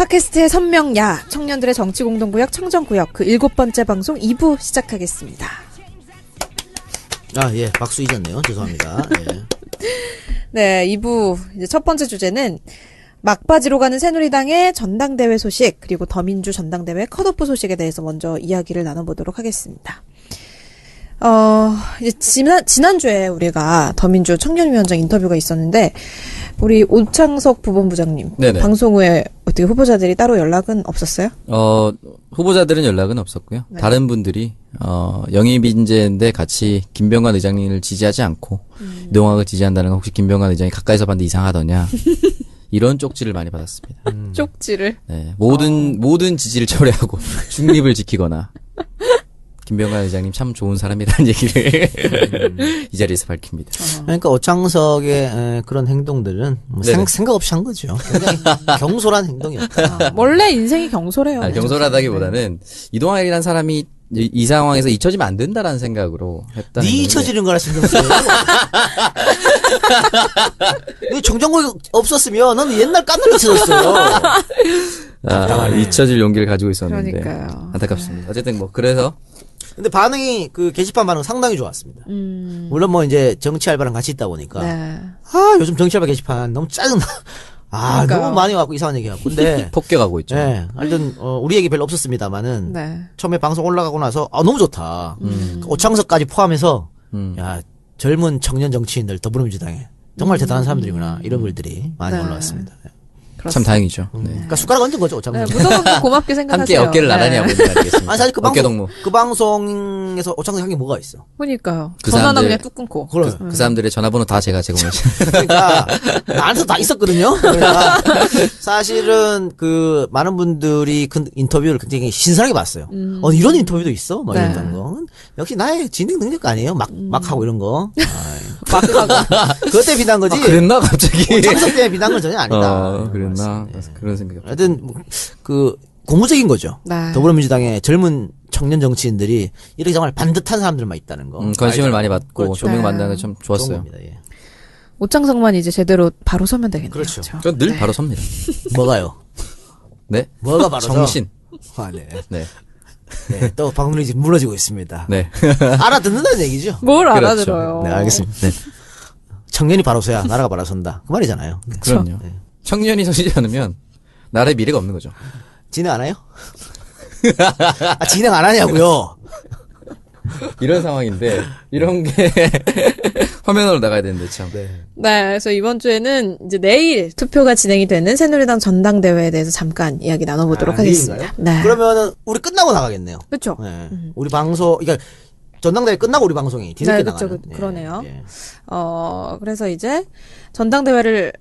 팟캐스트의 선명야, 청년들의 정치공동구역 청정구역 그 7번째 방송 2부 시작하겠습니다. 아, 예, 박수 잊었네요. 죄송합니다. 예. 네, 2부 이제 첫 번째 주제는 막바지로 가는 새누리당의 전당대회 소식, 그리고 더민주 전당대회 컷오프 소식에 대해서 먼저 이야기를 나눠보도록 하겠습니다. 이제 지난주에 우리가 더민주 청년위원장 인터뷰가 있었는데, 우리 오창석 부본부장님, 네네. 방송 후에 어떻게 후보자들이 따로 연락은 없었어요? 후보자들은 연락은 없었고요. 네. 다른 분들이, 영입 인재인데 같이 김병관 의장님을 지지하지 않고, 이동학을 지지한다는 건 혹시 김병관 의장이 가까이서 봤는데 이상하더냐. 이런 쪽지를 많이 받았습니다. 쪽지를. 네. 모든 지지를 철회하고, 중립을 지키거나, 김병관 의장님 참 좋은 사람이라는 얘기를 이 자리에서 밝힙니다. 그러니까 오창석의 그런 행동들은 뭐 생각 없이 한 거죠. 굉장히 경솔한 행동이었다. 원래 인생이 경솔해요. 경솔하다기보다는 이동학이라는 사람이 이 상황에서 잊혀지면 안 된다라는 생각으로 했다는 네 잊혀지는 거라 신경 써요. 너 정정국이 없었으면 넌 옛날 깐느리 잊혀졌어요. 잊혀질 용기를 가지고 있었는데 그러니까요. 안타깝습니다. 어쨌든 뭐 그래서 근데 반응이 그 게시판 반응 상당히 좋았습니다. 물론 뭐 이제 정치 알바랑 같이 있다 보니까 네. 요즘 정치 알바 게시판 너무 짜증나. 그러니까요. 너무 많이 와갖고 이상한 얘기하고. 근데 폭격하고 있죠. 네, 하여튼 우리 얘기 별로 없었습니다만은 네. 처음에 방송 올라가고 나서 너무 좋다. 오창석까지 포함해서 야 젊은 청년 정치인들 더불어민주당에 정말 대단한 사람들이구나 이런 글들이 많이 네. 올라왔습니다. 참 다행이죠. 네. 그러니까 숟가락 얹은 거죠 오창석. 네, 무덤은 고맙게 생각하세요. 함께 어깨를 나란히 하고 있는 거 아니겠습니까? 아니 사실 어깨 동무. 그 방송에서 오창석 한 게 뭐가 있어? 그러니까요. 그 전화나 사람들- 그냥 뚝 끊고. 그 사람들의 전화번호 다 제가 제공했어요. 그러니까 나한테도 다 있었거든요. 그러니까 사실은 그 많은 분들이 그 인터뷰를 굉장히 신선하게 봤어요. 이런 인터뷰도 있어? 막 네. 이런 거. 역시 나의 진행 능력 아니에요. 막 하고 이런 거. 막 하고. 그것 때문에 비난 거지. 그랬나 갑자기? 오창석 때문에 비난 건 전혀 아니다. 그랬나? 그런 생각이. 하여튼 그 고무적인 거죠. 네. 더불어민주당의 젊은 청년 정치인들이 이렇게 정말 반듯한 사람들만 있다는 거. 관심을 많이 받고 그렇죠. 조명 네. 만나는 게 참 좋은 좋았어요. 겁니다. 예. 오창석만 이제 제대로 바로 서면 되겠네요. 그렇죠. 전 늘 바로 섭니다. 뭐가요? 네. 뭐가 바로 정신. 네. 네. 네, 또 방문이 지금 무너지고 있습니다. 네. 알아듣는다는 얘기죠. 뭘 그렇죠. 알아들어요. 네, 알겠습니다. 네. 청년이 바로 서야 나라가 바로 선다. 그 말이잖아요. 그럼요. 네. 청년이 서지 않으면 나라의 미래가 없는 거죠. 진행 안 해요? 진행 안 하냐고요? 이런 상황인데 이런 게 화면으로 나가야 되는데 참. 네. 네, 그래서 이번 주에는 이제 내일 투표가 진행이 되는 새누리당 전당대회에 대해서 잠깐 이야기 나눠보도록 하겠습니다. 네. 그러면은 우리 끝나고 나가겠네요. 그렇죠. 네. 우리 방송, 그러니까 전당대회 끝나고 우리 방송이 뒤늦게 네, 그쵸, 나가는. 그러네요. 예. 그래서 이제 전당대회를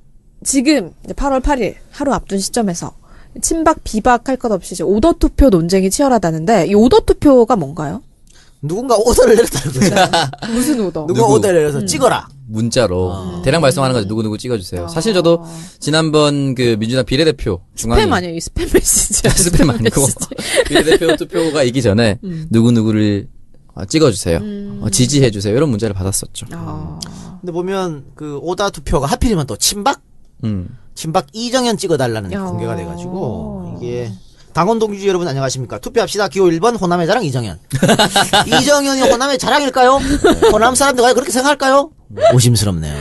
지금 이제 8월 8일 하루 앞둔 시점에서 친박 비박 할 것 없이 이제 오더 투표 논쟁이 치열하다는데 이 오더 투표가 뭔가요? 누군가 오더를 내렸다는 거죠. 무슨 오더? 누가 오더를 내려서 찍어라. 문자로 대략 말씀하는 거죠. 누구 찍어주세요. 사실 저도 지난번 그 민주당 비례대표 중앙위 스팸 아니에요? 이 스팸 메시지. 스팸 아니고 비례대표 투표가 있기 전에 누구를 찍어주세요. 지지해주세요. 이런 문자를 받았었죠. 근데 보면 그 오다 투표가 하필이면 또 친박 이정현 찍어달라는 공개가 돼가지고 이게 당원 동지 여러분 안녕하십니까? 투표합시다. 기호 1번 호남의 자랑 이정현. 이정현이 호남의 자랑일까요? 호남 사람들과 그렇게 생각할까요? 오심스럽네요.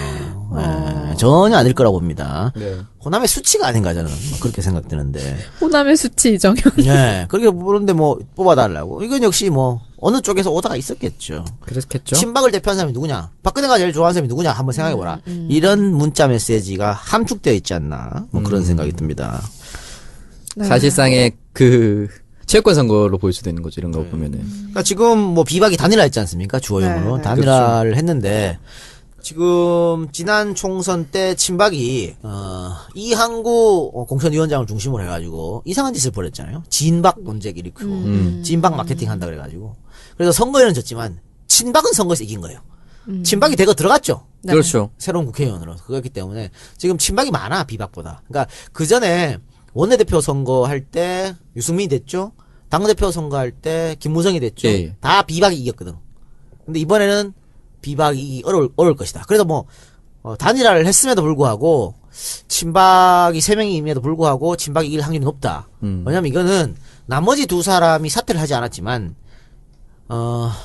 네, 전혀 아닐 거라고 봅니다. 네. 호남의 수치가 아닌가 저는 그렇게 생각되는데. 호남의 수치 이정현. 네, 그렇게 보는데 뭐 뽑아달라고. 이건 역시 뭐 어느 쪽에서 오다가 있었겠죠. 그렇겠죠. 친박을 대표하는 사람이 누구냐? 박근혜가 제일 좋아하는 사람이 누구냐? 한번 생각해보라. 이런 문자 메시지가 함축되어 있지 않나? 뭐 그런 생각이 듭니다. 네. 사실상의 그 체육관 선거로 보일 수도 있는 거죠. 이런 거 보면은. 그러니까 지금 뭐 비박이 단일화했지 않습니까? 주호영으로 네. 단일화를 했는데 지금 지난 총선 때 친박이 이항구 공천위원장을 중심으로 해가지고 이상한 짓을 벌였잖아요. 진박 논쟁 일으키고 진박 마케팅 한다 그래가지고 그래서 선거에는 졌지만 친박은 선거에서 이긴 거예요. 친박이 대거 들어갔죠. 네. 그렇죠. 새로운 국회의원으로 그렇기 때문에 지금 친박이 많아 비박보다. 그러니까 그 전에 원내대표 선거할 때 유승민이 됐죠. 당대표 선거할 때 김무성이 됐죠. 예. 다 비박이 이겼거든. 근데 이번에는 비박이 어려울 것이다. 그래서 뭐 단일화를 했음에도 불구하고 친박이 3명임에도 불구하고 친박이 이길 확률이 높다. 왜냐면 이거는 나머지 두 사람이 사퇴를 하지 않았지만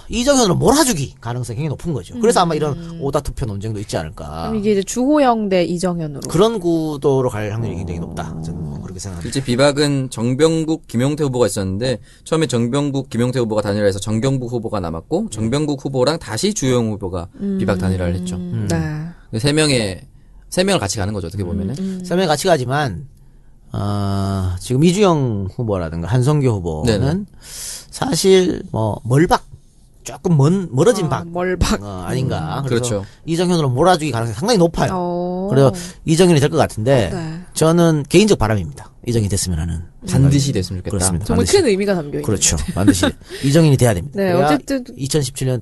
이정현으로 몰아주기 가능성이 굉장히 높은 거죠. 그래서 아마 이런 오다 투표 논쟁도 있지 않을까. 그럼 이게 이제 주호영 대 이정현으로. 그런 구도로 갈 확률이 굉장히 높다. 저는 뭐 그렇게 생각합니다. 실제 비박은 정병국, 김용태 후보가 있었는데 처음에 정병국, 김용태 후보가 단일화해서 정경국 후보가 남았고 정병국 후보랑 다시 주호영 후보가 비박 단일화를 했죠. 네. 세 명을 같이 가는 거죠. 어떻게 보면은. 3명이 같이 가지만 지금 이주영 후보라든가 한성규 후보는 네네. 사실 뭐 멀박 조금 멀어진 박 멀박. 아닌가. 그래서 그렇죠. 이정현으로 몰아주기 가능성이 상당히 높아요. 그래서 그래서 이정현이 될 것 같은데 네. 저는 개인적 바람입니다. 이정현이 됐으면 하는 반드시 됐으면 좋겠다. 그렇습니다. 정말 반드시. 큰 의미가 담겨 있는. 그렇죠. 반드시 이정현이 돼야 됩니다. 네, 그래야 어쨌든 2017년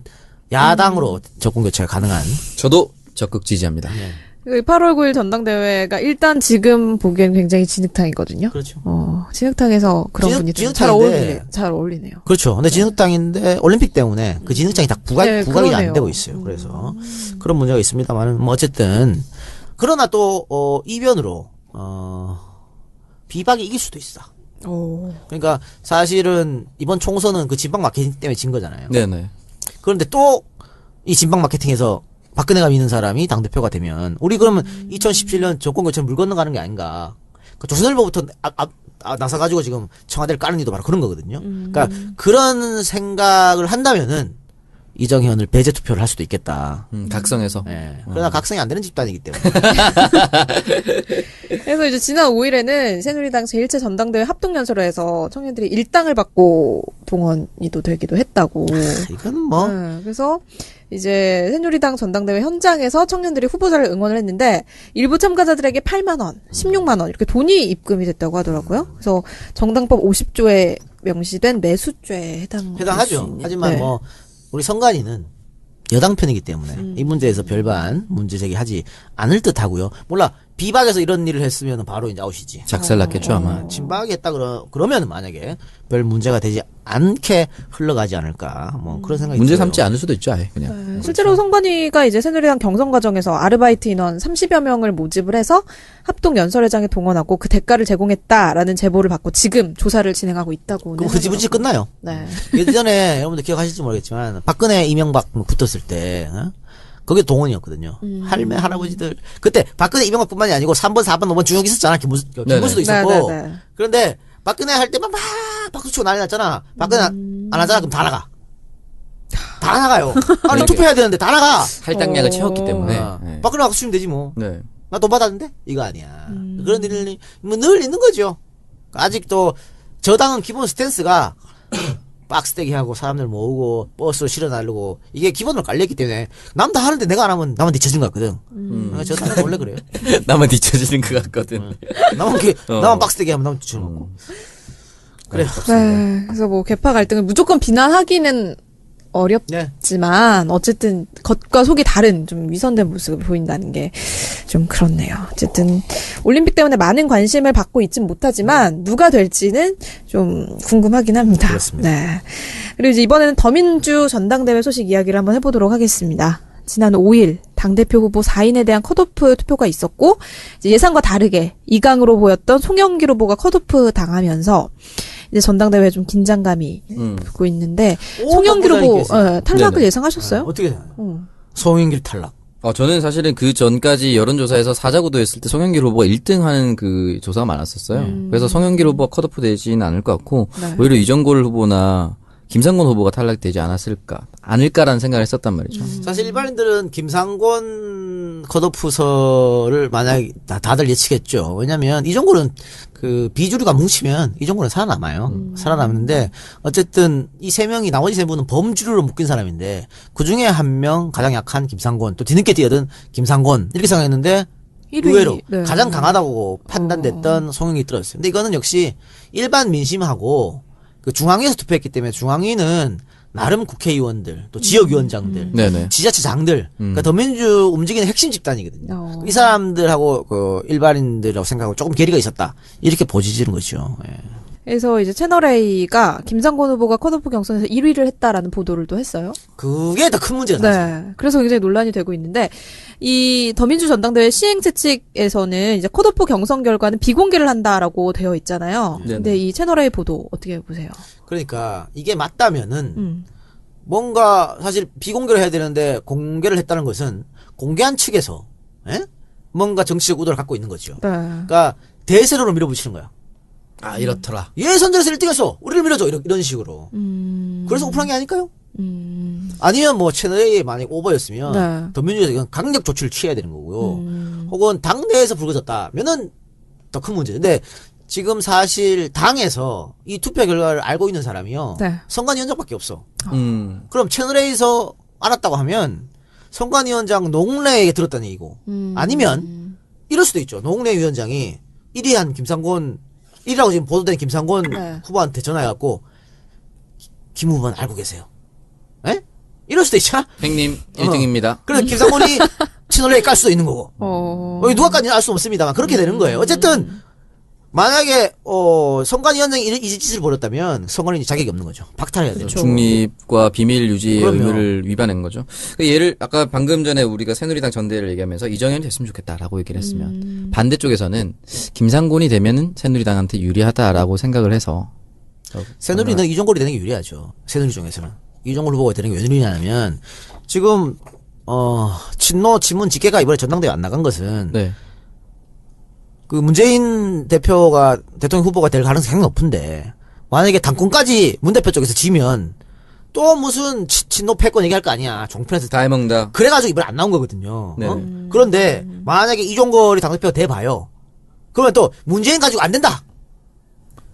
야당으로 정권 교체가 가능한. 저도 적극 지지합니다. 8월 9일 전당대회가 일단 지금 보기엔 굉장히 진흙탕이거든요. 그렇죠. 진흙탕에서 그런 분이 진흙탕인데 잘 어울리네요. 그렇죠. 근데 진흙탕인데 올림픽 때문에 그 진흙탕이 다 부각이 안 그러네요. 되고 있어요. 그래서 그런 문제가 있습니다만은 뭐 어쨌든 그러나 또 이변으로 비박이 이길 수도 있어. 그러니까 사실은 이번 총선은 그 진박 마케팅 때문에 진 거잖아요. 네네. 그런데 또 이 진박 마케팅에서 박근혜가 믿는 사람이 당대표가 되면 우리 그러면 2017년 정권 교체 물 건너가는 게 아닌가. 그 조선일보부터 나서가지고 지금 청와대를 까는 이유도 바로 그런 거거든요. 그러니까 그런 생각을 한다면은 이정현을 배제 투표를 할 수도 있겠다. 각성해서. 예. 그러나 각성이 안 되는 집단이기 때문에. 그래서 이제 지난 5일에는 새누리당 제1차 전당대회 합동연설에서 청년들이 일당을 받고 동원이 또 되기도 했다고. 이거는 뭐 그래서 이제 새누리당 전당대회 현장에서 청년들이 후보자를 응원을 했는데 일부 참가자들에게 8만 원, 16만 원 이렇게 돈이 입금이 됐다고 하더라고요. 그래서 정당법 50조에 명시된 매수죄에 해당하죠. 하지만 네. 뭐 우리 선관위는 여당 편이기 때문에 이 문제에서 별반 문제 제기하지 않을 듯하고요. 몰라 비박에서 이런 일을 했으면 바로 이제 아웃이지. 작살났겠죠 아마. 친박이 했다 그러면 만약에 별 문제가 되지 않게 흘러가지 않을까 뭐 그런 생각이 문제 들어요. 삼지 않을 수도 있죠 아예 그냥. 실제로 선관위가 이제 새누리당 경선 과정에서 아르바이트 인원 30여 명을 모집을 해서 합동 연설회장에 동원하고 그 대가를 제공했다라는 제보를 받고 지금 조사를 진행하고 있다고. 그럼 흐지부지 끝나요. 네. 예전에 여러분들 기억하실지 모르겠지만 박근혜 이명박 붙었을 때 그게 동원이었거든요. 할매 할아버지들 그때 박근혜 이명박뿐만이 아니고 3번 4번 5번 쭉 있었잖아. 김문수도 있었고. 네네네. 그런데 박근혜 할 때만 막 박수치고 난리 났잖아. 박근혜 안 하잖아. 그럼 다 나가. 다 나가요. 아니 투표해야 되는데 다 나가. 할당량을 채웠기 때문에. 네. 박근혜 박수 치면 되지 뭐. 네. 나 돈 받았는데? 이거 아니야. 그런 일이 뭐 늘 있는 거죠. 아직도 저당은 기본 스탠스가 박스대기 하고 사람들 모으고 버스로 실어 나르고 이게 기본으로 깔려있기 때문에 남 다 하는데 내가 안 하면 나만 뒤처진 것 같거든. 저당은 원래 그래요. 나만 뒤처지는 것 같거든. 나만 박스대기 하면 나만 뒤쳐놓고. 그래요. 네. 그래서 뭐 개파 갈등을 무조건 비난하기는 어렵지만 어쨌든 겉과 속이 다른 좀 위선된 모습을 보인다는 게 좀 그렇네요. 어쨌든 올림픽 때문에 많은 관심을 받고 있진 못하지만 누가 될지는 좀 궁금하긴 합니다. 그렇습니다. 네. 그리고 이제 이번에는 더민주 전당대회 소식 이야기를 한번 해보도록 하겠습니다. 지난 5일 당대표 후보 4인에 대한 컷오프 투표가 있었고 이제 예상과 다르게 2강으로 보였던 송영길 후보가 컷오프 당하면서 이제 전당대회에 좀 긴장감이 붙고 있는데 송영길 후보 탈락을 네네. 예상하셨어요? 어떻게 생각해요? 송영길 탈락. 저는 사실은 그 전까지 여론조사에서 사자구도했을 때 송영길 후보가 1등 하는 그 조사가 많았었어요. 그래서 송영길 후보가 컷오프 되지는 않을 것 같고, 네. 오히려 이정골 후보나 김상곤 후보가 탈락되지 않을까라는 생각을 했었단 말이죠. 사실 일반인들은 김상곤 컷오프설을 만약에 다들 예측했죠. 왜냐면 이정골은 그 비주류가 뭉치면 이정골은 살아남아요. 살아남는데 어쨌든 이 세 명이 나머지 세 분은 범주류로 묶인 사람인데 그 중에 한 명 가장 약한 김상곤 또 뒤늦게 뛰어든 김상곤 이렇게 생각했는데 1위. 의외로 네. 가장 강하다고 판단됐던 송영이 들었어요. 근데 이거는 역시 일반 민심하고 그 중앙위에서 투표했기 때문에 중앙위는 나름 국회의원들 또 지역위원장들 네네. 지자체장들 그러니까 더민주 움직이는 핵심 집단이거든요. 이 사람들하고 그 일반인들하고 생각하고 조금 괴리가 있었다 이렇게 보여지는 거죠. 예. 그래서 이제 채널A가 김상곤 후보가 컷오프 경선에서 1위를 했다라는 보도를 또 했어요. 그게 더 큰 문제가 나죠. 네. 그래서 굉장히 논란이 되고 있는데, 이 더민주 전당대회 시행 채칙에서는 이제 컷오프 경선 결과는 비공개를 한다라고 되어 있잖아요. 네네. 근데 이 채널A 보도 어떻게 보세요? 그러니까 이게 맞다면은 뭔가 사실 비공개를 해야 되는데 공개를 했다는 것은 공개한 측에서 뭔가 정치적 의도를 갖고 있는 거죠. 네. 그러니까 대세론으로 밀어붙이는 거야. 아, 이렇더라. 예선전에서 1등했어. 우리를 밀어줘. 이런 식으로. 그래서 오픈한 게 아닐까요? 아니면 뭐 채널A 만약 오버였으면 네. 더민주에서 이건 강력 조치를 취해야 되는 거고요. 혹은 당내에서 불거졌다면은 더 큰 문제. 근데 지금 사실 당에서 이 투표 결과를 알고 있는 사람이요. 네. 선관위원장밖에 없어. 그럼 채널A에서 알았다고 하면 선관위원장 노웅래에게 들었다는 얘기고 아니면 이럴 수도 있죠. 노웅래 위원장이 1위한 김상곤 1위라고 지금 보도된 김상곤 네. 후보한테 전화해갖고 김 후보는 알고 계세요. 에? 이럴 수도 있잖아. 형님 1등입니다. 그래서 김상곤이 채널A에 깔 수도 있는 거고 누가 깔는지 알 수 없습니다만 그렇게 되는 거예요. 어쨌든 만약에 선관위원장이 이 짓을 벌였다면 선관위원이 자격이 없는 거죠. 박탈해야 돼요. 중립과 비밀 유지의 그럼요. 의무를 위반한 거죠. 예를 아까 방금 전에 우리가 새누리당 전대를 얘기하면서 이정현이 됐으면 좋겠다라고 얘기를 했으면 반대쪽에서는 김상곤이 되면은 새누리당한테 유리하다라고 생각을 해서 새누리는 이종걸이 되는 게 유리하죠. 새누리 중에서는. 이종걸 후보가 되는 게 왜 유리하냐면 지금 친노 지문 직계가 이번에 전당대회 안 나간 것은 네. 그 문재인 대표가 대통령 후보가 될 가능성이 상당히 높은데 만약에 당권까지 문 대표 쪽에서 지면 또 무슨 친노 패권 얘기할 거 아니야. 종편에서 다 해먹는다. 그래가지고 이번에 안 나온 거거든요. 네. 그런데 만약에 이종걸이 당대표가 돼봐요. 그러면 또 문재인 가지고 안 된다.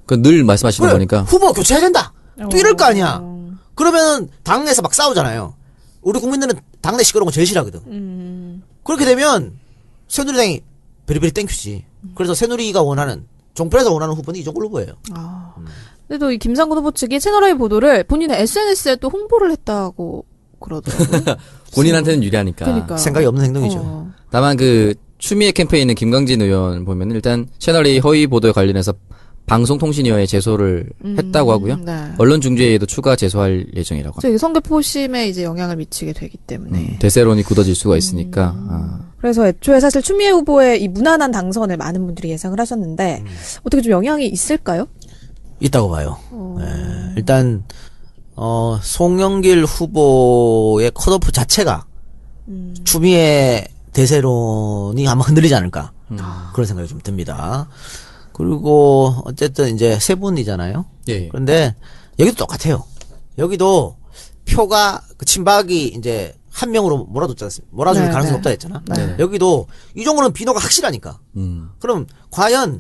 그 늘 말씀하시는 그래, 거니까. 후보 교체해야 된다. 또 이럴 거 아니야. 그러면 당내에서 막 싸우잖아요. 우리 국민들은 당내 시끄러운 거 제일 싫어하거든. 그렇게 되면 새누리당이 베리베리 땡큐지. 그래서 새누리가 원하는 종편에서 원하는 후보는 이종걸 후보예요. 근데 또 이 김상곤 후보 측이 채널A 보도를 본인의 SNS에 또 홍보를 했다고 그러더라고요. 본인한테는 유리하니까. 그러니까. 생각이 없는 행동이죠. 다만 그 추미애 캠페인에 있는 김광진 의원 보면 일단 채널A 허위 보도에 관련해서 방송통신위원회에 제소를 했다고 하고요. 네. 언론중재에도 추가 제소할 예정이라고 합니다. 저기 선거 포심에 이제 영향을 미치게 되기 때문에. 대세론이 굳어질 수가 있으니까. 그래서 애초에 사실 추미애 후보의 이 무난한 당선을 많은 분들이 예상을 하셨는데 어떻게 좀 영향이 있을까요? 있다고 봐요. 네. 일단 송영길 후보의 컷오프 자체가 추미애 대세론이 아마 흔들리지 않을까 그런 생각이 좀 듭니다. 그리고 어쨌든 이제 세 분이잖아요. 예. 그런데 여기도 똑같아요. 여기도 표가 그 친박이 이제 한 명으로 몰아줬지 않습니까? 몰아줄 네, 가능성이 네. 없다 했잖아. 네. 여기도 이 정도는 비노가 확실하니까. 그럼 과연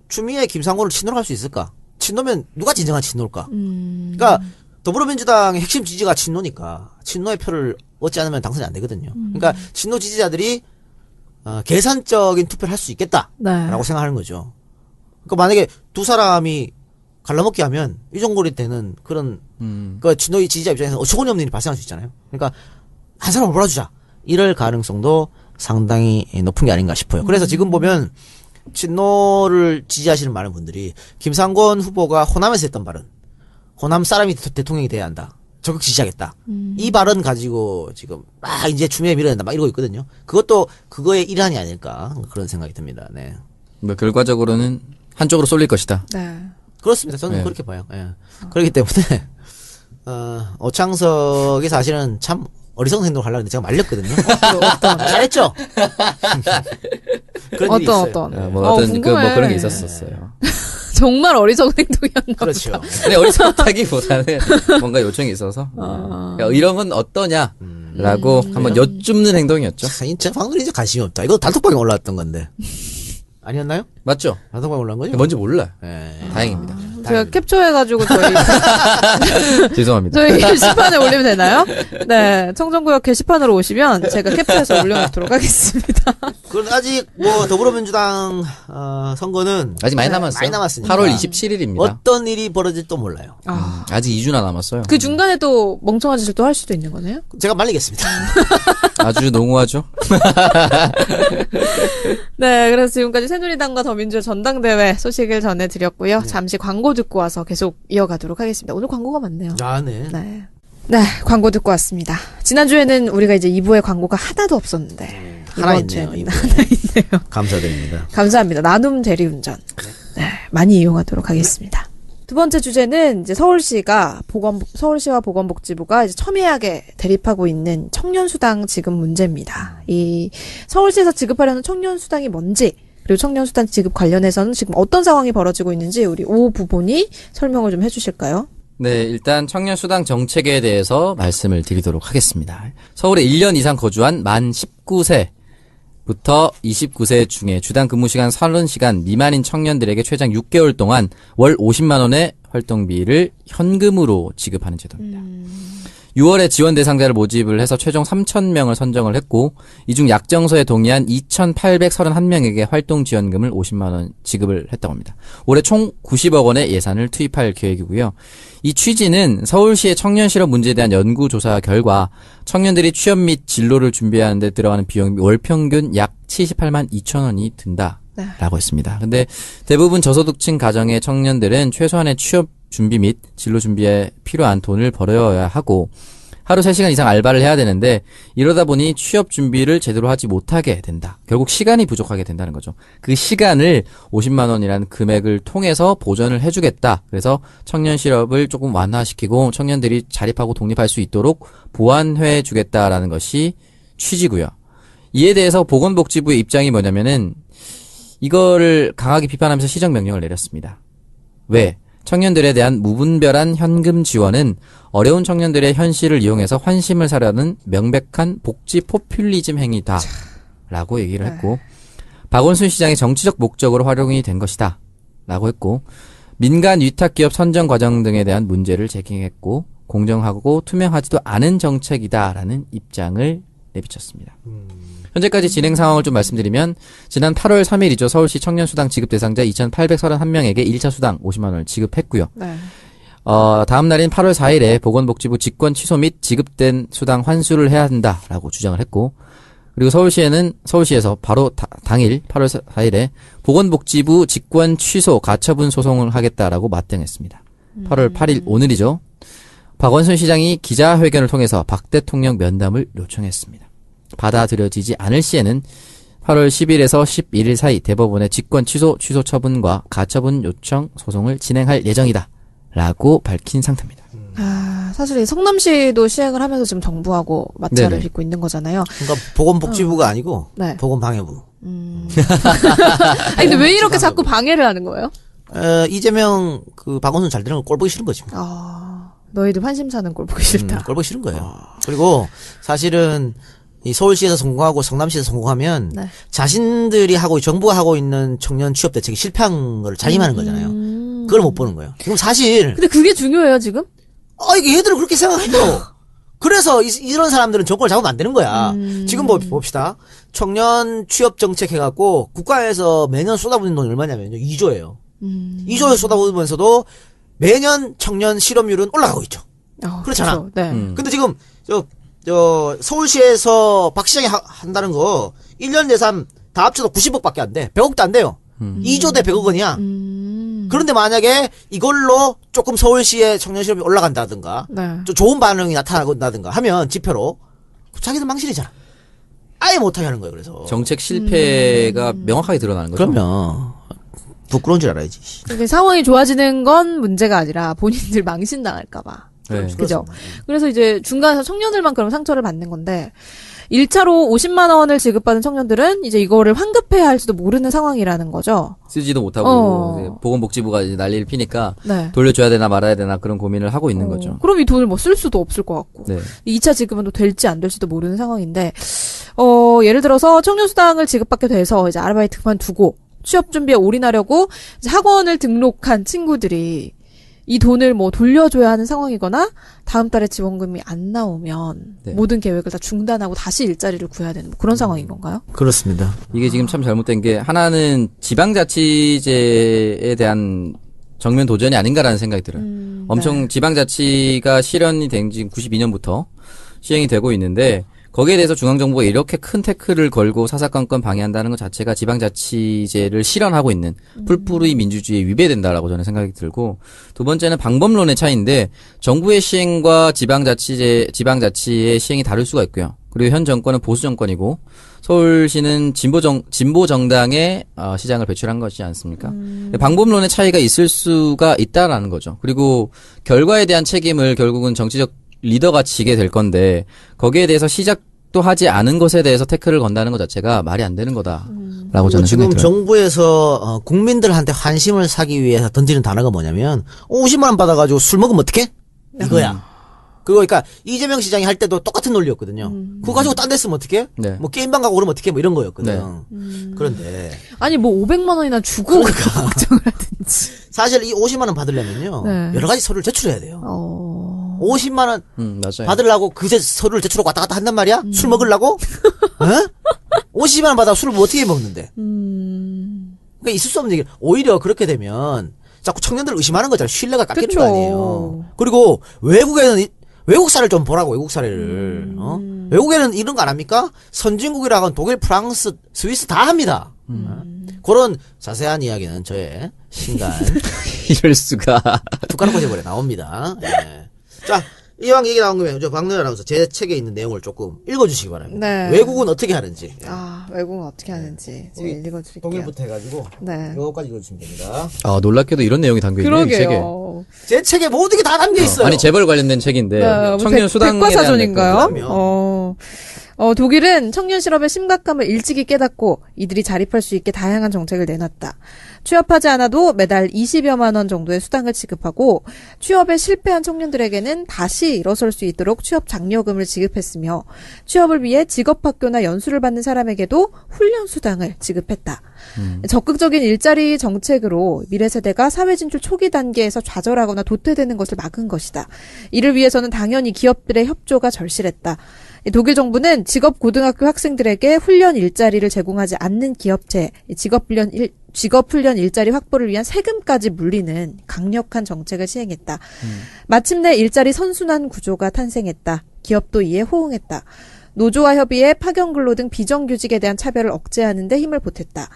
추미애 김상곤을 친노로 할 수 있을까? 친노면 누가 진정한 친노일까? 그러니까 더불어민주당의 핵심 지지가 친노니까 친노의 표를 얻지 않으면 당선이 안 되거든요. 그러니까 친노 지지자들이 계산적인 투표를 할 수 있겠다라고 네. 생각하는 거죠. 그러니까 만약에 두 사람이 갈라먹기 하면 이종걸이 되는 그런 그 친노의 지지자 입장에서 어처구니 없는 일이 발생할 수 있잖아요. 그러니까 한 사람을 몰아주자 이럴 가능성도 상당히 높은 게 아닌가 싶어요. 그래서 지금 보면 친노를 지지하시는 많은 분들이 김상곤 후보가 호남에서 했던 발언, 호남 사람이 대통령이 돼야 한다, 적극 지지하겠다, 이 발언 가지고 지금 막 이제 추미애 밀어낸다 막 이러고 있거든요. 그것도 그거의 일환이 아닐까 그런 생각이 듭니다. 네. 뭐 결과적으로는 한쪽으로 쏠릴 것이다. 네. 그렇습니다. 저는 네. 그렇게 봐요. 예. 그렇기 때문에 오창석이 사실은 참 어리석은 행동을 하려고 했는데 제가 말렸거든요. 잘했죠? 그런 일이 있어요. 어떤. 뭐 어떤 궁금해. 뭐 그런 게 있었었어요. 정말 어리석은 행동이었나 그렇죠. 근데 어리석다기보다는 뭔가 요청이 있어서 야, 이런 건 어떠냐라고 한번 여쭙는 행동이었죠. 진짜 방금 이제 관심이 없다. 이거 단톡방에 올라왔던 건데. 아니었나요? 맞죠? 단톡방에 올라온 거죠? 뭔지 몰라. 예. 다행입니다. 제가 캡처해가지고 저희 죄송합니다. 저희 게시판에 올리면 되나요? 네, 청정구역 게시판으로 오시면 제가 캡처해서 올려놓도록 하겠습니다. 그건 아직 뭐 더불어민주당 선거는 아직 많이 남았어요. 많이 남았으니까. 8월 27일입니다. 어떤 일이 벌어질지도 몰라요. 아직 2주나 남았어요. 그 중간에 또 멍청한 짓을 또 할 수도 있는 거네요. 제가 말리겠습니다. 아주 농후하죠. 네, 그래서 지금까지 새누리당과 더민주의 전당대회 소식을 전해드렸고요. 잠시 광고 듣고 와서 계속 이어가도록 하겠습니다. 오늘 광고가 많네요. 아, 네. 네, 광고 듣고 왔습니다. 지난주에는 우리가 이제 2부에 광고가 하나도 없었는데 하나 이번 있네요. 주에는 하나 있네요. 감사드립니다. 감사합니다. 나눔 대리운전. 네, 많이 이용하도록 하겠습니다. 두 번째 주제는 이제 서울시와 보건복지부가 이제 첨예하게 대립하고 있는 청년수당 지급 문제입니다. 이 서울시에서 지급하려는 청년수당이 뭔지, 그리고 청년수당 지급 관련해서는 지금 어떤 상황이 벌어지고 있는지 우리 오 부본이 설명을 좀 해주실까요? 네, 일단 청년수당 정책에 대해서 말씀을 드리도록 하겠습니다. 서울에 1년 이상 거주한 만 19세부터 29세 중에 주당 근무시간 30시간 미만인 청년들에게 최장 6개월 동안 월 50만 원의 활동비를 현금으로 지급하는 제도입니다. 6월에 지원 대상자를 모집을 해서 최종 3,000명을 선정을 했고, 이 중 약정서에 동의한 2,831명에게 활동 지원금을 50만 원 지급을 했다고 합니다. 올해 총 90억 원의 예산을 투입할 계획이고요. 이 취지는 서울시의 청년 실업 문제에 대한 연구조사 결과 청년들이 취업 및 진로를 준비하는 데 들어가는 비용이 월 평균 약 78만 2천 원이 든다. 라고 했습니다. 근데 대부분 저소득층 가정의 청년들은 최소한의 취업 준비 및 진로 준비에 필요한 돈을 벌어야 하고 하루 3시간 이상 알바를 해야 되는데 이러다 보니 취업 준비를 제대로 하지 못하게 된다. 결국 시간이 부족하게 된다는 거죠. 그 시간을 50만 원이라는 금액을 통해서 보전을 해주겠다. 그래서 청년 실업을 조금 완화시키고 청년들이 자립하고 독립할 수 있도록 보완해 주겠다라는 것이 취지고요. 이에 대해서 보건복지부의 입장이 뭐냐면은 이거를 강하게 비판하면서 시정명령을 내렸습니다. 왜? 청년들에 대한 무분별한 현금 지원은 어려운 청년들의 현실을 이용해서 환심을 사려는 명백한 복지 포퓰리즘 행위다. 라고 얘기를 했고, 박원순 시장의 정치적 목적으로 활용이 된 것이다. 라고 했고, 민간 위탁기업 선정 과정 등에 대한 문제를 제기했고, 공정하고 투명하지도 않은 정책이다. 라는 입장을 내비쳤습니다. 현재까지 진행 상황을 좀 말씀드리면 지난 8월 3일이죠. 서울시 청년수당 지급 대상자 2,831명에게 1차 수당 50만 원을 지급했고요. 네. 다음 날인 8월 4일에 보건복지부 직권 취소 및 지급된 수당 환수를 해야 한다라고 주장을 했고, 그리고 서울시에서 바로 당일 8월 4일에 보건복지부 직권 취소 가처분 소송을 하겠다라고 맞대응했습니다. 8월 8일 오늘이죠. 박원순 시장이 기자회견을 통해서 박 대통령 면담을 요청했습니다. 받아들여지지 않을 시에는 8월 10일에서 11일 사이 대법원에 직권 취소 처분과 가처분 요청 소송을 진행할 예정이다. 라고 밝힌 상태입니다. 사실 이 성남시도 시행을 하면서 지금 정부하고 맞차를 네네. 빚고 있는 거잖아요. 그러니까 보건복지부가 아니고 네. 보건방해부. 아니, 근데 왜 이렇게 자꾸 방해를 하는 거예요? 이재명 박원순 잘 되는 걸 꼴 보기 싫은 거지. 너희들 환심 사는 꼴 보기 싫다. 꼴 보기 싫은 거예요. 그리고 사실은 이 서울시에서 성공하고 성남시에서 성공하면 네. 자신들이 정부가 하고 있는 청년 취업 대책이 실패한 걸 자임하는 거잖아요. 그걸 못 보는 거예요. 그럼 사실 근데 그게 중요해요, 지금? 이게 얘들은 그렇게 생각해요. 그래서 이런 사람들은 정권을 잡으면 안 되는 거야. 지금 봅시다. 청년 취업 정책 해갖고 국가에서 매년 쏟아부는 돈이 얼마냐면요. 2조예요. 2조를 쏟아부으면서도 매년 청년 실업률은 올라가고 있죠. 그렇잖아. 그렇죠. 네. 근데 지금 서울시에서 박 시장이 한다는 거 1년 예산 다 합쳐서 90억밖에 안 돼. 100억도 안 돼요. 2조 대 100억 원이야. 그런데 만약에 이걸로 조금 서울시의 청년 실업이 올라간다든가 네. 좀 좋은 반응이 나타나든가 하면 지표로 자기들 망신이잖아. 아예 못하게 하는 거예요. 그래서 정책 실패가 명확하게 드러나는 거죠. 그러면 부끄러운 줄 알아야지. 근데 상황이 좋아지는 건 문제가 아니라 본인들 망신당할까봐. 네. 그죠? 그래서 이제 중간에서 청년들만 그럼 상처를 받는 건데, 1차로 50만 원을 지급받은 청년들은 이제 이거를 환급해야 할지도 모르는 상황이라는 거죠. 쓰지도 못하고 이제 보건복지부가 이제 난리를 피니까 네. 돌려줘야 되나 말아야 되나 그런 고민을 하고 있는 거죠. 그럼 이 돈을 뭐 쓸 수도 없을 것 같고. 네. 2차 지급은 또 될지 안 될지도 모르는 상황인데, 예를 들어서 청년수당을 지급받게 돼서 이제 아르바이트 그만두고 취업 준비에 올인하려고 이제 학원을 등록한 친구들이 이 돈을 뭐 돌려줘야 하는 상황이거나 다음 달에 지원금이 안 나오면 네. 모든 계획을 다 중단하고 다시 일자리를 구해야 되는 뭐 그런 상황인 건가요? 그렇습니다. 이게 지금 참 잘못된 게 하나는 지방자치제에 대한 정면 도전이 아닌가라는 생각이 들어요. 엄청 네. 지방자치가 실현이 된 지금 92년부터 시행이 되고 있는데 거기에 대해서 중앙정부가 이렇게 큰 태클을 걸고 사사건건 방해한다는 것 자체가 지방자치제를 실현하고 있는 풀뿌리 민주주의에 위배된다라고 저는 생각이 들고, 두 번째는 방법론의 차이인데 정부의 시행과 지방자치의 시행이 다를 수가 있고요. 그리고 현 정권은 보수 정권이고 서울시는 진보 정당의 시장을 배출한 것이지 않습니까? 방법론의 차이가 있을 수가 있다라는 거죠. 그리고 결과에 대한 책임을 결국은 정치적 리더가 지게 될 건데 거기에 대해서 시작도 하지 않은 것에 대해서 태클을 건다는 것 자체가 말이 안 되는 거다라고 저는 지금 생각이 들어요. 정부에서 국민들한테 환심을 사기 위해서 던지는 단어가 뭐냐면 50만 원 받아가지고 술 먹으면 어떡해? 이거야. 그리고 그러니까 이재명 시장이 할 때도 똑같은 논리였거든요. 그거 가지고 딴 데 쓰면 어떡해? 네. 뭐 게임방 가고 그러면 어떡해? 뭐 이런 거였거든. 그런데 아니 뭐 500만 원이나 주고 걱정을 하든지. 사실 이 50만 원 받으려면요. 네. 여러 가지 서류를 제출해야 돼요. 50만 원 맞아요. 받으려고 서류를 제출하고 왔다 갔다 한단 말이야? 술 먹으려고? 어? 50만 원 받아 술을 뭐 어떻게 먹는데? 그러니까 있을 수 없는 얘기. 오히려 그렇게 되면 자꾸 청년들 의심하는 거잖아요. 신뢰가 깎이는 그쵸. 거 아니에요. 그리고 외국 사례를 좀 보라고, 외국 사례를. 외국에는 이런 거 안 합니까? 선진국이라고 독일, 프랑스, 스위스 다 합니다. 그런 자세한 이야기는 저의 신간 이럴 수가. 두가락 꼬집어래 나옵니다. 예. 자, 이왕 얘기 나온 김에 저 박노래 아나운서 제 책에 있는 내용을 조금 읽어주시기 바랍니다. 네. 외국은 어떻게 하는지. 외국은 어떻게 하는지 제가 읽어드릴게요. 독일부터 해가지고 네. 요거까지 읽어주시면 됩니다. 놀랍게도 이런 내용이 담겨있네요. 이 책에. 그러게요. 제 책에 모든 게 다 담겨 있어요. 아니 재벌 관련된 책인데 뭐 청년 수당에 대한 백과사전인가요? 그럼요. 독일은 청년 실업의 심각함을 일찍이 깨닫고 이들이 자립할 수 있게 다양한 정책을 내놨다. 취업하지 않아도 매달 20여만 원 정도의 수당을 지급하고 취업에 실패한 청년들에게는 다시 일어설 수 있도록 취업 장려금을 지급했으며 취업을 위해 직업학교나 연수를 받는 사람에게도 훈련 수당을 지급했다. 적극적인 일자리 정책으로 미래 세대가 사회 진출 초기 단계에서 좌절하거나 도태되는 것을 막은 것이다. 이를 위해서는 당연히 기업들의 협조가 절실했다. 독일 정부는 직업고등학교 학생들에게 훈련 일자리를 제공하지 않는 기업체, 직업훈련 일자리 확보를 위한 세금까지 물리는 강력한 정책을 시행했다. 마침내 일자리 선순환 구조가 탄생했다. 기업도 이에 호응했다. 노조와 협의해 파견근로 등 비정규직에 대한 차별을 억제하는 데 힘을 보탰다.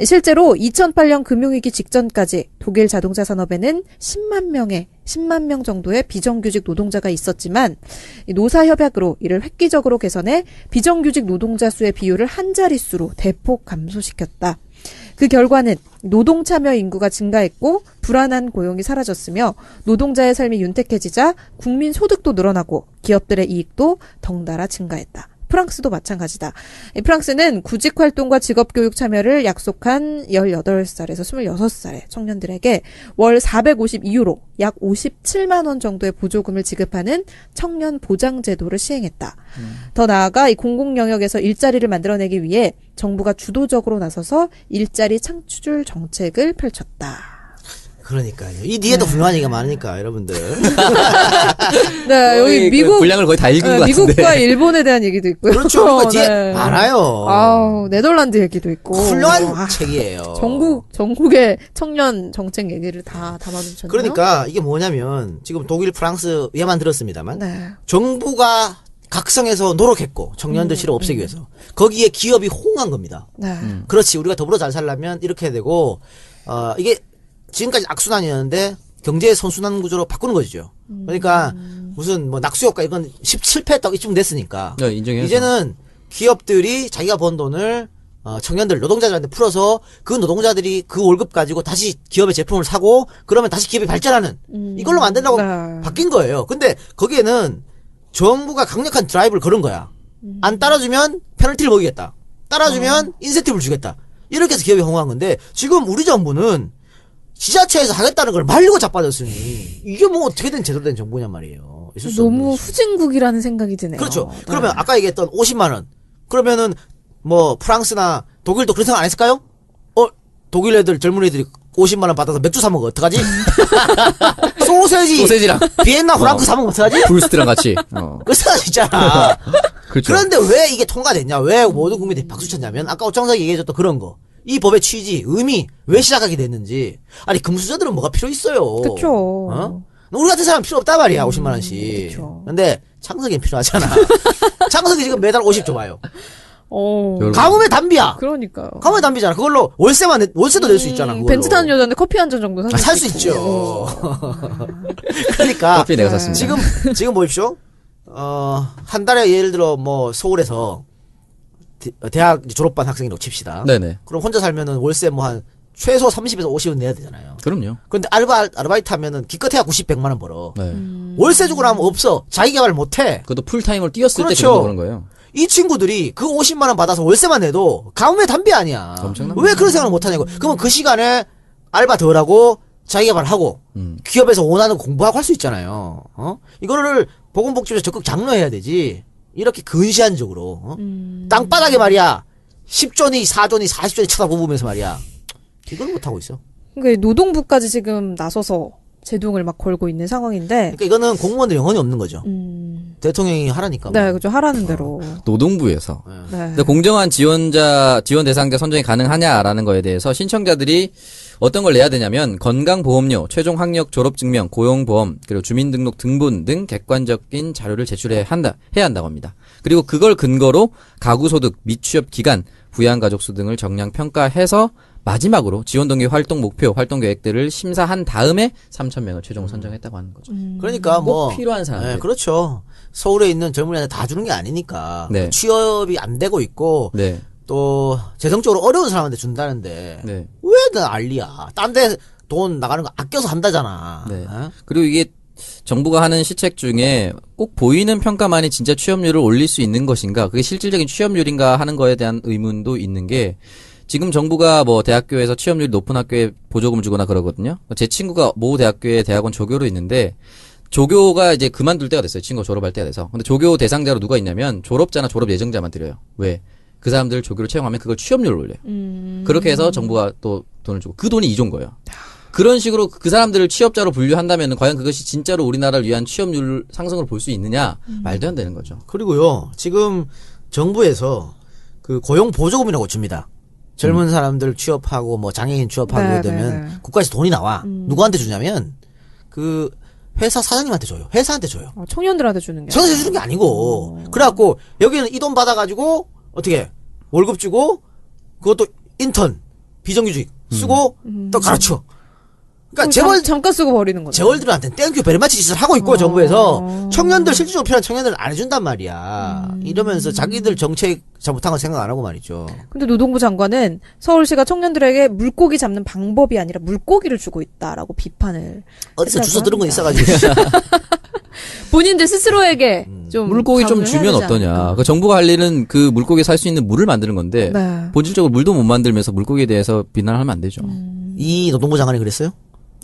실제로 2008년 금융위기 직전까지 독일 자동차 산업에는 10만 명 정도의 비정규직 노동자가 있었지만 노사협약으로 이를 획기적으로 개선해 비정규직 노동자 수의 비율을 한 자릿수로 대폭 감소시켰다. 그 결과는 노동 참여 인구가 증가했고 불안한 고용이 사라졌으며 노동자의 삶이 윤택해지자 국민 소득도 늘어나고 기업들의 이익도 덩달아 증가했다. 프랑스도 마찬가지다. 프랑스는 구직활동과 직업교육 참여를 약속한 18살에서 26살의 청년들에게 월 452유로 약 57만 원 정도의 보조금을 지급하는 청년 보장 제도를 시행했다. 더 나아가 이 공공 영역에서 일자리를 만들어내기 위해 정부가 주도적으로 나서서 일자리 창출 정책을 펼쳤다. 그러니까요. 이 뒤에도 훌륭한 얘기가 많으니까 여러분들. 네, 여기 미국 분량을 거의 다 읽은 것 같은데. 미국과 일본에 대한 얘기도 있고요. 그렇죠. 그러니까 뒤에 네. 많아요. 네덜란드 얘기도 있고. 훌륭한 책이에요. 전국의 청년 정책 얘기를 다 담아두셨네요. 그러니까 이게 뭐냐면 지금 독일, 프랑스 예만 들었습니다만 네. 정부가 각성해서 노력했고 청년들 실업 없애기 위해서 거기에 기업이 호응한 겁니다. 네. 그렇지. 우리가 더불어 잘 살려면 이렇게 해야 되고 이게 지금까지 악순환이었는데 경제 선순환 구조로 바꾸는 거죠. 그러니까 무슨 뭐 낙수효과 이건 실패했다고 이쯤 됐으니까 네, 인정해야죠. 이제는 기업들이 자기가 번 돈을 청년들 노동자들한테 풀어서 그 노동자들이 그 월급 가지고 다시 기업의 제품을 사고 그러면 다시 기업이 발전하는 이걸로 만들려고 네. 바뀐 거예요. 근데 거기에는 정부가 강력한 드라이브를 걸은 거야. 안 따라주면 페널티를 먹이겠다. 따라주면 인센티브를 주겠다. 이렇게 해서 기업이 호응한 건데 지금 우리 정부는 지자체에서 하겠다는 걸 말리고 자빠졌으니 이게 뭐 어떻게 된 제대로 된 정부냔 말이에요. 있을 수 없는 너무 거지. 후진국이라는 생각이 드네요. 그렇죠. 네. 그러면 아까 얘기했던 50만 원. 그러면은 뭐 프랑스나 독일도 그런 생각 안 했을까요? 독일 애들 젊은 애들이 50만 원 받아서 맥주 사 먹어 어떡하지? 소세지랑 비엔나 프랑크 사 먹으면 어떡하지? 브루스트랑 같이. 그 생각 있잖아. 그렇죠. 그런데 왜 이게 통과됐냐? 왜 모든 국민들이 박수 쳤냐면 아까 오창석이 얘기해줬던 그런 거. 이 법의 취지, 의미 왜 시작하게 됐는지. 아니 금수저들은 뭐가 필요 있어요. 그쵸. 어? 우리 같은 사람 필요 없단 말이야. 50만 원씩. 그쵸. 근데 창석이 필요하잖아. 창석이 지금 매달 50 줘봐요. 여러분. 가뭄의 담비야. 그러니까. 가뭄의 담비잖아. 그걸로 월세도 낼 수 있잖아. 그걸로. 벤츠 타는 여자인데 커피 한 잔 정도 살 수 있죠. 그러니까 커피 내가 샀습니다. 지금 보십시오. 한 달에 예를 들어 뭐 서울에서 대학 졸업반 학생이라고 칩시다. 네네. 그럼 혼자 살면은 월세 뭐 한 최소 30에서 50은 내야 되잖아요. 그럼요. 근데 아르바이트 하면은 기껏해야 90, 100만 원 벌어. 네. 월세 주고 나면 없어. 자기 개발 못 해. 그것도 풀타임을 뛰었을 때 그렇죠. 그런 거예요. 이 친구들이 그 50만 원 받아서 월세만 내도 가뭄의 담비 아니야. 엄청난 왜 그런 생각을 못 하냐고. 그러면 그 시간에 알바 덜 하고 자기 개발하고 기업에서 원하는 거 공부하고 할 수 있잖아요. 이거를 보건복지부에서 적극 장려해야 되지. 이렇게 근시안적으로 땅바닥에 말이야 10조니 4조니 40조니 쳐다보면서 말이야. 이걸 못 하고 있어. 그러니까 노동부까지 지금 나서서 제동을 막 걸고 있는 상황인데. 그러니까 이거는 공무원들 영혼이 없는 거죠. 대통령이 하라니까. 네, 그죠. 하라는 대로. 노동부에서. 네. 근데 공정한 지원 대상자 선정이 가능하냐라는 거에 대해서 신청자들이 어떤 걸 내야 되냐면 건강보험료, 최종 학력 졸업증명, 고용보험, 그리고 주민등록 등본 등 객관적인 자료를 제출해야 한다고 합니다. 그리고 그걸 근거로 가구소득, 미취업 기간, 부양가족수 등을 정량 평가해서 마지막으로 지원동기 활동 목표, 활동 계획들을 심사한 다음에 3,000명을 최종 선정했다고 하는 거죠. 그러니까 뭐 꼭 필요한 사람들. 네, 그렇죠. 서울에 있는 젊은이한테 다 주는 게 아니니까. 네. 취업이 안 되고 있고 네. 또 재정적으로 어려운 사람한테 준다는데 네. 왜 난리야? 딴 데 돈 나가는 거 아껴서 한다잖아. 네. 어? 그리고 이게 정부가 하는 시책 중에 꼭 보이는 평가만이 진짜 취업률을 올릴 수 있는 것인가, 그게 실질적인 취업률인가 하는 거에 대한 의문도 있는 게, 지금 정부가 뭐 대학교에서 취업률이 높은 학교에 보조금을 주거나 그러거든요. 제 친구가 모 대학교에 대학원 조교로 있는데, 조교가 이제 그만둘 때가 됐어요. 친구가 졸업할 때가 돼서. 근데 조교 대상자로 누가 있냐면 졸업자나 졸업 예정자만 드려요. 왜? 그 사람들 조교로 채용하면 그걸 취업률을 올려요. 그렇게 해서 정부가 또 돈을 주고, 그 돈이 이조인 거예요. 그런 식으로 그 사람들을 취업자로 분류한다면 과연 그것이 진짜로 우리나라를 위한 취업률 상승을 볼 수 있느냐? 말도 안 되는 거죠. 그리고요, 지금 정부에서 그 고용 보조금이라고 줍니다. 젊은 사람들 취업하고 뭐 장애인 취업하고 네, 되면 네, 네. 국가에서 돈이 나와. 누구한테 주냐면 그 회사 사장님한테 줘요. 회사한테 줘요. 청년들한테 주는 게. 전세 주는 게 아니고. 그래갖고 여기는 이 돈 받아가지고 어떻게 월급 주고 그것도 인턴 비정규직 쓰고 또 가르쳐. 그러니까 잠깐 쓰고 버리는 거죠. 재벌들한테는 땡큐 베리마치 짓을 하고 있고 정부에서 청년들 실질적으로 필요한 청년들을 안 해준단 말이야. 이러면서 자기들 정책 잘못한 거 생각 안 하고 말이죠. 근데 노동부 장관은 서울시가 청년들에게 물고기 잡는 방법이 아니라 물고기를 주고 있다라고 비판을 어디서 했다고 주워 들은 건 합니다. 있어가지고. 본인들 스스로에게 좀 물고기 좀 가문을 해야 주면 되지 어떠냐. 않을까. 그 정부가 할 일은 그 물고기 살 수 있는 물을 만드는 건데, 네. 본질적으로 물도 못 만들면서 물고기에 대해서 비난하면 안 되죠. 이 노동부 장관이 그랬어요?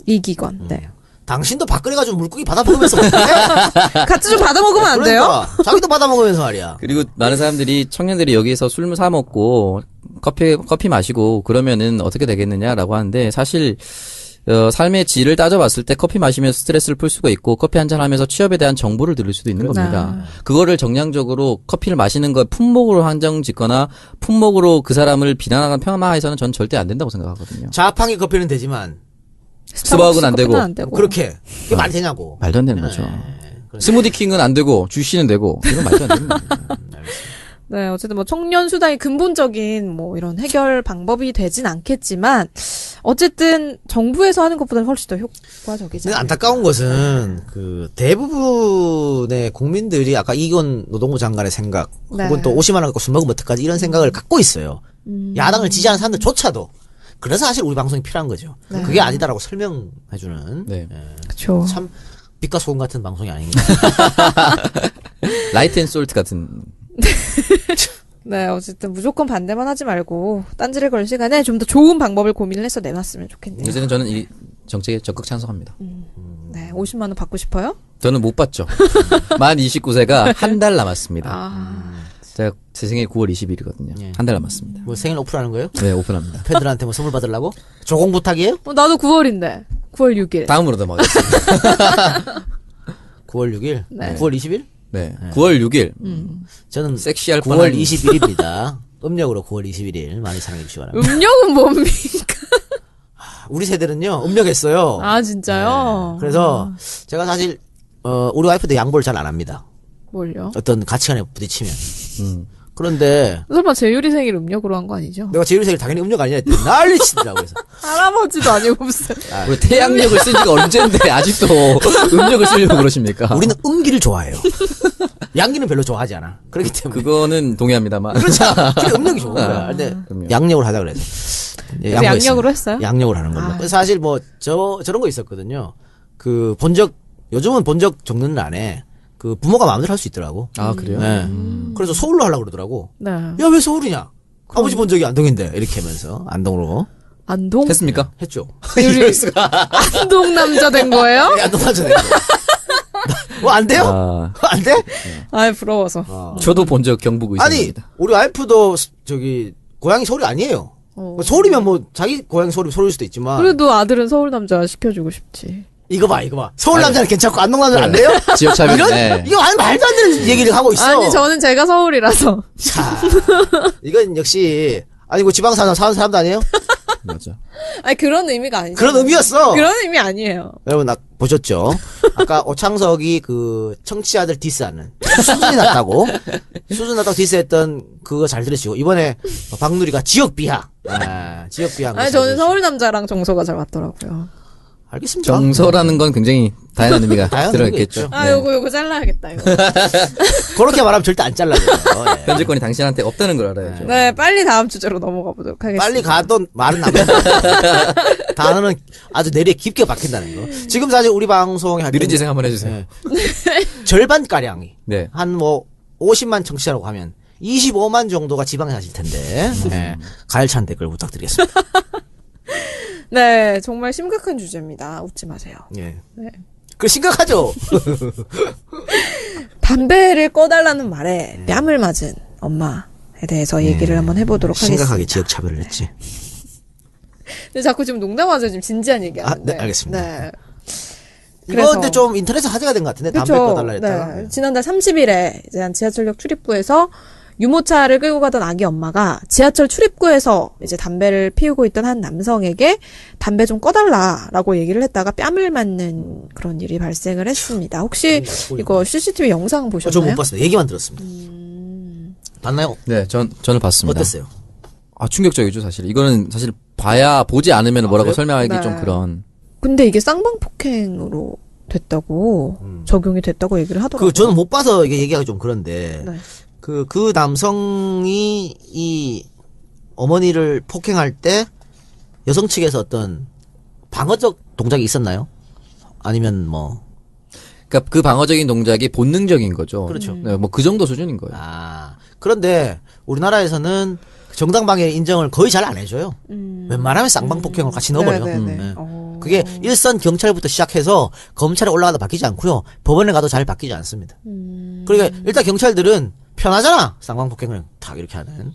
이기관. 네. 당신도 밥그래 가지고 물고기 받아 먹으면서 어떡해? 같이 좀 받아 먹으면 안 돼요? 그러니까 자기도 받아 먹으면서 말이야. 그리고 많은 사람들이, 청년들이 여기서 술 사 먹고 커피 마시고 그러면은 어떻게 되겠느냐라고 하는데, 사실 삶의 질을 따져봤을 때 커피 마시면서 스트레스를 풀 수가 있고, 커피 한잔 하면서 취업에 대한 정보를 들을 수도 있는 겁니다. 그거를 정량적으로 커피를 마시는 거 품목으로 한정 짓거나 품목으로 그 사람을 비난하거나 폄하해서는 전 절대 안 된다고 생각하거든요. 자판기 커피는 되지만 스바우는 안 되고. 그렇게 그게 말이 되냐고. 말도 안 되는 거죠. 스무디 킹은 안 되고 주시는 되고, 이건 말도 안 되는 거예요. 네, 어쨌든 뭐 청년 수당이 근본적인 뭐 이런 해결 방법이 되진 않겠지만 어쨌든 정부에서 하는 것보다는 훨씬 더 효과적이죠. 근데 안타까운 것은 그 대부분의 국민들이 아까 이건 노동부 장관의 생각, 네. 혹은 또 50만 원 갖고 술 먹으면 어떡하지 이런 생각을 갖고 있어요. 야당을 지지하는 사람들조차도. 그래서 사실 우리 방송이 필요한 거죠. 네. 그게 아니다라고 설명해주는. 네. 그렇죠. 참 빛과 소금 같은 방송이 아닌가. 라이트 앤 솔트 같은. 네, 어쨌든 무조건 반대만 하지 말고 딴지를 걸 시간에 좀 더 좋은 방법을 고민을 해서 내놨으면 좋겠네요. 요새는 저는 이 정책에 적극 찬성합니다. 네, 50만 원 받고 싶어요? 저는 못 받죠. 만 29세가 한 달 남았습니다. 아, 제 생일 9월 20일이거든요. 예. 한 달 남았습니다. 뭐 생일 오픈하는 거예요? 네, 오픈합니다. 팬들한테 뭐 선물 받으려고? 조공 부탁이에요? 나도 9월인데. 9월 6일. 다음으로 넘어가겠습니다. 9월 6일? 네. 9월 20일? 네. 9월 6일. 저는 섹시할 9월 뻔한 21일입니다. 음력으로 9월 21일 많이 사랑해 주시기 바랍니다. 음력은 뭡니까? 우리 세대는요 음력했어요. 아, 진짜요? 그래서 제가 사실 우리 와이프도 양보를 잘 안 합니다. 뭘요? 어떤 가치관에 부딪히면. 음. 그런데 설마 제유리 생일 음력으로 한 거 아니죠? 내가 제일 생일 당연히 음력 아니냐 했더니 난리 치더라고. 그래서 할아버지도 아니고 무슨. 우리 태양력을 쓴 지가 언젠데 아직도 음력을 쓰려고 그러십니까? 우리는 음기를 좋아해요. 양기는 별로 좋아하지 않아. 그렇기 때문에. 그거는 동의합니다만. 그렇죠. 그래, 음력이 좋은 거야. 근데 그럼요. 양력으로 하자 그래서. 그래서 양력으로 했어요? 양력으로 하는 걸로. 아. 그래서 사실 뭐 저런 거 있었거든요. 그 본적 요즘은 본적 적는 날에 그 부모가 마음대로 할 수 있더라고. 아, 그래요? 네. 그래서 서울로 하려고 그러더라고. 네. 야, 왜 서울이냐? 아버지 본적이 안동인데 이렇게 하면서 안동으로 안동? 했습니까? 했죠. 요리- 이럴 수가. 안동 남자 된 거예요? 안동 사전. 뭐안 돼요? 아, 안 돼? 아, 부러워서. 저도 본 적 경북 아니, 의사입니다. 우리 와이프도 저기 고향이 서울이 아니에요. 서울이면 뭐 자기 고향이 서울일 수도 있지만 그래도 아들은 서울 남자 시켜주고 싶지. 이거 봐. 서울 남자는 괜찮고 안동 남자는 안 돼요? 지역 차별. 이런 네. 이거 아니 말도 안 되는 얘기를 하고 있어. 아니, 저는 제가 서울이라서. 자, 이건 역시 아니 뭐 지방 사는 사람도 아니에요? 맞아. 아니, 그런 의미가 아니죠. 그런 의미였어. 그런 의미 아니에요. 여러분 보셨죠? 아까 오창석이 그 청취자들 디스하는 수준이 낮다고 디스했던 그거 잘 들으시고 이번에 박누리가 지역 비하. 지역 비하. 아니, 저는 서울 남자랑 정서가 잘 맞더라고요. 알겠습니다. 정서라는 건 굉장히 다양한 의미가 다양한 들어있겠죠. 의미가 아, 네. 요거 잘라야겠다, 이거. 그렇게 말하면 절대 안 잘라요. 네. 편집권이 당신한테 없다는 걸 알아야죠. 네, 빨리 다음 주제로 넘어가 보도록 하겠습니다. 빨리 가던 말은 남는다. 단어는 아주 내리에 깊게 박힌다는 거. 지금 사실 우리 방송에 할 느린 때는 재생 한번 해주세요. 절반 가량이 네. 한 뭐 50만 청취자라고 하면 25만 정도가 지방에 사실 텐데 가열찬 댓글 부탁드리겠습니다. 네, 정말 심각한 주제입니다. 웃지 마세요. 예. 네. 그 심각하죠. 담배를 꺼달라는 말에 뺨을 맞은 엄마에 대해서 얘기를 한번 해보도록 심각하게 하겠습니다. 지역 차별을 했지. 근데 자꾸 지금 농담하죠. 지금 진지한 얘기하는데. 네, 알겠습니다. 네. 이거 그래서- 근데 좀 인터넷에 화제가 된 것 같은데 담배 그쵸. 꺼달라 했다가. 네. 지난달 30일에 이제 한 지하철역 출입구에서 유모차를 끌고 가던 아기 엄마가 지하철 출입구에서 이제 담배를 피우고 있던 한 남성에게 담배 좀 꺼달라라고 얘기를 했다가 뺨을 맞는 그런 일이 발생을 했습니다. 혹시 이거 CCTV 영상 저 못 보셨나요? 봤습니다. 얘기만 들었습니다. 봤나요? 네, 저는 봤습니다. 어땠어요? 아, 충격적이죠, 사실. 이거는 사실 보지 않으면 뭐라고 그래요? 설명하기 네. 좀 그런. 근데 이게 쌍방폭행으로 됐다고 적용이 됐다고 얘기를 하더라고요. 그 저는 못 봐서 이게 얘기하기 좀 그런데 네. 그 남성이 이 어머니를 폭행할 때 여성 측에서 어떤 방어적 동작이 있었나요? 아니면 뭐 그러니까 그 방어적인 동작이 본능적인 거죠. 그렇죠. 네, 뭐 그 정도 수준인 거예요. 그런데 우리나라에서는 정당방위 인정을 거의 잘 안 해줘요. 웬만하면 쌍방폭행을 같이 넣어버려. 네네네. 네. 어. 그게 일선 경찰부터 시작해서 검찰에 올라가도 바뀌지 않고요. 법원에 가도 잘 바뀌지 않습니다. 그러니까 일단 경찰들은 편하잖아. 쌍방폭행을 탁 이렇게 하는.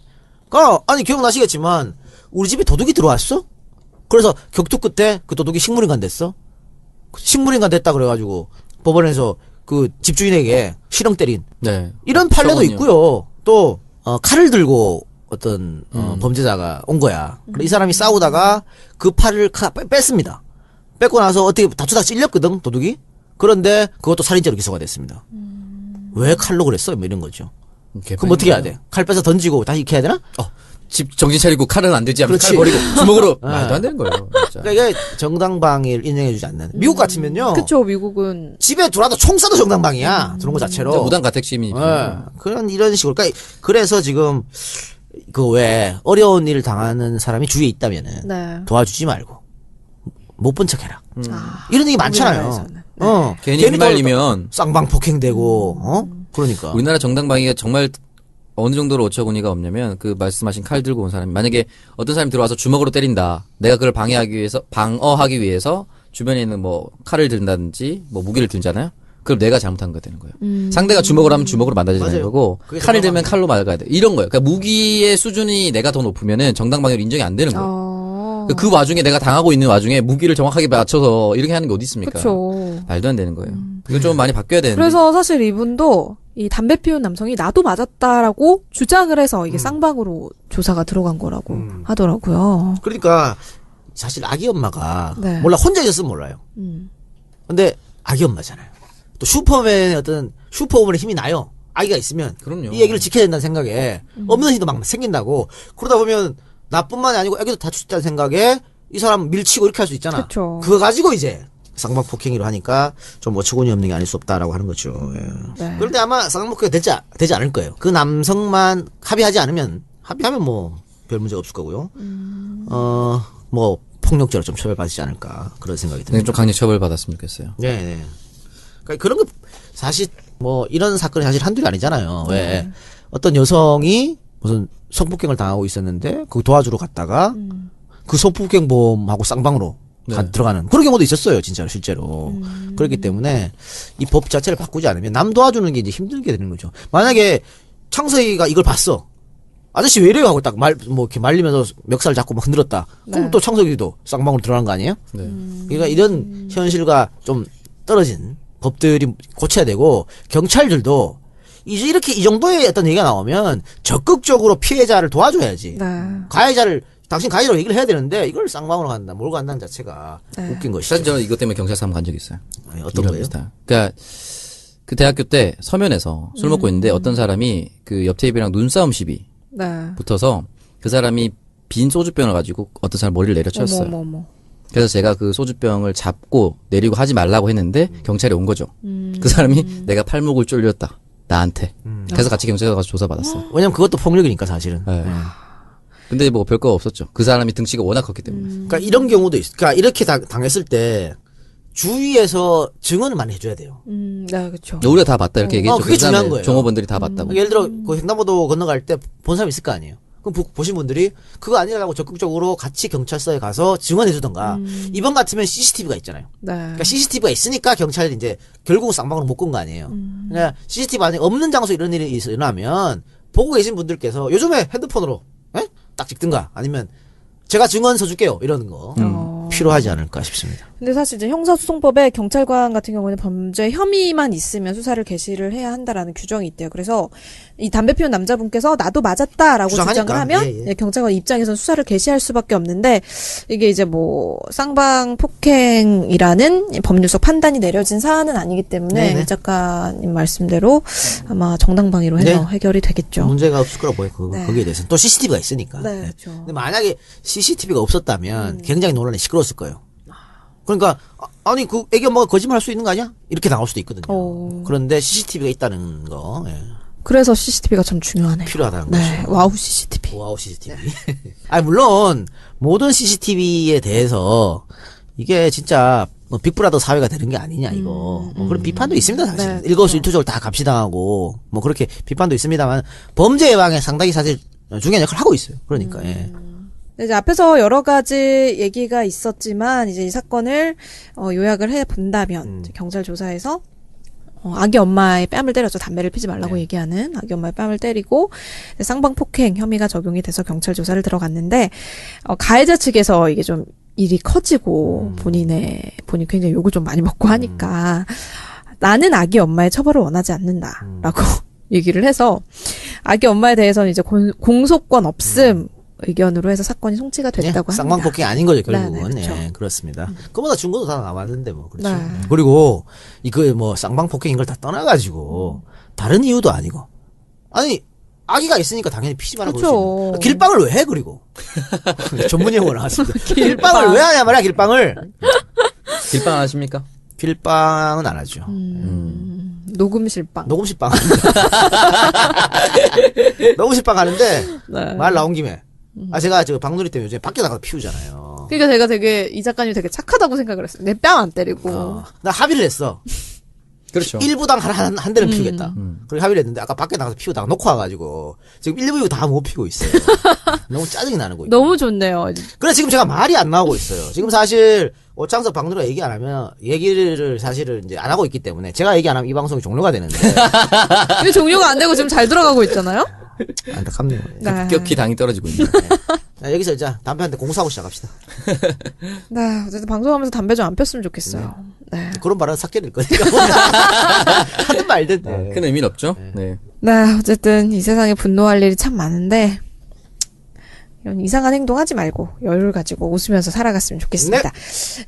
그러니까 아니 기억나시겠지만 우리 집에 도둑이 들어왔어? 그래서 격투 끝에 그 도둑이 식물인간 됐어? 식물인간 됐다 그래가지고 법원에서 그 집주인에게 실형 때린 네. 이런 판례도 저건요. 있고요. 또 칼을 들고 어떤 범죄자가 온 거야. 그래 이 사람이 싸우다가 그 팔을 뺐습니다. 뺏고 나서 어떻게 다투다가 찔렸거든 도둑이. 그런데 그것도 살인죄로 기소가 됐습니다. 왜 칼로 그랬어? 뭐 이런 거죠. 그럼 어떻게 해야 돼? 칼 빼서 던지고 다시 이렇게 해야 되나? 집 정신 차리고 칼은 안 되지 하면 그렇지. 칼 버리고 주먹으로 말도 안 되는 거예요. 진짜. 그러니까 이게 정당방위를 인정해주지 않는. 미국 같으면요. 그쵸, 미국은. 집에 들어와도 총 쏴도 정당방위야. 들어온 거 자체로. 진짜 무단 가택 시민이. 그런 이런 식으로. 그러니까 그래서 지금 그 왜 어려운 일을 당하는 사람이 주위에 있다면은 네. 도와주지 말고 못 본 척해라. 아, 이런 얘기 많잖아요. 우리나라에서는. 괜히 휘말리면 쌍방폭행되고 그러니까. 우리나라 정당방위가 정말 어느 정도로 어처구니가 없냐면 그 말씀하신 칼 들고 온 사람이 만약에 어떤 사람이 들어와서 주먹으로 때린다. 내가 그걸 방어하기 위해서 주변에 있는 뭐 칼을 든다든지 뭐 무기를 들잖아요. 그럼 내가 잘못한 거 되는 거예요. 상대가 주먹으로 하면 주먹으로 맞아야 되는 맞아요. 거고 그게 칼을 들면 정당방위. 칼로 맞아야 돼. 이런 거예요. 그러니까 무기의 수준이 내가 더 높으면은 정당방위로 인정이 안 되는 거예요. 그 와중에 내가 당하고 있는 와중에 무기를 정확하게 맞춰서 이렇게 하는 게 어디 있습니까? 그쵸. 말도 안 되는 거예요. 이거 좀 많이 바뀌어야 되는데. 그래서 사실 이분도 이 담배 피운 남성이 나도 맞았다라고 주장을 해서 이게 쌍방으로 조사가 들어간 거라고 하더라고요. 그러니까 사실 아기 엄마가 네. 몰라 혼자 있었으면 몰라요. 근데 아기 엄마잖아요. 또 슈퍼맨의 어떤 슈퍼우먼의 힘이 나요. 아기가 있으면 그럼요. 이 애기를 지켜야 된다는 생각에 없는 힘도 막 생긴다고. 그러다 보면 나뿐만이 아니고 애기도 다칠 수 있다는 생각에 이 사람 밀치고 이렇게 할 수 있잖아. 그쵸. 그거 가지고 이제 쌍방폭행으로 하니까 좀 어처구니 없는 게 아닐 수 없다라고 하는 거죠. 예. 네. 그럴 때 아마 쌍방폭행이 되지 않을 거예요. 그 남성만 합의하면 뭐 별 문제가 없을 거고요. 뭐 폭력죄로 좀 처벌받지 않을까 그런 생각이 듭니다. 좀 강력 처벌 받았으면 좋겠어요. 네. 그러니까 그런 거 사실 뭐 이런 사건이 사실 한둘이 아니잖아요. 왜 어떤 여성이 무슨 성폭행을 당하고 있었는데 그 도와주러 갔다가 그 성폭행 보험하고 쌍방으로 들어가는 그런 경우도 있었어요, 진짜로 실제로. 그렇기 때문에 이 법 자체를 바꾸지 않으면 남 도와주는 게 이제 힘들게 되는 거죠. 만약에 창석이가 이걸 봤어. 아저씨 왜 이래요 하고 딱 이렇게 말리면서 멱살 잡고 막 흔들었다. 그럼 네. 또 창석이도 쌍방으로 들어간 거 아니에요? 네. 그러니까 이런 현실과 좀 떨어진 법들이 고쳐야 되고 경찰들도 이제 이렇게 이 정도의 어떤 얘기가 나오면 적극적으로 피해자를 도와줘야지. 네. 가해자를 당신 가해자로 얘기를 해야 되는데 이걸 쌍방으로 간다, 몰고 간다는 자체가 네. 웃긴 것이죠. 사실 저는 이것 때문에 경찰서 한번 간 적이 있어요. 아니, 어떤 이런 거예요? 비슷한. 그러니까 그 대학교 때 서면에서 술 먹고 있는데 어떤 사람이 그 옆 테이블이랑 눈싸움 시비 네. 붙어서 그 사람이 빈 소주병을 가지고 어떤 사람 머리를 내려쳤어요. 어머. 그래서 제가 그 소주병을 잡고 내리고 하지 말라고 했는데 경찰이 온 거죠. 그 사람이 내가 팔목을 쫄렸다. 나한테. 그래서 같이 경찰서 가서 조사받았어요. 왜냐면 그것도 폭력이니까 사실은. 네. 근데 뭐 별거 없었죠. 그 사람이 등치가 워낙 컸기 때문에. 그러니까 이런 경우도 있어. 그러니까 이렇게 당했을 때 주위에서 증언을 많이 해줘야 돼요. 네, 그쵸. 우리가 다 봤다 이렇게 얘기했죠. 그게 그 다음에 중요한 거예요. 종업원들이 다 봤다고. 그러니까 예를 들어 그 횡단보도 건너갈 때 본 사람 있을 거 아니에요. 그럼 보신 분들이 그거 아니라고 적극적으로 같이 경찰서에 가서 증언해주던가. 이번 같으면 CCTV가 있잖아요. 네. 그러니까 CCTV가 있으니까 경찰이 이제 결국은 쌍방으로 못 건 거 아니에요. 그러니까 CCTV 안에 없는 장소에 이런 일이 일어나면 보고 계신 분들께서 요즘에 핸드폰으로 딱 찍든가 아니면 제가 증언서 줄게요 이러는 거 필요하지 않을까 싶습니다. 근데 사실 이제 형사소송법에 경찰관 같은 경우는 범죄 혐의만 있으면 수사를 개시를 해야 한다라는 규정이 있대요. 그래서 이 담배 피운 남자분께서 나도 맞았다라고 주장하니까. 주장을 하면 예, 예. 경찰관 입장에서는 수사를 개시할 수밖에 없는데 이게 이제 뭐 쌍방 폭행이라는 법률적 판단이 내려진 사안은 아니기 때문에 네네. 이 작가님 말씀대로 아마 정당방위로 해서 네. 해결이 되겠죠. 문제가 없을 거라고 보여요. 네. 거기에 대해서는 또 CCTV가 있으니까. 네, 네. 그렇죠. 근데 만약에 CCTV가 없었다면 굉장히 논란이 시끄러웠을 거예요. 그러니까 아니 그 애기 엄마가 거짓말할 수 있는 거 아니야? 이렇게 나올 수도 있거든요. 그런데 CCTV가 있다는 거 그래서 CCTV가 참 중요하네요. 필요하다는 네, 거죠. 와우 CCTV. 와우 CCTV. 아니 물론 모든 CCTV에 대해서 이게 진짜 뭐 빅브라더 사회가 되는 게 아니냐 이거 뭐 그런 비판도 있습니다 사실. 네, 일거수일투족을 다 감시당하고 뭐 그렇게 비판도 있습니다만 범죄 예방에 상당히 사실 중요한 역할을 하고 있어요. 그러니까 예. 네, 이제 앞에서 여러 가지 얘기가 있었지만 이제 이 사건을 요약을 해 본다면 경찰 조사에서 아기 엄마의 뺨을 때렸죠. 담배를 피지 말라고 네. 얘기하는 아기 엄마의 뺨을 때리고 쌍방 폭행 혐의가 적용이 돼서 경찰 조사를 들어갔는데 가해자 측에서 이게 좀 일이 커지고 본인이 굉장히 욕을 좀 많이 먹고 하니까 나는 아기 엄마의 처벌을 원하지 않는다라고 얘기를 해서 아기 엄마에 대해서는 이제 공소권 없음 의견으로 해서 사건이 송치가 됐다고 합니다. 쌍방폭행이 아닌 거죠 결국은. 네, 그렇죠. 예, 그렇습니다. 그보다 증거도 다 나왔는데 뭐 그렇죠. 네. 그리고 이거 뭐 쌍방폭행인 걸 다 떠나가지고 다른 이유도 아니고 아니 아기가 있으니까 당연히 피지 말라고 그렇죠. 그러지. 길빵을 왜 해 그리고 전문 용어 나왔습니다. 길빵을 왜 하냐 말이야 길빵을. 길빵 안 하십니까? 길빵은 안 하죠. 녹음실빵. 녹음실빵. 녹음실빵 하는데 네. 말 나온 김에 제가 저 방놀이 때문에 요즘에 밖에 나가서 피우잖아요. 그러니까 제가 되게 이 작가님이 되게 착하다고 생각을 했어요. 내 뺨 안 때리고. 나 합의를 했어. 그렇죠. 1부당 한 대는 피우겠다. 그렇게 합의를 했는데 아까 밖에 나가서 피우다가 놓고 와가지고 지금 1부, 2부 다 못 피우고 있어요. 너무 짜증이 나는 거예요. 너무 좋네요. 그래서 지금 제가 말이 안 나오고 있어요. 지금 사실 오창석 박누리가 얘기 안 하면 얘기를 사실은 이제 안 하고 있기 때문에 제가 얘기 안 하면 이 방송이 종료가 되는데 왜 종료가 안 되고 지금 잘 들어가고 있잖아요? 안타깝네요. 네. 급격히 당이 떨어지고 있네요. 자, 여기서 이제 담배 한 대 공수하고 시작합시다. 네, 어쨌든 방송하면서 담배 좀 안 폈으면 좋겠어요. 네. 그런 말은 삭제될 거니까. 하든 말든. 네, 큰 의미는 없죠. 네. 네, 어쨌든 이 세상에 분노할 일이 참 많은데 이런 이상한 행동하지 말고 여유를 가지고 웃으면서 살아갔으면 좋겠습니다.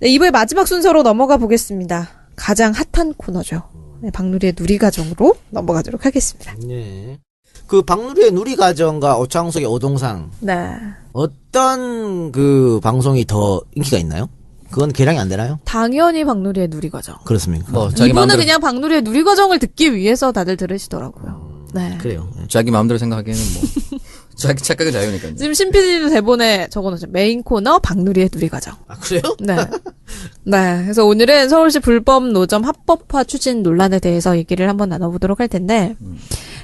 네, 2부의 마지막 순서로 넘어가 보겠습니다. 가장 핫한 코너죠. 네, 박누리의 누리과정으로 넘어가도록 하겠습니다. 네. 그 박누리의 누리과정과 오창석의 오동상 네. 어떤 그 방송이 더 인기가 있나요? 그건 계량이 안 되나요? 당연히 박누리의 누리과정. 그렇습니까? 뭐 자기 이분은 마음대로 그냥 박누리의 누리과정을 듣기 위해서 다들 들으시더라고요. 네. 그래요. 자기 마음대로 생각하기에는 뭐 자기 착각은 자유니까요. 지금 신PD도 대본에 적어놓죠. 메인 코너 박누리의 누리과정. 아, 그래요? 네. 네. 그래서 오늘은 서울시 불법 노점 합법화 추진 논란에 대해서 얘기를 한번 나눠보도록 할 텐데,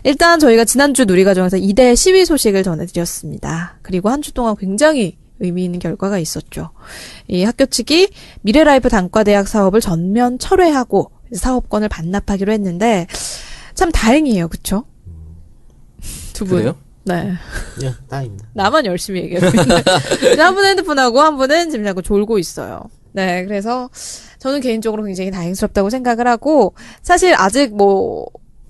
일단 저희가 지난주 누리과정에서 2대 시위 소식을 전해드렸습니다. 그리고 한 주 동안 굉장히 의미 있는 결과가 있었죠. 이 학교 측이 미래라이프 단과대학 사업을 전면 철회하고 사업권을 반납하기로 했는데, 참 다행이에요. 그쵸? 두 분. 그래요? 네. 예, 다행입니다. 나만 열심히 얘기하고 있는데 한 분은 핸드폰하고 한 분은 지금 자꾸 졸고 있어요. 네, 그래서 저는 개인적으로 굉장히 다행스럽다고 생각을 하고 사실 아직 뭐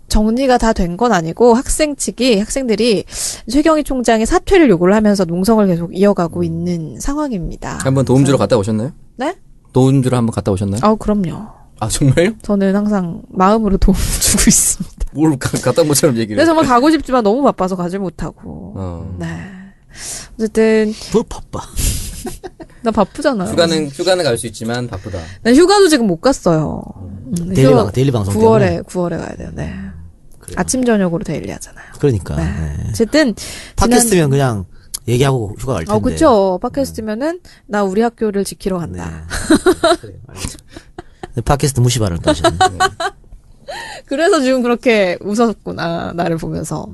정리가 다 된 건 아니고 학생들이 최경희 총장의 사퇴를 요구를 하면서 농성을 계속 이어가고 있는 상황입니다. 한번 도움 주러 갔다 오셨나요? 네? 도움 주러 한번 갔다 오셨나요? 그럼요. 아 정말요? 저는 항상 마음으로 도움을 주고 있습니다. 뭘 갔다 온 것처럼 얘기를. 근데 정말 가고 싶지만 너무 바빠서 가지 못하고. 네. 어쨌든 더 바빠. 나 바쁘잖아요. 휴가는 갈 수 있지만 바쁘다. 난 휴가도 지금 못 갔어요. 데일리 방송 9월에 가야 돼요. 네. 그래요. 아침 저녁으로 데일리 하잖아요. 그러니까. 네. 네. 어쨌든 팟캐스트면 그냥 얘기하고 휴가 갈 텐데. 그쵸. 팟캐스트면은 나 우리 학교를 지키러 간다. 네. 그래요. 알겠습니다. 팟캐스트 무시 발언 또 하셨네. 그래서 지금 그렇게 웃었구나. 나를 보면서.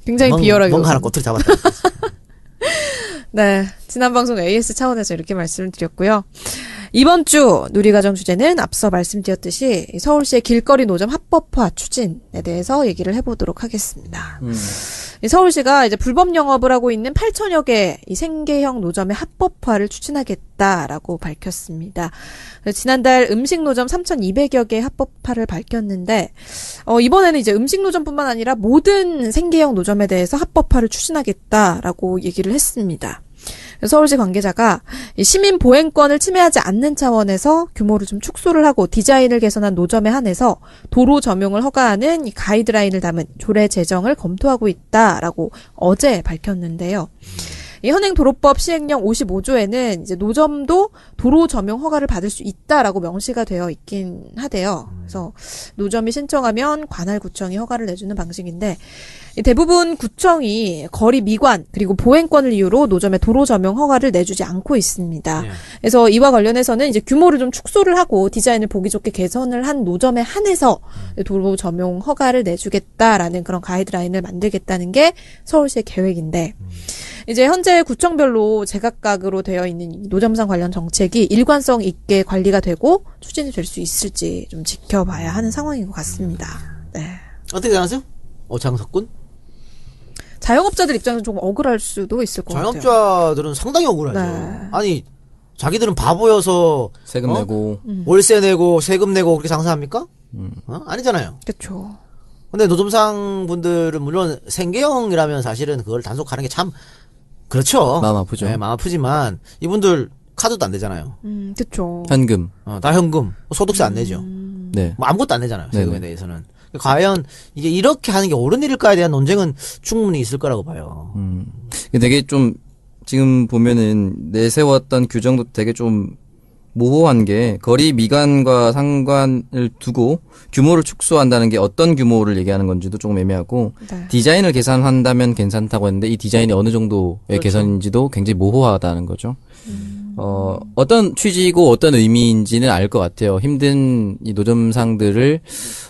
굉장히 비열하게 뭔가 하나 웃었네. 꼬투리 잡았다. 네. 지난 방송 AS 차원에서 이렇게 말씀을 드렸고요. 이번 주 누리과정 주제는 앞서 말씀드렸듯이 서울시의 길거리 노점 합법화 추진에 대해서 얘기를 해보도록 하겠습니다. 이 서울시가 이제 불법 영업을 하고 있는 8천여 개 이 생계형 노점의 합법화를 추진하겠다라고 밝혔습니다. 지난달 음식 노점 3,200여 개 합법화를 밝혔는데 이번에는 이제 음식 노점뿐만 아니라 모든 생계형 노점에 대해서 합법화를 추진하겠다라고 얘기를 했습니다. 서울시 관계자가 시민 보행권을 침해하지 않는 차원에서 규모를 좀 축소를 하고 디자인을 개선한 노점에 한해서 도로 점용을 허가하는 이 가이드라인을 담은 조례 제정을 검토하고 있다라고 어제 밝혔는데요. 이 현행 도로법 시행령 55조에는 이제 노점도 도로 점용 허가를 받을 수 있다라고 명시가 되어 있긴 하대요. 그래서 노점이 신청하면 관할구청이 허가를 내주는 방식인데 대부분 구청이 거리 미관 그리고 보행권을 이유로 노점에 도로 점용 허가를 내주지 않고 있습니다. 그래서 이와 관련해서는 이제 규모를 좀 축소를 하고 디자인을 보기 좋게 개선을 한 노점에 한해서 도로 점용 허가를 내주겠다라는 그런 가이드라인을 만들겠다는 게 서울시의 계획인데 이제 현재 구청별로 제각각으로 되어 있는 이 노점상 관련 정책이 일관성 있게 관리가 되고 추진이 될 수 있을지 좀 지켜봐야 하는 상황인 것 같습니다. 네. 어떻게 생각하세요? 오창석군? 자영업자들 입장에서 조금 억울할 수도 있을 것 같아요. 자영업자들은 상당히 억울하죠. 네. 아니, 자기들은 바보여서 세금 내고 월세 내고 세금 내고 그렇게 장사합니까? 아니잖아요. 그렇죠. 근데 노점상 분들은 물론 생계형이라면 사실은 그걸 단속하는 게 참 그렇죠. 마음 아프죠. 네, 마음 아프지만 이분들 카드도 안 되잖아요. 그렇죠. 현금. 다 현금, 소득세 안 내죠. 네. 뭐 아무것도 안 내잖아요. 세금에 네네. 대해서는. 과연 이게 이렇게 하는 게 옳은 일일까에 대한 논쟁은 충분히 있을 거라고 봐요. 되게 좀 지금 보면은 내세웠던 규정도 되게 좀 모호한 게 거리 미관과 상관을 두고 규모를 축소한다는 게 어떤 규모를 얘기하는 건지도 조금 애매하고 네. 디자인을 개선한다면 괜찮다고 했는데 이 디자인이 어느 정도의 그렇죠. 개선인지도 굉장히 모호하다는 거죠. 어떤 취지고 어떤 의미인지는 알 것 같아요. 힘든 이 노점상들을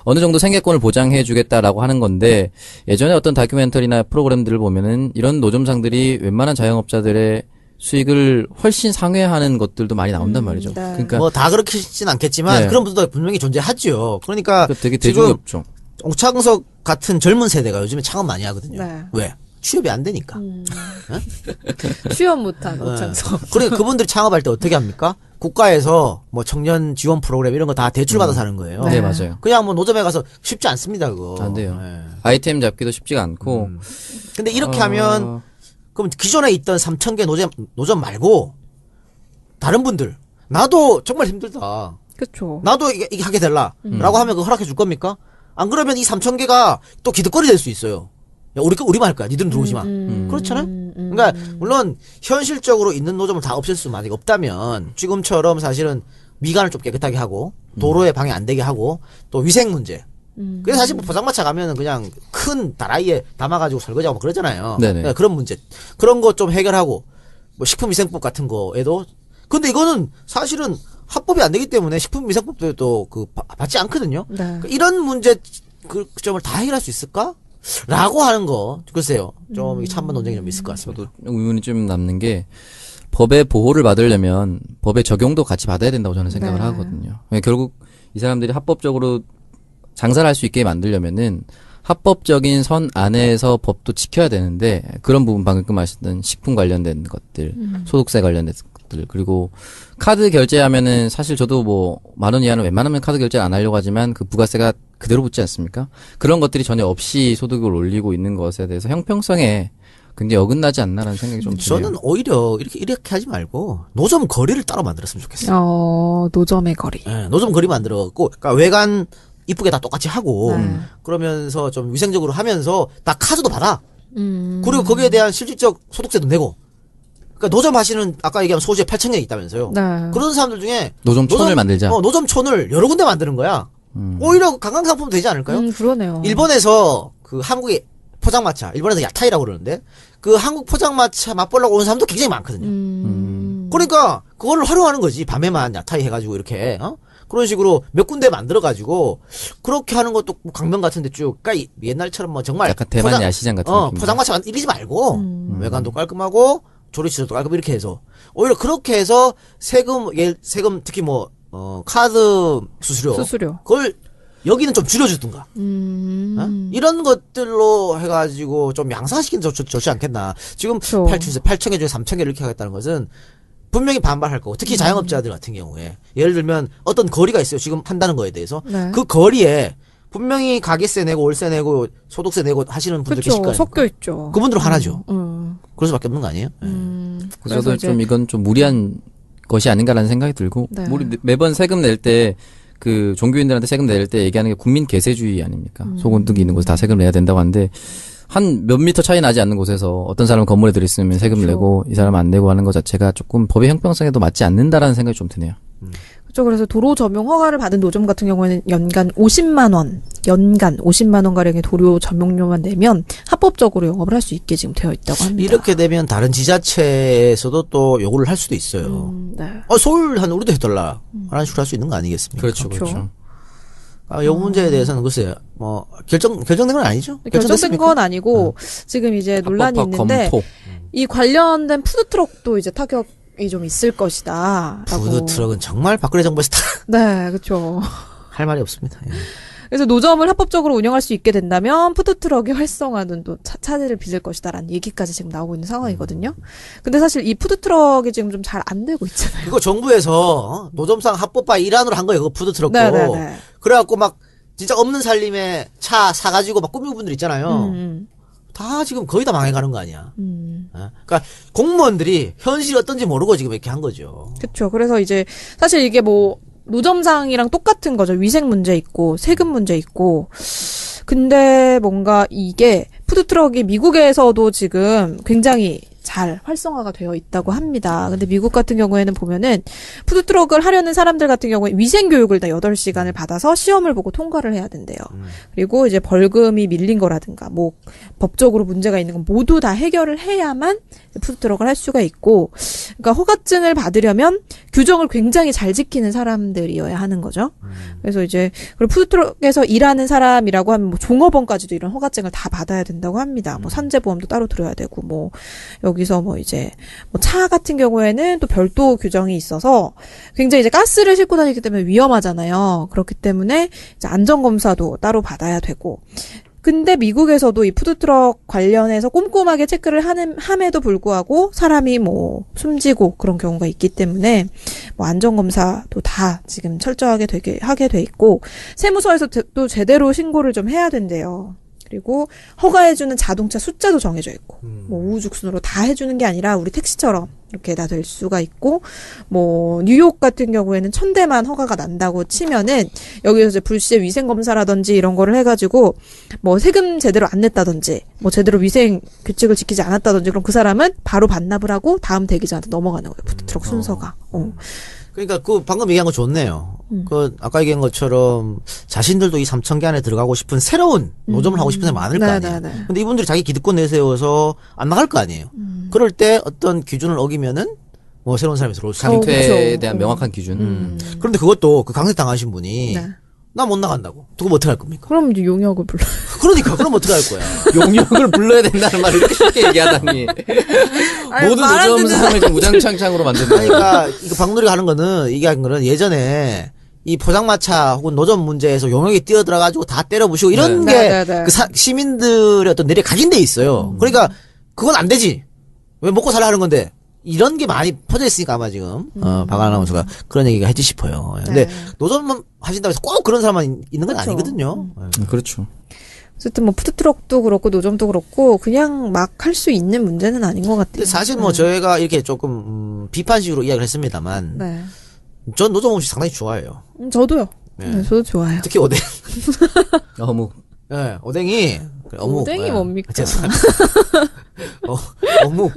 어느 정도 생계권을 보장해 주겠다라고 하는 건데 예전에 어떤 다큐멘터리나 프로그램들을 보면은 이런 노점상들이 웬만한 자영업자들의 수익을 훨씬 상회하는 것들도 많이 나온단 말이죠. 네. 그러니까 뭐 다 그렇진 않겠지만 네. 그런 분들도 분명히 존재하죠. 그러니까 되게 지금 대중이 없죠. 옥창석 같은 젊은 세대가 요즘에 창업 많이 하거든요. 네. 왜? 취업이 안 되니까. 취업 못한 네. 오창석. 그러니까 그분들이 창업할 때 어떻게 합니까? 국가에서 뭐 청년 지원 프로그램 이런 거 다 대출 받아서 하는 거예요. 네, 맞아요. 그냥 뭐 노점에 가서 쉽지 않습니다, 그거. 안 돼요. 네. 아이템 잡기도 쉽지가 않고. 근데 이렇게 하면 그럼 기존에 있던 3,000개 노점 말고 다른 분들 나도 정말 힘들다. 그렇죠. 나도 이게 하게 될라라고 하면 그거 허락해 줄 겁니까? 안 그러면 이 3,000개가 또 기득권이 될 수 있어요. 야, 우리만 할 거야. 니들은 들어오지 마. 그렇잖아요? 그러니까, 물론, 현실적으로 있는 노점을 다 없앨 수 만약에 없다면, 지금처럼 사실은 미간을 좀 깨끗하게 하고, 도로에 방해 안 되게 하고, 또 위생 문제. 그래서 사실 뭐 포장마차 가면은 그냥 큰 다라이에 담아가지고 설거지하고 막 그러잖아요. 네네. 그러니까 그런 문제. 그런 거 좀 해결하고, 뭐 식품위생법 같은 거에도, 근데 이거는 사실은 합법이 안 되기 때문에 식품위생법도 또 받지 않거든요. 네. 그러니까 이런 문제, 그 점을 다 해결할 수 있을까? 라고 하는 거, 글쎄요. 좀 찬반 논쟁이 좀 있을 것 같습니다. 저도 의문이 좀 남는 게 법의 보호를 받으려면 법의 적용도 같이 받아야 된다고 저는 생각을 네. 하거든요. 결국 이 사람들이 합법적으로 장사를 할 수 있게 만들려면은 합법적인 선 안에서 법도 지켜야 되는데 그런 부분 방금 말씀하셨던 식품 관련된 것들, 소득세 관련된 것들 그리고 카드 결제하면은 사실 저도 뭐 10,000원 이하는 웬만하면 카드 결제를 안 하려고 하지만 그 부가세가 그대로 붙지 않습니까? 그런 것들이 전혀 없이 소득을 올리고 있는 것에 대해서 형평성에 굉장히 어긋나지 않나라는 생각이 좀 드네요. 저는 오히려 이렇게 하지 말고 노점 거리를 따로 만들었으면 좋겠어요. 노점의 거리. 예, 노점 거리 만들어갖고, 그러니까 외관 이쁘게 다 똑같이 하고, 네. 그러면서 좀 위생적으로 하면서 다 카드도 받아. 그리고 거기에 대한 실질적 소득세도 내고. 그러니까 노점 하시는 아까 얘기한 소주에 8,000개 있다면서요. 네. 그런 사람들 중에 노점촌을 만들자. 노점촌을 여러 군데 만드는 거야. 오히려 관광상품 되지 않을까요? 그러네요. 일본에서 그 한국의 포장마차, 일본에서 야타이라고 그러는데 그 한국 포장마차 맛보려고 오는 사람도 굉장히 많거든요. 그러니까 그걸 활용하는 거지. 밤에만 야타이 해가지고 이렇게 그런 식으로 몇 군데 만들어가지고 그렇게 하는 것도 강변 같은데 쭉. 그러니까 옛날처럼 뭐 정말 약간 대만 야시장 같은 느낌. 포장마차 이러지 말고 외관도 깔끔하고 조리시설도 깔끔 이렇게 해서 오히려 그렇게 해서 세금 특히 뭐 카드 수수료 그걸 여기는 좀 줄여주든가. 이런 것들로 해가지고 좀 양산시키는 게 좋지 않겠나. 지금 그렇죠. 8,000개 중에 3,000개 이렇게 하겠다는 것은 분명히 반발할 거고, 특히 자영업자들 같은 경우에 예를 들면 어떤 거리가 있어요. 지금 한다는 거에 대해서 네. 그 거리에 분명히 가게세 내고 월세 내고 소득세 내고 하시는 분들 계실 그렇죠. 거예요. 섞여 있죠. 그분들은 화나죠. 음. 그럴 수밖에 없는 거 아니에요? 그래서 그래서 좀 이건 좀 무리한 것이 아닌가라는 생각이 들고 네. 우리 매번 세금 낼 때 그 종교인들한테 세금 낼 때 얘기하는 게 국민 계세주의 아닙니까? 소고등이 있는 곳에 다 세금을 내야 된다고 하는데 한 몇 미터 차이 나지 않는 곳에서 어떤 사람은 건물에 들어있으면 세금을 그렇죠. 내고 이 사람은 안 내고 하는 것 자체가 조금 법의 형평성에도 맞지 않는다라는 생각이 좀 드네요. 그렇죠. 그래서 도로 점용 허가를 받은 노점 같은 경우에는 연간 50만 원 가량의 도로 점용료만 내면 합법적으로 영업을 할 수 있게 지금 되어 있다고 합니다. 이렇게 되면 다른 지자체에서도 또 요구를 할 수도 있어요. 네. 서울 한 우리도 해달라. 라는 식으로 할 수 있는 거 아니겠습니까? 그렇죠. 그렇죠. 요 문제에 대해서는 글쎄요. 뭐 결정된 건 아니죠? 결정된 결정됐습니까? 건 아니고 지금 이제 논란이 합법화 있는데 검토. 이 관련된 푸드트럭도 이제 타격이 좀 있을 것이다. 푸드트럭은 정말 박근혜 정부에서 다 네, 그렇죠. 할 말이 없습니다. 예. 그래서 노점을 합법적으로 운영할 수 있게 된다면 푸드트럭의 활성화는 또 차질을 빚을 것이다라는 얘기까지 지금 나오고 있는 상황이거든요. 근데 사실 이 푸드트럭이 지금 좀 잘 안 되고 있잖아요. 그거 정부에서 노점상 합법화 일환으로 한 거예요. 그 푸드트럭도. 네네네. 그래갖고 막 진짜 없는 살림에 차 사가지고 막 꾸미고 분들 있잖아요. 다 지금 거의 다 망해가는 거 아니야. 그러니까 공무원들이 현실이 어떤지 모르고 지금 이렇게 한 거죠. 그렇죠. 그래서 이제 사실 이게 뭐 노점상이랑 똑같은 거죠. 위생 문제 있고 세금 문제 있고. 근데 뭔가 이게 푸드트럭이 미국에서도 지금 굉장히 잘 활성화가 되어 있다고 합니다. 근데 미국 같은 경우에는 보면은 푸드트럭을 하려는 사람들 같은 경우에 위생 교육을 다 8시간을 받아서 시험을 보고 통과를 해야 된대요. 그리고 이제 벌금이 밀린 거라든가 뭐 법적으로 문제가 있는 건 모두 다 해결을 해야만 푸드트럭을 할 수가 있고, 그러니까 허가증을 받으려면 규정을 굉장히 잘 지키는 사람들이어야 하는 거죠. 그래서 이제 그리고 푸드트럭에서 일하는 사람이라고 하면 뭐 종업원까지도 이런 허가증을 다 받아야 된다고 합니다. 뭐 산재보험도 따로 들어야 되고 뭐 여기 여기서 뭐 이제 뭐 차 같은 경우에는 또 별도 규정이 있어서 굉장히 이제 가스를 싣고 다니기 때문에 위험하잖아요. 그렇기 때문에 이제 안전 검사도 따로 받아야 되고. 근데 미국에서도 이 푸드트럭 관련해서 꼼꼼하게 체크를 함에도 불구하고 사람이 뭐 숨지고 그런 경우가 있기 때문에 뭐 안전검사도 다 지금 철저하게 하게 돼 있고 세무서에서 또 제대로 신고를 좀 해야 된대요. 그리고 허가해주는 자동차 숫자도 정해져 있고 뭐 우후죽순으로 다 해주는 게 아니라 우리 택시처럼 이렇게 다 될 수가 있고 뭐 뉴욕 같은 경우에는 1,000대만 허가가 난다고 치면은 여기서 이제 불시에 위생 검사라든지 이런 거를 해가지고 뭐 세금 제대로 안 냈다든지 뭐 제대로 위생 규칙을 지키지 않았다든지 그럼 그 사람은 바로 반납을 하고 다음 대기자한테 넘어가는 거예요. 푸드트럭 순서가. 그러니까 그 방금 얘기한 거 좋네요. 그 아까 얘기한 것처럼 자신들도 이 3,000개 안에 들어가고 싶은 새로운 노점을 하고 싶은 사람이 많을 거 아니에요. 근데 이분들이 자기 기득권 내세워서 안 나갈 거 아니에요. 그럴 때 어떤 기준을 어기면은 뭐 새로운 사람이 들어올 수 있는 강퇴에 대한 명확한 기준. 그런데 그것도 그 강퇴 당하신 분이 나 못 나간다고. 그럼 어떻게 할 겁니까? 그럼 이제 용역을 불러. 그러니까 그럼 어떻게 할 거야? 용역을 불러야 된다는 말을 이렇게 쉽게 얘기하다니. 모든 노점상을 좀 우장창창으로 만든다. 그러니까 이거 박누리가 하는 거는 얘기한 거는 예전에 이 포장마차 혹은 노점 문제에서 용역이 뛰어들어가지고 다 때려부시고 이런 게 그 시민들의 어떤 내리 각인돼 있어요. 그러니까 그건 안 되지. 왜 먹고 살라 하는 건데. 이런 게 많이 퍼져 있으니까 아마 지금 박 아나운서가 그런 얘기가 했지 싶어요. 근데 노점만 하신다고 해서 꼭 그런 사람만 있는 건 그렇죠. 아니거든요. 그렇죠. 어쨌든 뭐 푸드트럭도 그렇고 노점도 그렇고 그냥 막 할 수 있는 문제는 아닌 것 같아요. 근데 사실 뭐 저희가 이렇게 조금 비판식으로 이야기를 했습니다만 네. 전 노점 음식 상당히 좋아해요. 저도요. 네, 저도 좋아요. 특히 오뎅. 어묵. 네, 오뎅이 어묵. 오뎅이 뭡니까? 어묵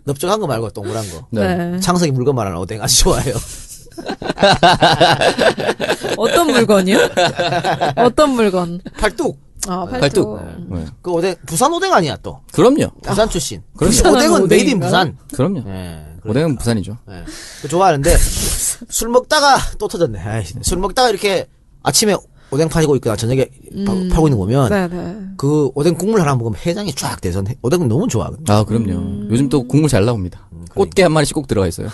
넓적한 거 말고 동그란 거. 네. 창석이 물건 말하는 오뎅 아주 좋아해요. 어떤 물건이요? 어떤 물건? 팔뚝. 아, 팔뚝. 네. 그 오뎅 부산 오뎅 아니야 또. 그럼요. 부산 출신. 그럼요. 오뎅은 메이드 인 부산. 그럼요. 네, 오뎅은 부산이죠. 네. 좋아하는데 술 먹다가 또 터졌네. 아이씨. 술 먹다가 이렇게 아침에 오뎅 팔고 있거나 저녁에 팔고 있는 거 보면 네네. 그 오뎅 국물 하나 먹으면 해장이 쫙 돼서 오뎅은 너무 좋아하거든요. 아, 그럼요. 요즘 또 국물 잘 나옵니다. 꽃게 한 마리씩 꼭 들어가 있어요.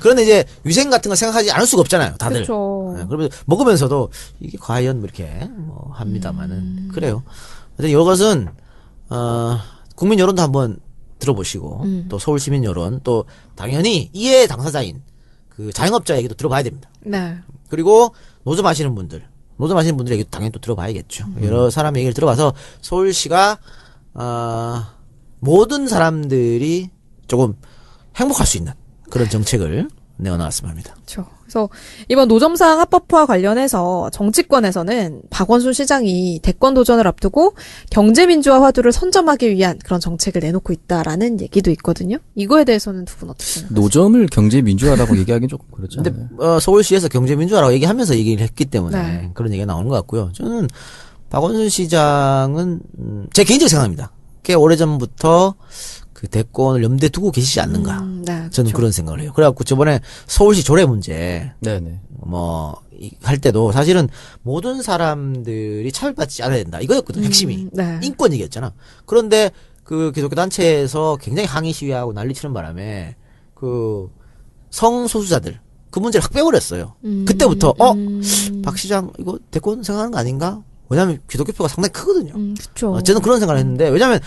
그런데 이제 위생 같은 거 생각하지 않을 수가 없잖아요, 다들. 그렇죠. 네, 그러면서 먹으면서도 이게 과연 뭐 이렇게 뭐 합니다만은 그래요. 하여튼 이것은 국민 여론도 한번 들어보시고 또 서울 시민 여론 또 당연히 이해 당사자인 그 자영업자 얘기도 들어봐야 됩니다. 네. 그리고 노점 하시는 분들 얘기도 당연히 또 들어봐야겠죠. 여러 사람 얘기를 들어봐서 서울시가 모든 사람들이 조금 행복할 수 있는 그런 정책을 내어나왔으면 합니다. 그렇죠. 그래서 이번 노점상 합법화 관련해서 정치권에서는 박원순 시장이 대권 도전을 앞두고 경제민주화 화두를 선점하기 위한 그런 정책을 내놓고 있다라는 얘기도 있거든요. 이거에 대해서는 두 분 어떻게 생각하세요? 노점을 경제 민주화라고 얘기하기는 조금 그렇잖아요. 근데 서울시에서 경제민주화라고 얘기하면서 얘기를 했기 때문에 네. 그런 얘기가 나오는 것 같고요. 저는 박원순 시장은 제 개인적 생각입니다. 꽤 오래전부터 그 대권을 염두에 두고 계시지 않는가. 네, 저는 그렇죠. 그런 생각을 해요. 그래갖고 저번에 서울시 조례 문제 네네. 할 때도 사실은 모든 사람들이 차별받지 않아야 된다. 이거였거든, 핵심이. 네. 인권 얘기였잖아. 그런데 그 기독교 단체에서 굉장히 항의 시위하고 난리 치는 바람에 그 성소수자들 그 문제를 확 빼버렸어요. 그때부터 박 시장 이거 대권 생각하는 거 아닌가? 왜냐하면 기독교표가 상당히 크거든요. 그렇죠. 저는 그런 생각을 했는데 왜냐하면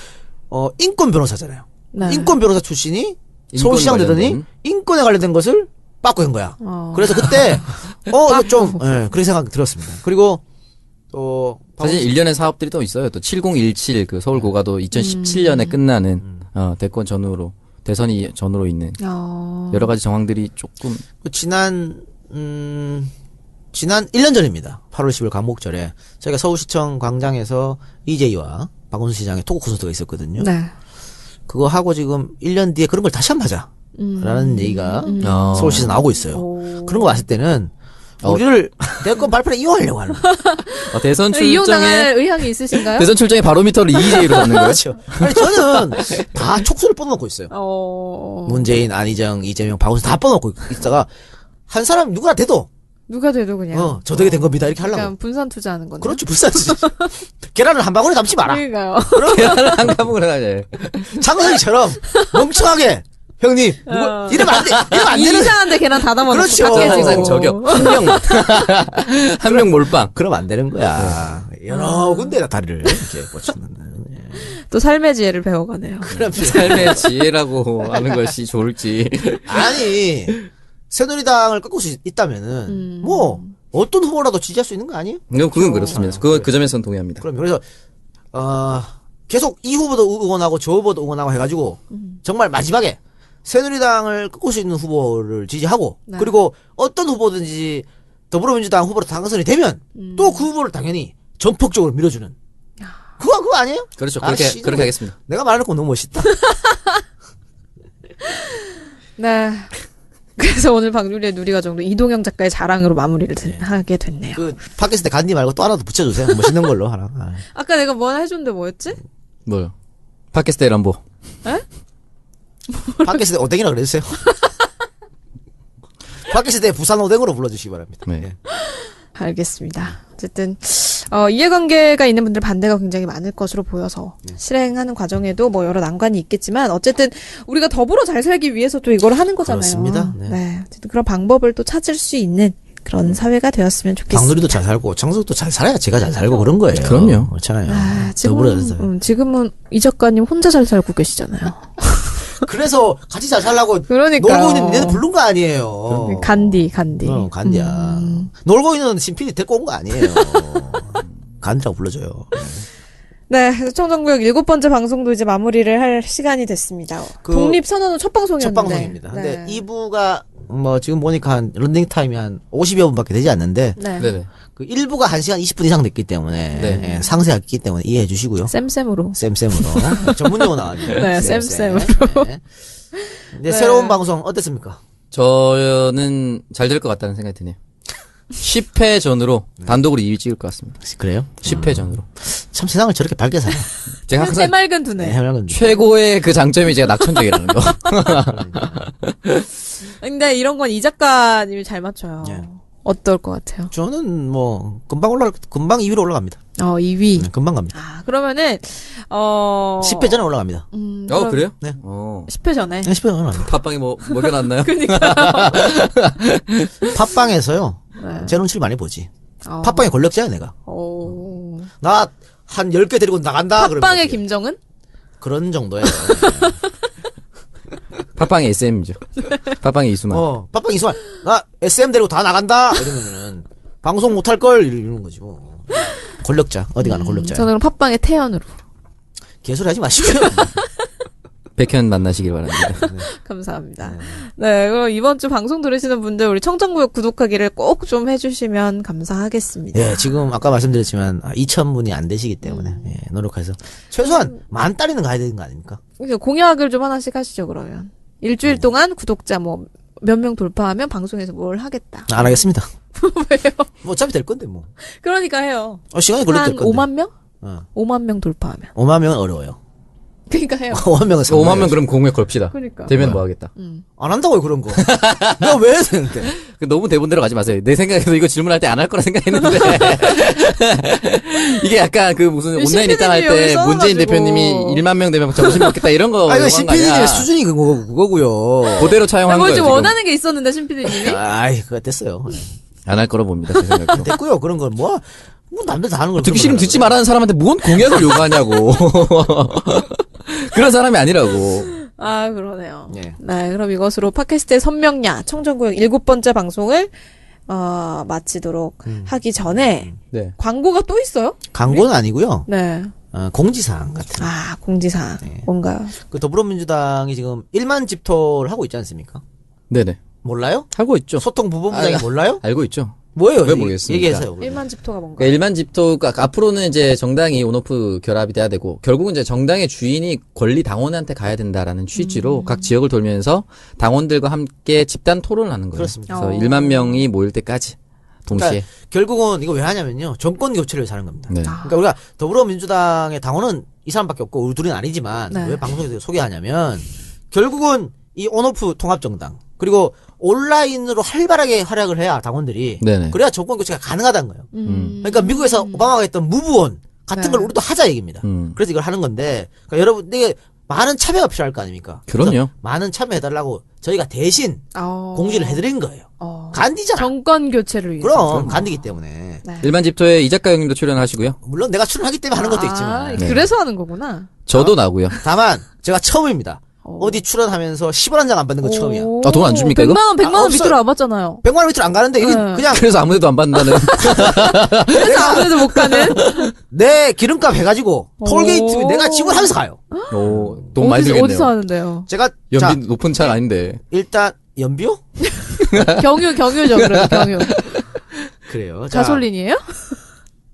인권 변호사잖아요. 네. 인권 변호사 출신이 서울시장 되더니 인권에 관련된 것을 빠꾸 한 거야. 그래서 그때 이거 좀 그런 생각이 들었습니다. 그리고 또 사실 일련의 사업들이 또 있어요. 또 7017 그 서울 고가도 2017년에 끝나는 대권 전후로 대선이 전후로 있는 여러 가지 정황들이 조금 지난 1년 전입니다. 8월 10일 광복절에 저희가 서울시청 광장에서 이재희와 박원순 시장의 토크 콘서트가 있었거든요. 네. 그거 하고 지금 1년 뒤에 그런 걸 다시 한번 하자. 라는 얘기가 서울시에서 나오고 있어요. 그런 거 봤을 때는 우리를 대권 발표를 이용하려고 하는 거예요. 대선 이용당할 출정에 의향이 있으신가요? 대선 출정의 바로미터를 이재희로 잡는 거예요. 그렇죠. 아니 저는 다 촉수를 뻗어놓고 있어요. 문재인, 안희정, 이재명, 박원순 다 뻗어놓고 있다가 한 사람 누구나 돼도 누가 돼도 그냥. 저되게 된 겁니다. 이렇게 하려고. 그냥 분산 투자하는 건데. 그렇죠. 불쌍하지. 계란을 한 방울에 담지 마라. 그러니까요. 계란을 한 가문을 하자. 장선이처럼 멍청하게 형님 이러면 안 돼. 이러면 안 되는. 이상한데 계란 다 담아놓고 그렇죠. 다 깨지고. 항상 저격. 한 명 몰빵. 그러면 안 되는 거야. 여러 군데다 다리를 이렇게 꽂히는. 또 삶의 지혜를 배워가네요. 그럼 삶의 지혜라고 하는 것이 좋을지. 아니 새누리당을 꺾을 수 있다면은 뭐 어떤 후보라도 지지할 수 있는 거 아니에요? 그건 그렇습니다. 그 점에서는 동의합니다. 그럼 그래서 계속 이 후보도 응원하고 저 후보도 응원하고 해가지고 정말 마지막에 새누리당을 꺾을 수 있는 후보를 지지하고 네. 그리고 어떤 후보든지 더불어민주당 후보로 당선이 되면 또 그 후보를 당연히 전폭적으로 밀어주는 그거 아니에요? 그렇죠. 아씨, 그렇게 하겠습니다. 내가 말해놓고 너무 멋있다. 네. 그래서 오늘 박누리의 누리과정도 이동영 작가의 자랑으로 마무리를 하게 됐네요. 그 팟캐스트 간디 말고 또 하나 더 붙여주세요. 멋있는 걸로 하나. 아까 내가 뭐 하나 해줬는데 뭐였지? 뭐요? 팟캐스트 람보. 에? 팟캐스트 오뎅이라 그래주세요. 팟캐스트 부산 오뎅으로 불러주시기 바랍니다. 네. 예. 알겠습니다. 어쨌든 이해관계가 있는 분들 반대가 굉장히 많을 것으로 보여서 실행하는 과정에도 뭐 여러 난관이 있겠지만 어쨌든 우리가 더불어 잘 살기 위해서 또 이걸 하는 거잖아요. 그렇습니다. 네. 어쨌든 그런 방법을 또 찾을 수 있는 그런 사회가 되었으면 좋겠습니다. 박누리도 잘 살고 장석도 잘 살아야 제가 잘 살고 그런 거예요. 그럼요. 그렇잖아요. 지금은 이 작가님 혼자 잘 살고 계시잖아요. 그래서 같이 잘 살라고 그러니까요. 놀고 있는 니네는 부른 거 아니에요. 간디. 간디야. 놀고 있는 신PD 데리고 온 거 아니에요. 간디라고 불러줘요. 네, 그래서 청정구역 7번째 방송도 이제 마무리를 할 시간이 됐습니다. 그 독립선언은 첫 방송이었는데. 첫 방송입니다. 네. 근데 2부가 뭐 지금 보니까 한 런닝 타임이 한 50여 분밖에 되지 않는데 네. 네네. 그 1부가 1시간 20분 이상 됐기 때문에 네. 예, 상세하기 때문에 이해해 주시고요. 쌤으로. 쌤으로 전문 용어 나왔네요. 네, 쌤. 쌤으로. 네. 근데 네. 새로운 방송 어땠습니까? 저는 잘 될 것 같다는 생각이 드네요. 10회 전으로 단독으로 2위 찍을 것 같습니다. 그래요? 10회 전으로. 참 세상을 저렇게 밝게 살아. 제가 항상 해맑은 두뇌. 해맑은 최고의 그 장점이 제가 낙천적이라는 거. 근데 이런 건 이 작가님이 잘 맞춰요. 예. 어떨 것 같아요? 저는 뭐 금방 2위로 올라갑니다. 2위. 네, 금방 갑니다. 그러면은 10회 전에 올라갑니다. 그래요? 네. 10회 전에. 10회 전에 올라갑니다. 팟빵이 뭐 먹여놨나요? 팟빵에서요. 네. 제 눈치를 많이 보지. 팟빵의 권력자야 내가. 나 한 10개 데리고 나간다. 팟빵의 그러면 김정은? 그런 정도예요. 팟빵의 SM이죠. 팟빵의 이수만. 팟빵 이수만 나 SM 데리고 다 나간다. 이러면은 방송 못할 걸 이러는 거지 뭐. 권력자 어디 가는 권력자야. 저는 그럼 팟빵의 태연으로. 개소리 하지 마시고요. 백현 만나시길 바랍니다. 감사합니다. 네, 그럼 이번 주 방송 들으시는 분들 우리 청정구역 구독하기를 꼭 좀 해주시면 감사하겠습니다. 예, 지금 아까 말씀드렸지만 2,000분이 안 되시기 때문에 예, 노력해서 최소한 10,000달이는 가야 되는 거 아닙니까? 그러니까 공약을 좀 하나씩 하시죠 그러면. 일주일 동안 구독자 뭐 몇 명 돌파하면 방송에서 뭘 하겠다. 안 하겠습니다. 왜요? 뭐 어차피 될 건데 뭐. 그러니까 해요. 시간이 걸릴 한 될 건데. 5만 명? 어. 5만 명 돌파하면. 5만 명은 어려워요. 그러니까 해요. 5만 명은 5만 명 그럼 공약 걸읍시다. 그러니까. 되면 뭐 하겠다. 안 한다고요 그런 거. 내가 왜 해야 되는데? 너무 대본대로 가지 마세요. 내 생각에도 이거 질문할 때 안 할 거라 생각했는데. 이게 약간 그 무슨 온라인 입당할 때 문재인 대표님이 1만 명 되면 점심 먹겠다 이런 거. 이거 신PD님의 수준이 그거고요. 그대로 차용한 뭘 거예요. 좀 지금. 원하는 게 있었는데 신피디님이. 아이 그거 됐어요. 안 할 거로 봅니다. 제 생각도. 됐고요. 그런 건 뭐 남들 다 하는 걸. 듣기 싫으면 듣지 말라는 사람한테 뭔 공약을 요구하냐고. 그런 사람이 아니라고. 그러네요. 예. 네, 그럼 이것으로 팟캐스트의 선명야 청정구역 7번째 방송을 마치도록 하기 전에 네. 광고가 또 있어요? 광고는 아니고요. 네. 공지사항 같은. 공지사항. 네. 뭔가요? 그 더불어민주당이 지금 1만 집토를 하고 있지 않습니까? 네네. 몰라요? 하고 있죠. 소통 부본부장이 몰라요? 알고 있죠. 뭐예요? 왜 모르겠습니까? 얘기해서요. 그러면. 1만 집토가 뭔가요? 그러니까 일반 집토가 앞으로는 이제 정당이 온오프 결합이 돼야 되고 결국은 이제 정당의 주인이 권리 당원한테 가야 된다라는 취지로 각 지역을 돌면서 당원들과 함께 집단 토론을 하는 거예요. 그렇습니다. 그래서 1만 명이 모일 때까지 동시에. 그러니까 결국은 이거 왜 하냐면요. 정권 교체를 위해서 하는 겁니다. 네. 그러니까 우리가 더불어민주당의 당원은 이 사람밖에 없고 우리 둘은 아니지만 네. 왜 방송에서 소개하냐면 결국은 이 온오프 통합정당 그리고 온라인으로 활발하게 활약을 해야 당원들이 네네. 그래야 정권 교체가 가능하다는 거예요. 그러니까 미국에서 오바마가 했던 무브온 같은 네. 걸 우리도 하자 얘기입니다. 그래서 이걸 하는 건데 그러니까 여러분 이게 많은 참여가 필요할 거 아닙니까? 그럼요. 그래서 많은 참여해달라고 저희가 대신 공지를 해드린 거예요. 간디잖아. 정권 교체를 위해서. 그럼 간디기 때문에 네. 일반 집토에 이작가 형님도 출연하시고요. 물론 내가 출연하기 때문에 하는 것도 있지만 네. 그래서 하는 거구나. 저도 나고요. 다만 제가 처음입니다. 어디 출연하면서 10원 한 장 안 받는 건 처음이야. 아, 돈안 줍니까, 이거? 100만 원 없어요. 밑으로 안 받잖아요. 100만 원 밑으로 안 가는데 이게 네. 그냥 그래서 아무데도 안 받는다는. 그래서 아무래도 못 가는. 내 기름값 해가지고 톨게이트 내가 지불하면서 가요. 오, 돈 많이 들겠네요. 어디서 하는데요? 제가 연비 자 높은 차가 아닌데. 일단 연비요? 경유죠, 그럼 경유. 그래요. 자, 가솔린이에요?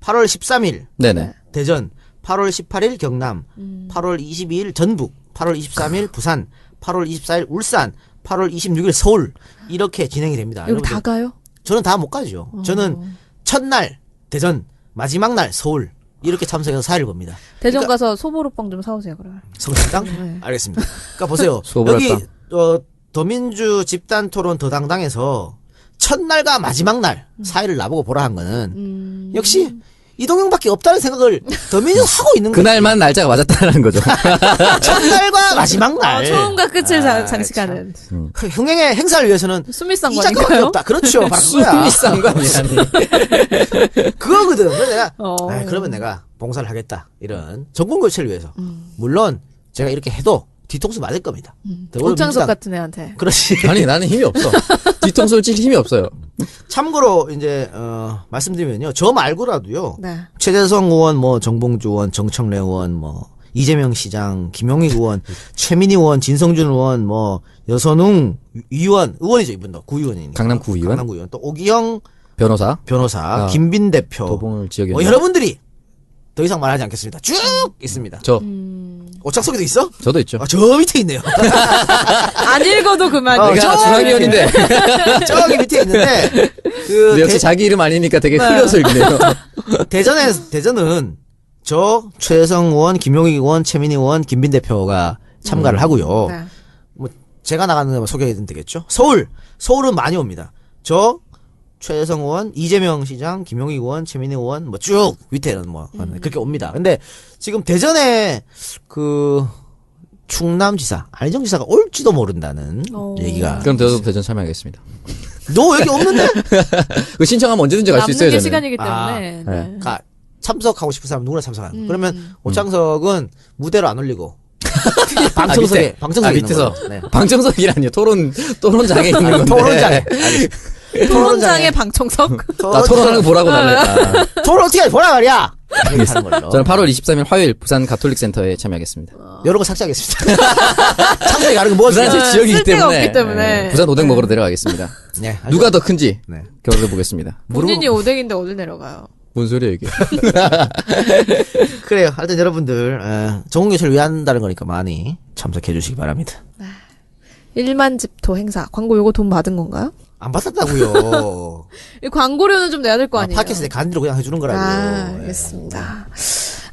8월 13일 네네. 대전, 8월 18일 경남, 8월 22일 전북, 8월 23일 부산, 8월 24일 울산, 8월 26일 서울 이렇게 진행이 됩니다. 여기 다 가요? 저는 다 못 가죠. 저는 첫날 대전, 마지막 날 서울 이렇게 참석해서 사회를 봅니다. 대전 그러니까 가서 소보로빵 좀 사오세요, 그러면. 성실당? 네. 알겠습니다. 그러니까 보세요. 소보로빵. 여기 더민주 집단 토론 더당당에서 첫날과 마지막 날 사회를 나보고 보라 한 거는 역시 이동형밖에 없다는 생각을 더민주 하고 있는 거예요. 그날만 날짜가 맞았다는 거죠. 첫날과 마지막 날. 처음과 끝을 아, 장식하는. 그 흥행의 행사를 위해서는 이 작가밖에 수미상관인가요? 없다. 그렇죠. 바로 그거야. 수미상관이라니. 그거거든. 그래서 내가 어. 그러면 내가 봉사를 하겠다. 이런 정권 교체를 위해서. 물론 제가 이렇게 해도 뒤통수 맞을 겁니다. 오창석 더불어민주당- 같은 애한테. 그렇지. 아니, 나는 힘이 없어. 뒤통수를 칠 힘이 없어요. 참고로 이제 말씀드리면요. 저 말고라도요. 네. 최재성 의원, 뭐 정봉주 의원, 정청래 의원, 뭐 이재명 시장, 김용익 의원, 최민희 의원, 진성준 의원, 뭐 여선웅 의원이죠 이분도 구의원이니까. 강남 구의원? 강남 구의원. 또 오기영 변호사. 변호사, 김빈 대표, 도봉을 지역에. 뭐 여러분들이 더 이상 말하지 않겠습니다. 쭉 있습니다. 저, 오창석이도 있어? 저도 있죠. 아, 저 밑에 있네요. 안 읽어도 그만이에요. 내가 중앙위원인데. 저기 밑에 있는데 그 근데 역시 자기 이름 아니니까 되게 흘려서 읽네요. 대전은 저 최혜성 의원, 김용익 의원, 최민희 의원, 김빈 대표가 참가를 하고요. 네. 뭐 제가 나가는 데만 소개해드리면 되겠죠. 서울은 많이 옵니다. 저 최혜성 의원, 이재명 시장, 김용익 의원, 최민희 의원 뭐 쭉 밑에는 뭐 그렇게 옵니다. 근데 지금 대전에 그 충남지사 안희정 지사가 올지도 모른다는 얘기가. 그럼 저도 대전 참여하겠습니다. 너 여기 없는데? 그 신청하면 언제든지 갈 수 남는 있어요, 게 저는. 시간이기 아, 때문에. 네. 네. 가 참석하고 싶은 사람 누구나 참석하는 거. 그러면 오창석은 무대로 안 올리고 방청석에 아, 밑에서. 네. 방청석이라니요. 토론장에 있는 건데. 토론장에. 토론장의 방청석. 아, 토론하는 거 보라고 달랬다. 토론 어떻게 해? 보라 말이야. 이렇게 하는 걸로. 저는 8월 23일 화요일 부산 가톨릭센터에 참여하겠습니다. 여러 거 삭제하겠습니다. 참석이 가는 거 뭐가 부산 제 중요해? 지역이기 쓸 데가 때문에. 없기 때문에. 네, 부산 오뎅 먹으러 내려가겠습니다. 네. 누가 더 큰지 네. 결혼해 보겠습니다. 본인이 오뎅인데 어디 내려가요? 뭔 소리야 이게? 그래요. 하여튼 여러분들 정국교체를 위한다는 거니까 많이 참석해 주시기 바랍니다. 1만 집토 행사. 광고 요거 돈 받은 건가요? 안 받았다고요. 이 광고료는 좀 내야 될 거 아니에요? 팟캐스트에 간디로 그냥 해주는 거라고요. 아, 예. 알겠습니다.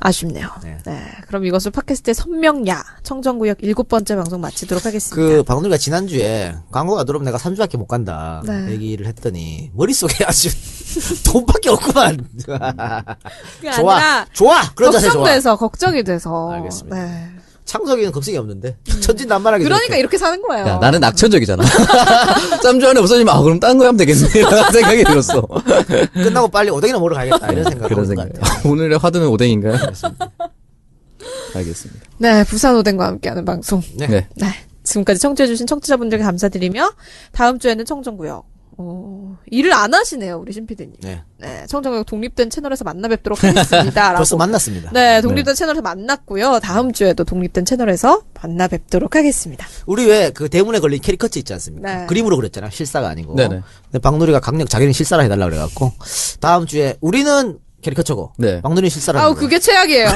아쉽네요. 네. 네. 그럼 이것을 팟캐스트의 선명야 청정구역 7번째 방송 마치도록 하겠습니다. 그 방송이가 지난주에 광고가 들어오면 내가 3주밖에 못 간다 네. 얘기를 했더니 머릿속에 아주 돈밖에 없구만. 그게 좋아. 아니라 좋아. 그런 자세 좋아. 걱정돼서 걱정이 돼서. 알겠습니다. 네. 창석이는 겁성이 없는데 천진난만하게 그러니까 저렇게. 이렇게 사는 거예요. 야, 나는 낙천적이잖아. 3주 안에 없어지면 그럼 딴 거 하면 되겠네. 라는 생각이 들었어. 끝나고 빨리 오뎅이나 먹으러 가야겠다 이런 생각. 그런 생각. 오늘의 화두는 오뎅인가요? 알겠습니다. 네, 부산 오뎅과 함께하는 방송. 네. 네. 네. 지금까지 청취해주신 청취자분들께 감사드리며 다음 주에는 청정구역. 일을 안 하시네요, 우리 신 PD님. 네. 네, 청정구역 독립된 채널에서 만나 뵙도록 하겠습니다. 라고. 벌써 만났습니다. 네, 독립된 채널에서 만났고요. 다음 주에도 독립된 채널에서 만나 뵙도록 하겠습니다. 우리 왜 그 대문에 걸린 캐리커처 있지 않습니까? 네. 그림으로 그렸잖아. 실사가 아니고. 네네. 근데 박누리가 강력 자기는 실사라 해달라 그래갖고 다음 주에 우리는 캐리커처고 네. 박누리는 실사라. 아우, 그게 최악이에요.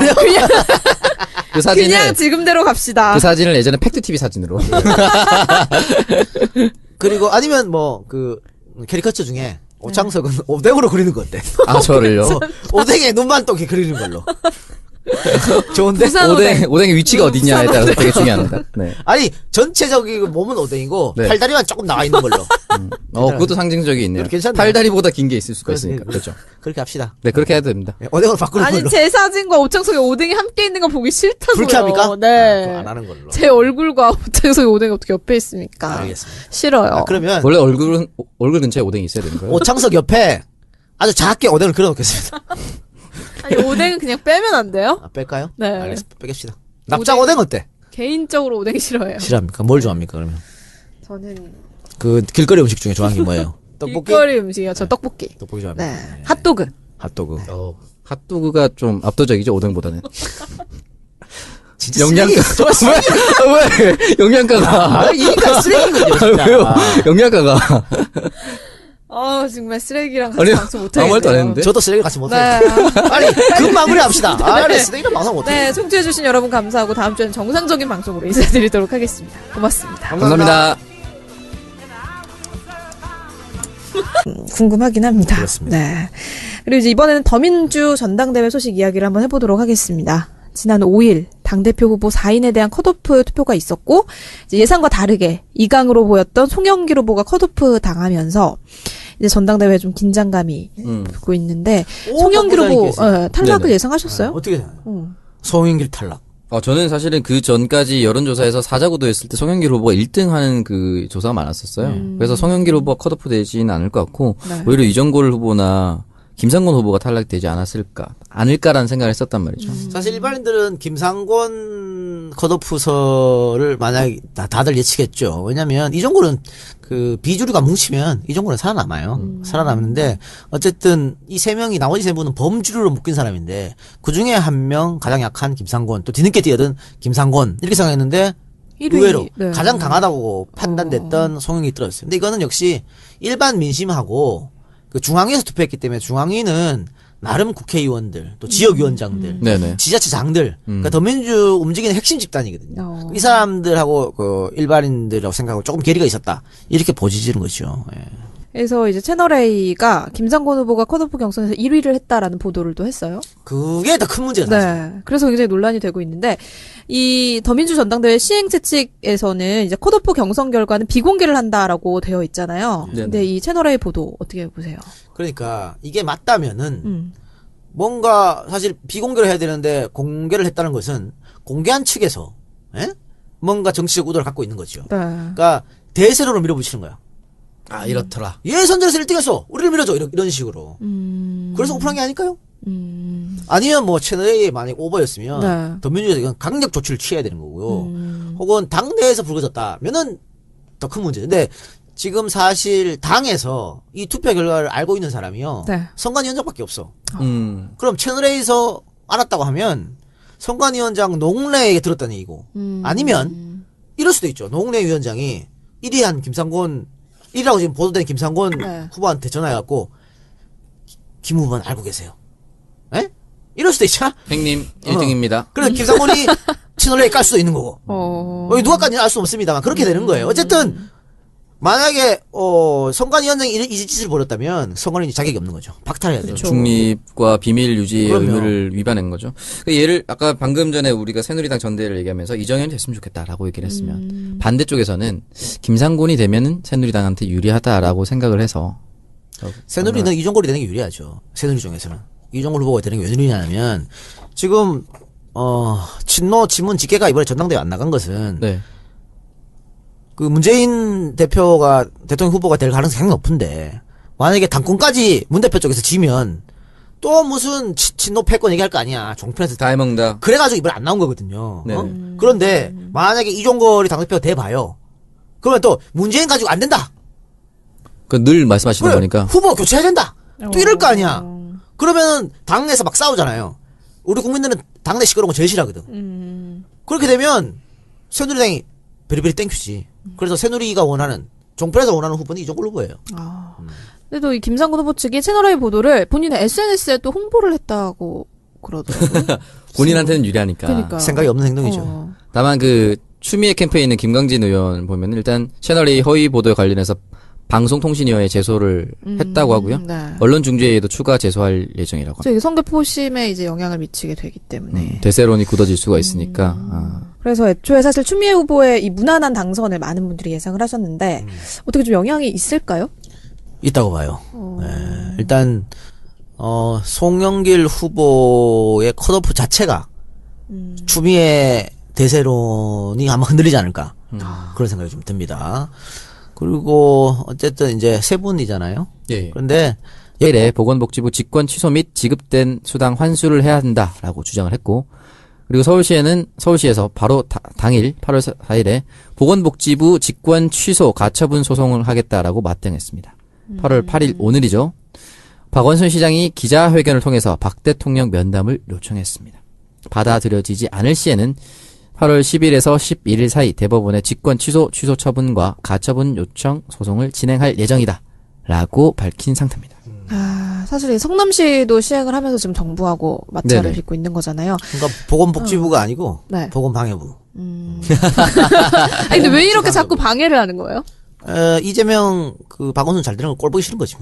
그 사진을 그냥 지금대로 갑시다. 그 사진을 예전에 팩트 TV 사진으로. 그리고 아니면 뭐 그 캐리커처 중에 오창석은 오뎅으로 그리는 거 어때? 아 저를요. 오뎅에 눈만 또 이렇게 그리는 걸로. 좋은데? 부산 오뎅. 오뎅의 위치가 어디냐에 부산 따라서 되게 중요합니다. 네. 아니, 전체적인 몸은 오뎅이고, 네. 팔다리만 조금 나와 있는 걸로. 그것도 상징적이 있네요. 괜찮네요. 팔다리보다 긴 게 있을 수가 그렇지. 있으니까. 그렇죠. 그렇게 합시다. 네, 그렇게 해야 됩니다. 네, 오뎅으로 바꾸는 아니 걸로. 제 사진과 오창석의 오뎅이 함께 있는 거 보기 싫다고요. 불쾌합니까? 네. 그거 안 하는 걸로. 제 얼굴과 오창석의 오뎅이 어떻게 옆에 있습니까? 알겠습니다. 싫어요. 그러면, 원래 얼굴 근처에 오뎅이 있어야 되는 거예요? 오창석 옆에 아주 작게 오뎅을 그려놓겠습니다. 아니 오뎅은 그냥 빼면 안 돼요? 아, 뺄까요? 네. 알겠습니다. 빼겠습니다. 납작 오뎅 어때? 개인적으로 오뎅이 싫어해요. 싫어합니까? 뭘 좋아합니까, 그러면? 저는 그 길거리 음식 중에 좋아하는 게 뭐예요? 떡볶이? 길거리 음식이요. 저 떡볶이. 떡볶이 좋아합니다. 네. 핫도그. 핫도그. 핫도그가 좀 압도적이죠, 오뎅보다는. 진짜 영양가. 왜? 영양가가. 아, 이니까 쓰레기거든요, 진짜. 왜요? 아, 영양가가. 정말 쓰레기랑 같이 아니, 방송 못하겠네요. 아무 말도 안 했는데? 저도 쓰레기 같이 못해요. 네. 아니, 그 마무리 합시다. 아, 네, 쓰레기랑 방송 못해요. 네, 청취해주신 여러분 감사하고 다음 주에는 정상적인 방송으로 인사드리도록 하겠습니다. 고맙습니다. 감사합니다. 궁금하긴 합니다. 그렇습니다. 네. 그리고 이제 이번에는 더민주 전당대회 소식 이야기를 한번 해보도록 하겠습니다. 지난 5일 당대표 후보 4인에 대한 컷오프 투표가 있었고 이제 예상과 다르게 2강으로 보였던 송영길 후보가 컷오프 당하면서 이제 전당대회에 좀 긴장감이 붙고 있는데 송영길 후보 탈락을 네네. 예상하셨어요? 어떻게 되나요? 송영길 탈락. 저는 사실은 그 전까지 여론조사에서 사자구도했을 때 송영길 후보가 1등 하는 그 조사가 많았었어요. 그래서 송영길 후보가 컷오프 되지는 않을 것 같고, 네. 오히려 이정골 후보나 김상곤 후보가 탈락되지 않을까라는 생각을 했었단 말이죠. 사실 일반인들은 김상곤 컷오프설을 만약에 다들 예측했죠. 왜냐면 이정골은 그 비주류가 뭉치면 이정골은 살아남아요. 살아남는데 어쨌든 이 세 명이 나머지 세 분은 범주류로 묶인 사람인데 그 중에 한 명 가장 약한 김상곤 또 뒤늦게 뛰어든 김상곤 이렇게 생각했는데 1위. 의외로 네. 가장 강하다고 판단됐던 송영이 들어있어요. 근데 이거는 역시 일반 민심하고 그 중앙위에서 투표했기 때문에 중앙위는 나름 국회의원들 또 지역위원장들 네네. 지자체장들 그러니까 더민주 움직이는 핵심 집단이거든요. 이 사람들하고 그 일반인들하고 생각하고 조금 괴리가 있었다 이렇게 보여지는 거죠. 예. 그래서 이제 채널A가 김상곤 후보가 컷오프 경선에서 1위를 했다라는 보도를 또 했어요. 그게 더 큰 문제가 나죠. 네. 그래서 굉장히 논란이 되고 있는데, 이 더민주 전당대회 시행채칙에서는 이제 컷오프 경선 결과는 비공개를 한다라고 되어 있잖아요. 네네. 근데 이 채널A 보도 어떻게 보세요? 그러니까 이게 맞다면은 뭔가 사실 비공개를 해야 되는데 공개를 했다는 것은 공개한 측에서 뭔가 정치적 의도를 갖고 있는 거죠. 네. 그러니까 대세로로 밀어붙이는 거야. 아, 이렇더라. 예선전에서 1등했어. 우리를 밀어줘. 이런 식으로. 그래서 오픈한 게 아닐까요? 아니면 뭐 채널A 만약 오버였으면 네. 더민주에서 이건 강력 조치를 취해야 되는 거고요. 혹은 당내에서 불거졌다면은 더 큰 문제죠. 근데 지금 사실 당에서 이 투표 결과를 알고 있는 사람이요. 네. 선관위원장밖에 없어. 그럼 채널A에서 알았다고 하면 선관위원장 농래에게 들었다는 얘기고 아니면 이럴 수도 있죠. 농래 위원장이 1위 한 김상곤 1위라고 지금 보도된 김상곤 네. 후보한테 전화해갖고 김 후보는 알고 계세요. 에? 이럴 수도 있잖아. 형님 1등입니다. 그래서 김상곤이 채널A에 깔 수도 있는 거고. 누가 깔지는 알 수 없습니다만 그렇게 되는 거예요. 어쨌든 만약에 선관위원장이 이 짓을 벌였다면 선관위원이 자격이 없는 거죠. 박탈해야 돼요. 중립과 비밀 유지의 그럼요. 의무를 위반한 거죠. 예를 아까 방금 전에 우리가 새누리당 전대를 얘기하면서 이정현이 됐으면 좋겠다라고 얘기를 했으면 반대쪽에서는 김상곤이 되면은 새누리당한테 유리하다라고 생각을 해서 새누리는 이종골이 되는 게 유리하죠. 새누리 중에서는. 이종골 후보가 되는 게 왜 유리하냐면 지금 친노 지문 직계가 이번에 전당대회 안 나간 것은 네. 그 문재인 대표가 대통령 후보가 될 가능성이 상당히 높은데 만약에 당권까지 문 대표 쪽에서 지면 또 무슨 친노 패권 얘기할 거 아니야. 종편에서 다 해먹는다. 그래가지고 이번에 안 나온 거거든요. 네. 그런데 만약에 이종걸이 당대표가 돼봐요. 그러면 또 문재인 가지고 안 된다. 그 늘 말씀하시는 그래, 거니까. 후보 교체해야 된다. 또 이럴 거 아니야. 그러면 당에서 막 싸우잖아요. 우리 국민들은 당내 시끄러운 거 제일 싫어하거든. 그렇게 되면 새누리당이 베리베리 땡큐지. 그래서 새누리가 원하는 종편에서 원하는 후보는 이종걸 후보예요. 근데 또 이 김상곤 후보 측이 채널A 보도를 본인의 SNS에 또 홍보를 했다고 그러더라고요. 본인한테는 유리하니까. 그러니까. 생각이 없는 행동이죠. 다만 그 추미애 캠페인에 있는 김광진 의원 보면 일단 채널A 허위 보도에 관련해서 방송통신위원회에 제소를 했다고 하고요. 네. 언론중재위에도 추가 제소할 예정이라고 합니다. 이게 성교포심에 이제 영향을 미치게 되기 때문에. 대세론이 굳어질 수가 있으니까. 그래서 애초에 사실 추미애 후보의 이 무난한 당선을 많은 분들이 예상을 하셨는데 어떻게 좀 영향이 있을까요? 있다고 봐요. 네. 일단 송영길 후보의 컷오프 자체가 추미애 대세론이 아마 흔들리지 않을까 그런 생각이 좀 듭니다. 그리고 어쨌든 이제 세 분이잖아요. 예. 그런데 1회 보건복지부 직권 취소 및 지급된 수당 환수를 해야 한다라고 주장을 했고, 그리고 서울시에서 바로 당일 8월 4일에 보건복지부 직권 취소 가처분 소송을 하겠다라고 맞대응했습니다. 8월 8일 오늘이죠. 박원순 시장이 기자회견을 통해서 박 대통령 면담을 요청했습니다. 받아들여지지 않을 시에는 8월 10일에서 11일 사이 대법원에 직권 취소 처분과 가처분 요청 소송을 진행할 예정이다 라고 밝힌 상태입니다. 사실 이 성남시도 시행을 하면서 지금 정부하고 맞차를 네네. 빚고 있는 거잖아요. 그러니까 보건복지부가 아니고 네. 보건방해부. 아니 근데 왜 이렇게 자꾸 방해를 하는 거예요? 이재명 박원순 잘 되는 걸 꼴 보기 싫은 거지.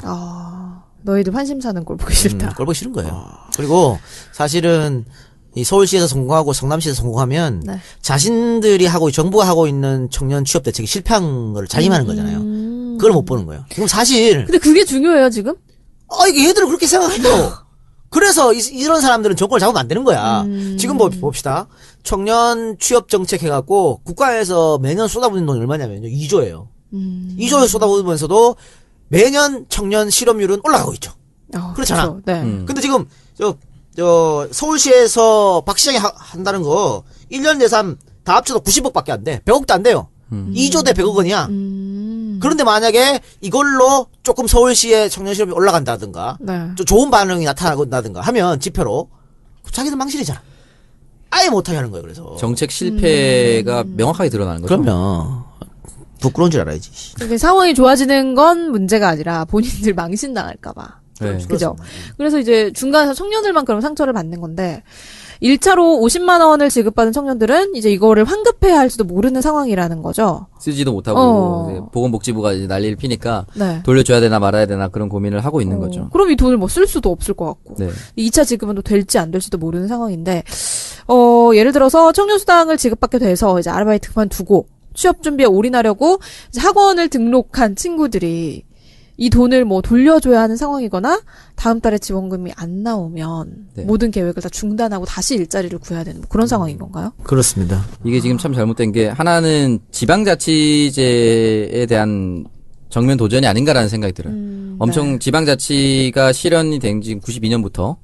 너희들 환심 사는 꼴 보기 싫다. 꼴 보기 싫은 거예요. 그리고 사실은 이 서울시에서 성공하고 성남시에서 성공하면 네. 자신들이 하고 정부가 하고 있는 청년 취업 대책이 실패한 걸 자임하는 거잖아요. 그걸 못 보는 거예요. 그럼 사실 근데 그게 중요해요 지금? 이게 얘들은 그렇게 생각해요. 그래서 이런 사람들은 정권을 잡으면 안 되는 거야. 지금 봅시다. 청년 취업 정책 해갖고 국가에서 매년 쏟아부는 돈이 얼마냐면요. 2조예요. 2조에 쏟아부으면서도 매년 청년 실업률은 올라가고 있죠. 그렇잖아. 그렇죠. 네. 근데 지금 서울시에서 박 시장이 한다는 거 1년 예산 다 합쳐서 90억밖에 안 돼. 100억도 안 돼요. 2조 대 100억 원이야. 그런데 만약에 이걸로 조금 서울시의 청년 실업이 올라간다든가 네. 좀 좋은 반응이 나타나든가 하면 지표로 자기들 망신이잖아. 아예 못하게 하는 거예요. 그래서 정책 실패가 명확하게 드러나는 거죠. 그러면 부끄러운 줄 알아야지. 그러니까 상황이 좋아지는 건 문제가 아니라 본인들 망신 당할까봐. 네. 그죠? 그래서 이제 중간에서 청년들만 그럼 상처를 받는 건데 1차로 50만 원을 지급받은 청년들은 이제 이거를 환급해야 할지도 모르는 상황이라는 거죠. 쓰지도 못하고 이제 보건복지부가 이제 난리를 피니까 네. 돌려줘야 되나 말아야 되나 그런 고민을 하고 있는 거죠. 그럼 이 돈을 뭐 쓸 수도 없을 것 같고. 네. 2차 지급은 또 될지 안 될지도 모르는 상황인데 예를 들어서 청년수당을 지급받게 돼서 이제 아르바이트 그만두고 취업 준비에 올인하려고 이제 학원을 등록한 친구들이 이 돈을 뭐 돌려줘야 하는 상황이거나 다음 달에 지원금이 안 나오면 네. 모든 계획을 다 중단하고 다시 일자리를 구해야 되는 뭐 그런 상황인 건가요? 그렇습니다. 이게 지금 참 잘못된 게 하나는 지방자치제에 대한 정면 도전이 아닌가라는 생각이 들어요. 엄청 네. 지방자치가 실현이 된 지금 92년부터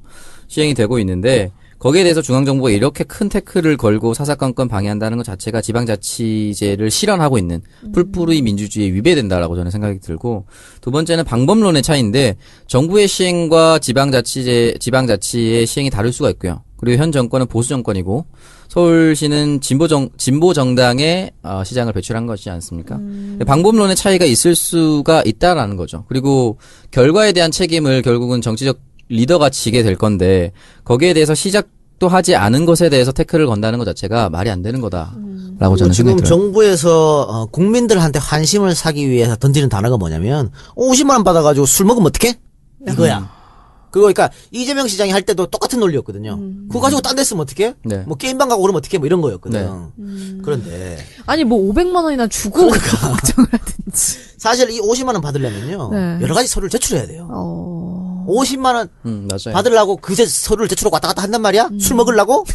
시행이 되고 있는데 거기에 대해서 중앙정부가 이렇게 큰 태클을 걸고 사사건건 방해한다는 것 자체가 지방자치제를 실현하고 있는 풀뿌리 민주주의에 위배된다라고 저는 생각이 들고, 두 번째는 방법론의 차이인데 정부의 시행과 지방자치의 시행이 다를 수가 있고요. 그리고 현 정권은 보수 정권이고 서울시는 진보 정당의 시장을 배출한 것이지 않습니까? 방법론의 차이가 있을 수가 있다라는 거죠. 그리고 결과에 대한 책임을 결국은 정치적 리더가 지게 될 건데 거기에 대해서 시작도 하지 않은 것에 대해서 태클을 건다는 것 자체가 말이 안 되는 거다라고 저는 지금 생각이 들어요. 정부에서 국민들한테 환심을 사기 위해서 던지는 단어가 뭐냐면 50만 원 받아가지고 술 먹으면 어떡해? 이거야. 그러니까 이재명 시장이 할 때도 똑같은 논리였거든요. 그거 가지고 딴 데 쓰면 어떡해? 네. 뭐 게임방 가고 그러면 어떡해? 뭐 이런 거였거든. 그런데 아니 뭐 500만 원이나 주고 걱정을 하든지. 사실 이 50만 원 받으려면요. 네. 여러 가지 서류를 제출해야 돼요. 50만 원 맞아요. 받으려고 서류를 제출하고 왔다 갔다 한단 말이야? 술 먹으려고?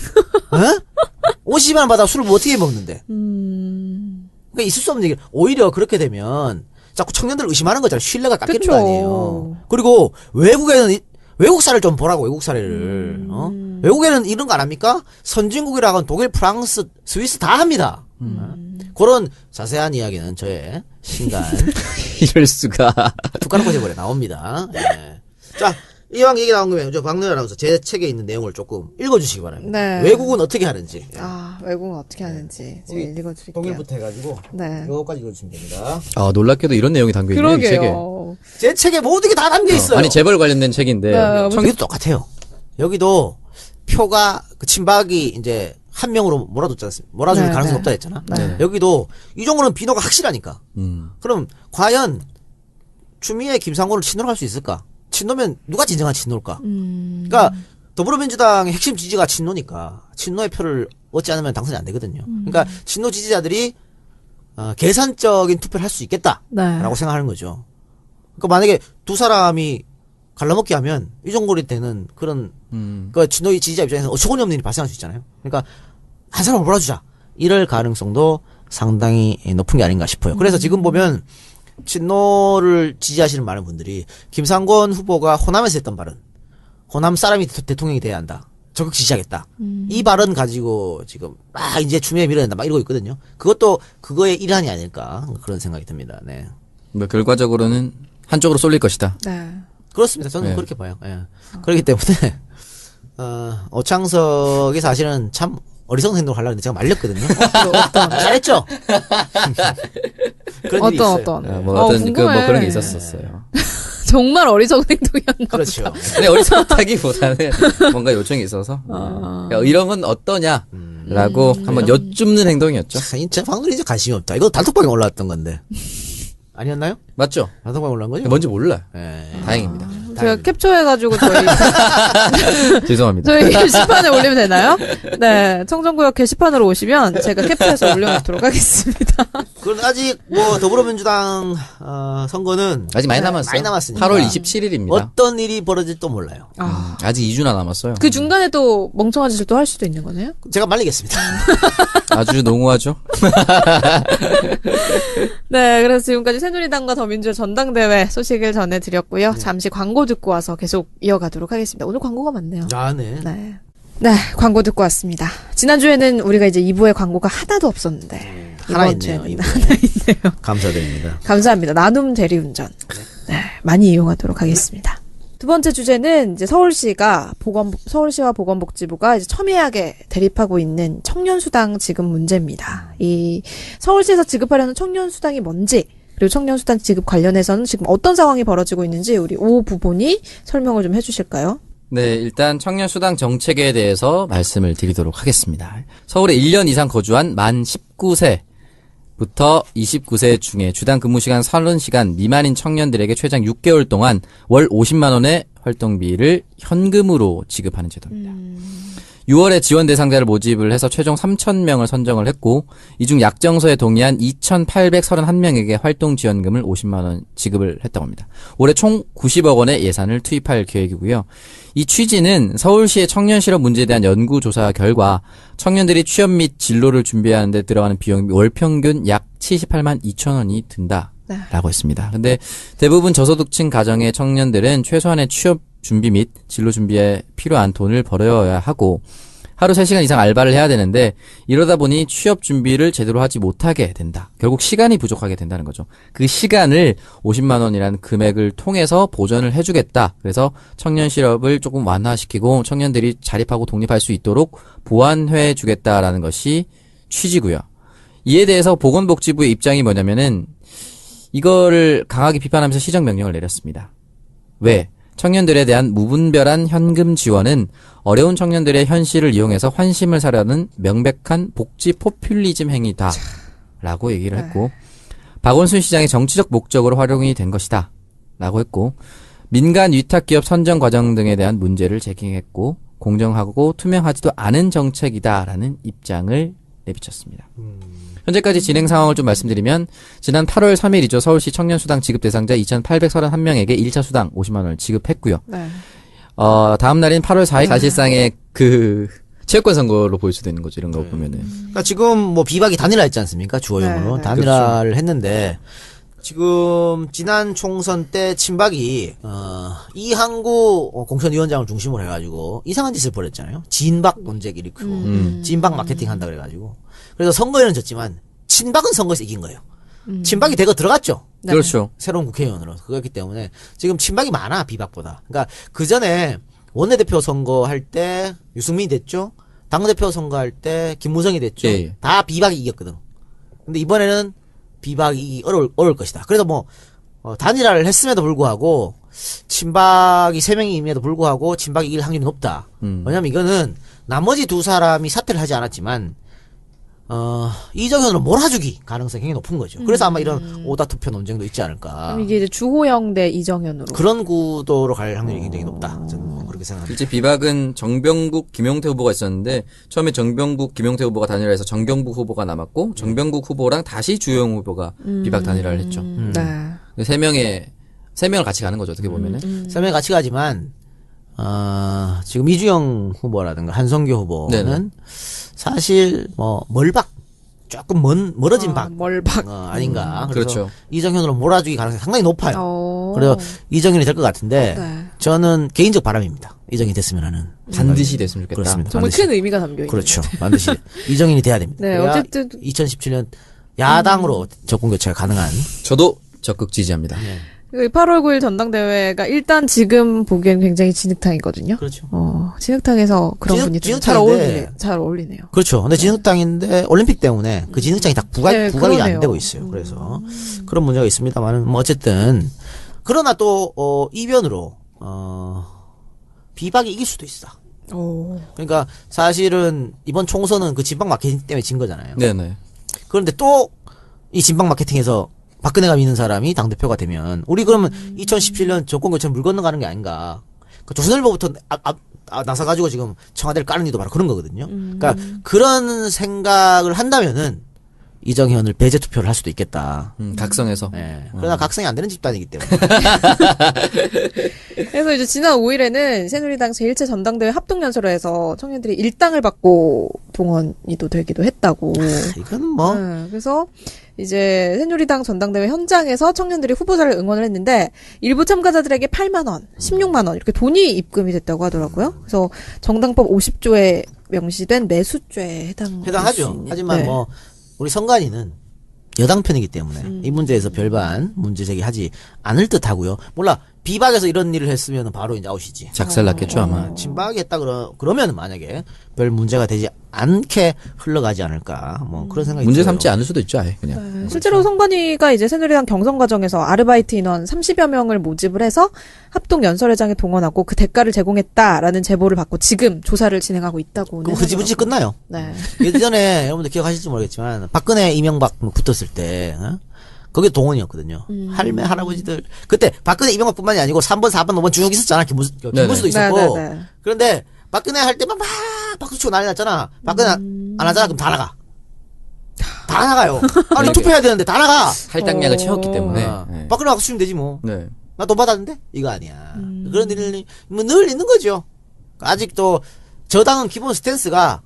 50만 원 받아 술을 뭐 어떻게 먹는데? 그러니까 있을 수 없는 얘기. 오히려 그렇게 되면 자꾸 청년들을 의심하는 거잖아요. 신뢰가 깎이는 그쵸. 거 아니에요. 그리고 외국 사례를 좀 보라고, 외국 사례를. 외국에는 이런 거 안 합니까? 선진국이라고 독일, 프랑스, 스위스 다 합니다. 그런 자세한 이야기는 저의 신간 이럴 수가. 북한 꼬집어래 나옵니다. 예. 자, 이왕 얘기 나온 김에 저 박노래 아나운서 제 책에 있는 내용을 조금 읽어주시기 바랍니다. 네. 외국은 어떻게 하는지. 외국은 어떻게 하는지 제가 읽어드릴게요. 독일부터 해가지고 네. 요거까지 읽어주시면 됩니다. 놀랍게도 이런 내용이 담겨 있네요. 이 책에. 그러게요. 제 책에 모든 게 다 담겨 있어요. 아니 재벌 관련된 책인데. 네, 여기도 똑같아요. 여기도 표가 친박이 이제 한 명으로 몰아줬지 않습니까? 몰아줄 네, 가능성이 네. 없다 했잖아. 네. 여기도 이 정도는 비노가 확실하니까. 그럼 과연 추미애 김상곤을 친노로 할 수 있을까? 친노면 누가 진정한 친노일까? 그러니까 더불어민주당의 핵심 지지가 친노니까 친노의 표를 얻지 않으면 당선이 안 되거든요. 그러니까 친노 지지자들이 계산적인 투표를 할 수 있겠다라고 네. 생각하는 거죠. 그러니까 만약에 두 사람이 갈라먹기 하면 이종거리 때는 그런 그 친노 지지자 입장에서 어처구니 없는 일이 발생할 수 있잖아요. 그러니까 한 사람을 몰아주자 이럴 가능성도 상당히 높은 게 아닌가 싶어요. 그래서 지금 보면 친노를 지지하시는 많은 분들이 김상곤 후보가 호남에서 했던 발언, 호남 사람이 대통령이 돼야 한다, 적극 지지하겠다, 이 발언 가지고 지금 막 이제 추미애 밀어낸다 막 이러고 있거든요. 그것도 그거의 일환이 아닐까 그런 생각이 듭니다. 네. 뭐 결과적으로는 한쪽으로 쏠릴 것이다. 네. 그렇습니다. 저는 네. 그렇게 봐요. 예. 그렇기 때문에 오창석이 사실은 참 어리석은 행동을 하려고 했는데 제가 말렸거든요. 잘했죠? 그런 일이 있어요. 어떤. 뭐 어떤 궁금해. 뭐 그런 게 있었었어요. 정말 어리석은 행동이었나 그렇죠. 보다. 근데 어리석다기보다는 뭔가 요청이 있어서 야, 이런 건 어떠냐라고 한번 여쭙는 행동이었죠. 제 방금 이제 관심이 없다. 이거 단톡방에 올라왔던 건데. 아니었나요? 맞죠? 단톡방에 올라온 거죠? 뭔지 몰라요. 예. 다행입니다. 제가 캡처해가지고 죄송합니다. 저희 게시판에 올리면 되나요? 네. 청정구역 게시판으로 오시면 제가 캡처해서 올려놓도록 하겠습니다. 그건 아직 뭐 더불어민주당 선거는 아직 많이 남았어요. 많이 남았으니까. 8월 27일입니다. 어떤 일이 벌어질지 또 몰라요. 아직 2주나 남았어요. 그 중간에 또 멍청한 짓을 또 할 수도 있는 거네요? 제가 말리겠습니다. 아주 농후하죠. 네, 그래서 지금까지 새누리당과 더민주의 전당대회 소식을 전해드렸고요. 잠시 광고 듣고 와서 계속 이어가도록 하겠습니다. 오늘 광고가 많네요. 아, 네. 네. 네, 광고 듣고 왔습니다. 지난주에는 우리가 이제 2부에 광고가 하나도 없었는데. 하나 이번 있네요. 주에는 하나 있네요. 감사드립니다. 감사합니다. 나눔 대리운전. 네, 많이 이용하도록 하겠습니다. 두 번째 주제는 이제 서울시와 보건복지부가 이제 첨예하게 대립하고 있는 청년수당 지급 문제입니다. 이 서울시에서 지급하려는 청년수당이 뭔지, 그리고 청년수당 지급 관련해서는 지금 어떤 상황이 벌어지고 있는지 우리 오 부본이 설명을 좀 해주실까요? 네, 일단 청년수당 정책에 대해서 말씀을 드리도록 하겠습니다. 서울에 1년 이상 거주한 만 19세부터 29세 중에 주당 근무시간 30시간 미만인 청년들에게 최장 6개월 동안 월 50만 원의 활동비를 현금으로 지급하는 제도입니다. 6월에 지원 대상자를 모집을 해서 최종 3,000명을 선정을 했고, 이 중 약정서에 동의한 2,831명에게 활동 지원금을 50만 원 지급을 했다고 합니다. 올해 총 90억 원의 예산을 투입할 계획이고요. 이 취지는 서울시의 청년 실업 문제에 대한 연구조사 결과 청년들이 취업 및 진로를 준비하는 데 들어가는 비용이 월 평균 약 78만 2천 원이 든다. 네. 라고 했습니다. 근데 대부분 저소득층 가정의 청년들은 최소한의 취업 준비 및 진로 준비에 필요한 돈을 벌어야 하고 하루 3시간 이상 알바를 해야 되는데 이러다 보니 취업 준비를 제대로 하지 못하게 된다. 결국 시간이 부족하게 된다는 거죠. 그 시간을 50만 원이라는 금액을 통해서 보전을 해주겠다. 그래서 청년 실업을 조금 완화시키고 청년들이 자립하고 독립할 수 있도록 보완해 주겠다라는 것이 취지고요. 이에 대해서 보건복지부의 입장이 뭐냐면은 이거를 강하게 비판하면서 시정명령을 내렸습니다. 왜? 청년들에 대한 무분별한 현금 지원은 어려운 청년들의 현실을 이용해서 환심을 사려는 명백한 복지 포퓰리즘 행위다 라고 얘기를 했고, 박원순 시장의 정치적 목적으로 활용이 된 것이다 라고 했고, 민간 위탁기업 선정 과정 등에 대한 문제를 제기했고, 공정하고 투명하지도 않은 정책이다라는 입장을 내비쳤습니다. 현재까지 진행 상황을 좀 말씀드리면 지난 8월 3일이죠. 서울시 청년수당 지급 대상자 2,831명에게 1차 수당 50만 원을 지급했고요. 네. 다음 날인 8월 4일 사실상의 그 체육관 선거로 보일 수도 있는 거죠. 이런 거 보면은. 그러니까 지금 뭐 비박이 단일화했지 않습니까? 주호영으로 네, 네. 단일화를 했는데 지금 지난 총선 때 친박이 이항구 공천위원장을 중심으로 해가지고 이상한 짓을 벌였잖아요. 진박 논쟁 일으키고 진박 마케팅 한다 그래가지고. 그래서 선거에는 졌지만 친박은 선거에서 이긴 거예요. 친박이 대거 들어갔죠. 네. 그렇죠. 새로운 국회의원으로. 그렇기 때문에 지금 친박이 많아, 비박보다. 그러니까 그 전에 원내대표 선거할 때 유승민이 됐죠. 당대표 선거할 때 김무성이 됐죠. 예. 다 비박이 이겼거든. 근데 이번에는 비박이 어려울 것이다. 그래서 뭐 단일화를 했음에도 불구하고 친박이 3명임에도 불구하고 친박이 이길 확률이 높다. 왜냐면 이거는 나머지 두 사람이 사퇴를 하지 않았지만 이정현으로 몰아주기 가능성이 굉장히 높은 거죠. 그래서 아마 이런 오다 투표 논쟁도 있지 않을까. 그럼 이게 이제 주호영 대 이정현으로. 그런 구도로 갈 확률이 굉장히 높다. 저는 뭐 그렇게 생각합니다. 실제 비박은 정병국, 김용태 후보가 있었는데 처음에 정병국, 김용태 후보가 단일화해서 정경국 후보가 남았고 정병국 후보랑 다시 주호영 후보가 비박 단일화를 했죠. 네. 세 명을 같이 가는 거죠. 어떻게 보면은. 세 명이 같이 가지만 지금 이주영 후보라든가 한성규 후보는 네네. 사실 뭐 멀박 조금 멀어진 박 멀박. 아닌가. 그래서 그렇죠. 이정현으로 몰아주기 가능성이 상당히 높아요. 그래서 그래서 이정현이 될 것 같은데 네. 저는 개인적 바람입니다. 이정현이 됐으면 하는 반드시 됐으면 좋겠다. 그렇습니다. 정말 반드시. 큰 의미가 담겨 있는. 그렇죠. 반드시 이정현이 돼야 됩니다. 네, 그래야 어쨌든 2017년 야당으로 정권 교체가 가능한. 저도 적극 지지합니다. 8월 9일 전당대회가 일단 지금 보기엔 굉장히 진흙탕이거든요. 그렇죠. 진흙탕에서 그런 분이 잘 진흙탕인데 잘 어울리네요. 그렇죠. 근데 진흙탕인데 올림픽 때문에 그 진흙탕이 다 부각이 네, 안 그러네요. 되고 있어요. 그래서 그런 문제가 있습니다만은 뭐 어쨌든 그러나 또 이변으로 비박이 이길 수도 있어. 그러니까 사실은 이번 총선은 그 진박 마케팅 때문에 진 거잖아요. 네네. 그런데 또 이 진박 마케팅에서 박근혜가 믿는 사람이 당대표가 되면 우리 그러면 2017년 정권 교체 물 건너가는 게 아닌가. 그 조선일보부터 나서가지고 지금 청와대를 까는 이유도 바로 그런 거거든요. 그러니까 그런 생각을 한다면은 이정현을 배제 투표를 할 수도 있겠다. 각성해서. 예. 그러나 각성이 안 되는 집단이기 때문에. 그래서 이제 지난 5일에는 새누리당 제1차 전당대회 합동연설에서 청년들이 일당을 받고 동원이 또 되기도 했다고. 이건 뭐 그래서 이제 새누리당 전당대회 현장에서 청년들이 후보자를 응원을 했는데 일부 참가자들에게 8만 원, 16만 원 이렇게 돈이 입금이 됐다고 하더라고요. 그래서 정당법 50조에 명시된 매수죄에 해당하죠. 하지만 네. 뭐 우리 선관위는 여당 편이기 때문에 이 문제에서 별반 문제 제기하지 않을 듯하고요. 몰라 비박에서 이런 일을 했으면 바로 이제 아웃이지. 작살났겠죠 아마. 친박이 했다 그러면 만약에 별 문제가 되지 않게 흘러가지 않을까 뭐 그런 생각이 문제 들어요. 삼지 않을 수도 있죠 아예 그냥. 실제로 선관위가 이제 새누리당 경선 과정에서 아르바이트 인원 30여 명을 모집을 해서 합동 연설회장에 동원하고 그 대가를 제공했다라는 제보를 받고 지금 조사를 진행하고 있다고. 그럼 흐지부지 끝나요. 네. 예전에 여러분들 기억하실지 모르겠지만 박근혜 이명박 붙었을 때 거기 동원이었거든요. 할매 할아버지들 그때 박근혜 이명박뿐만이 아니고 3번 4번 5번 쭉 있었잖아. 김문수도 있었고. 네네네. 그런데 박근혜 할 때만 막 박수 치고 난리 났잖아. 박근혜 안 하잖아. 그럼 다 나가. 다 나가요. 아니 투표해야 되는데 다 나가. 할당량을 채웠기 때문에. 네. 박근혜 박수 치면 되지 뭐. 네. 나 돈 받았는데? 이거 아니야. 그런 일이 뭐 늘 있는 거죠. 아직도 저당은 기본 스탠스가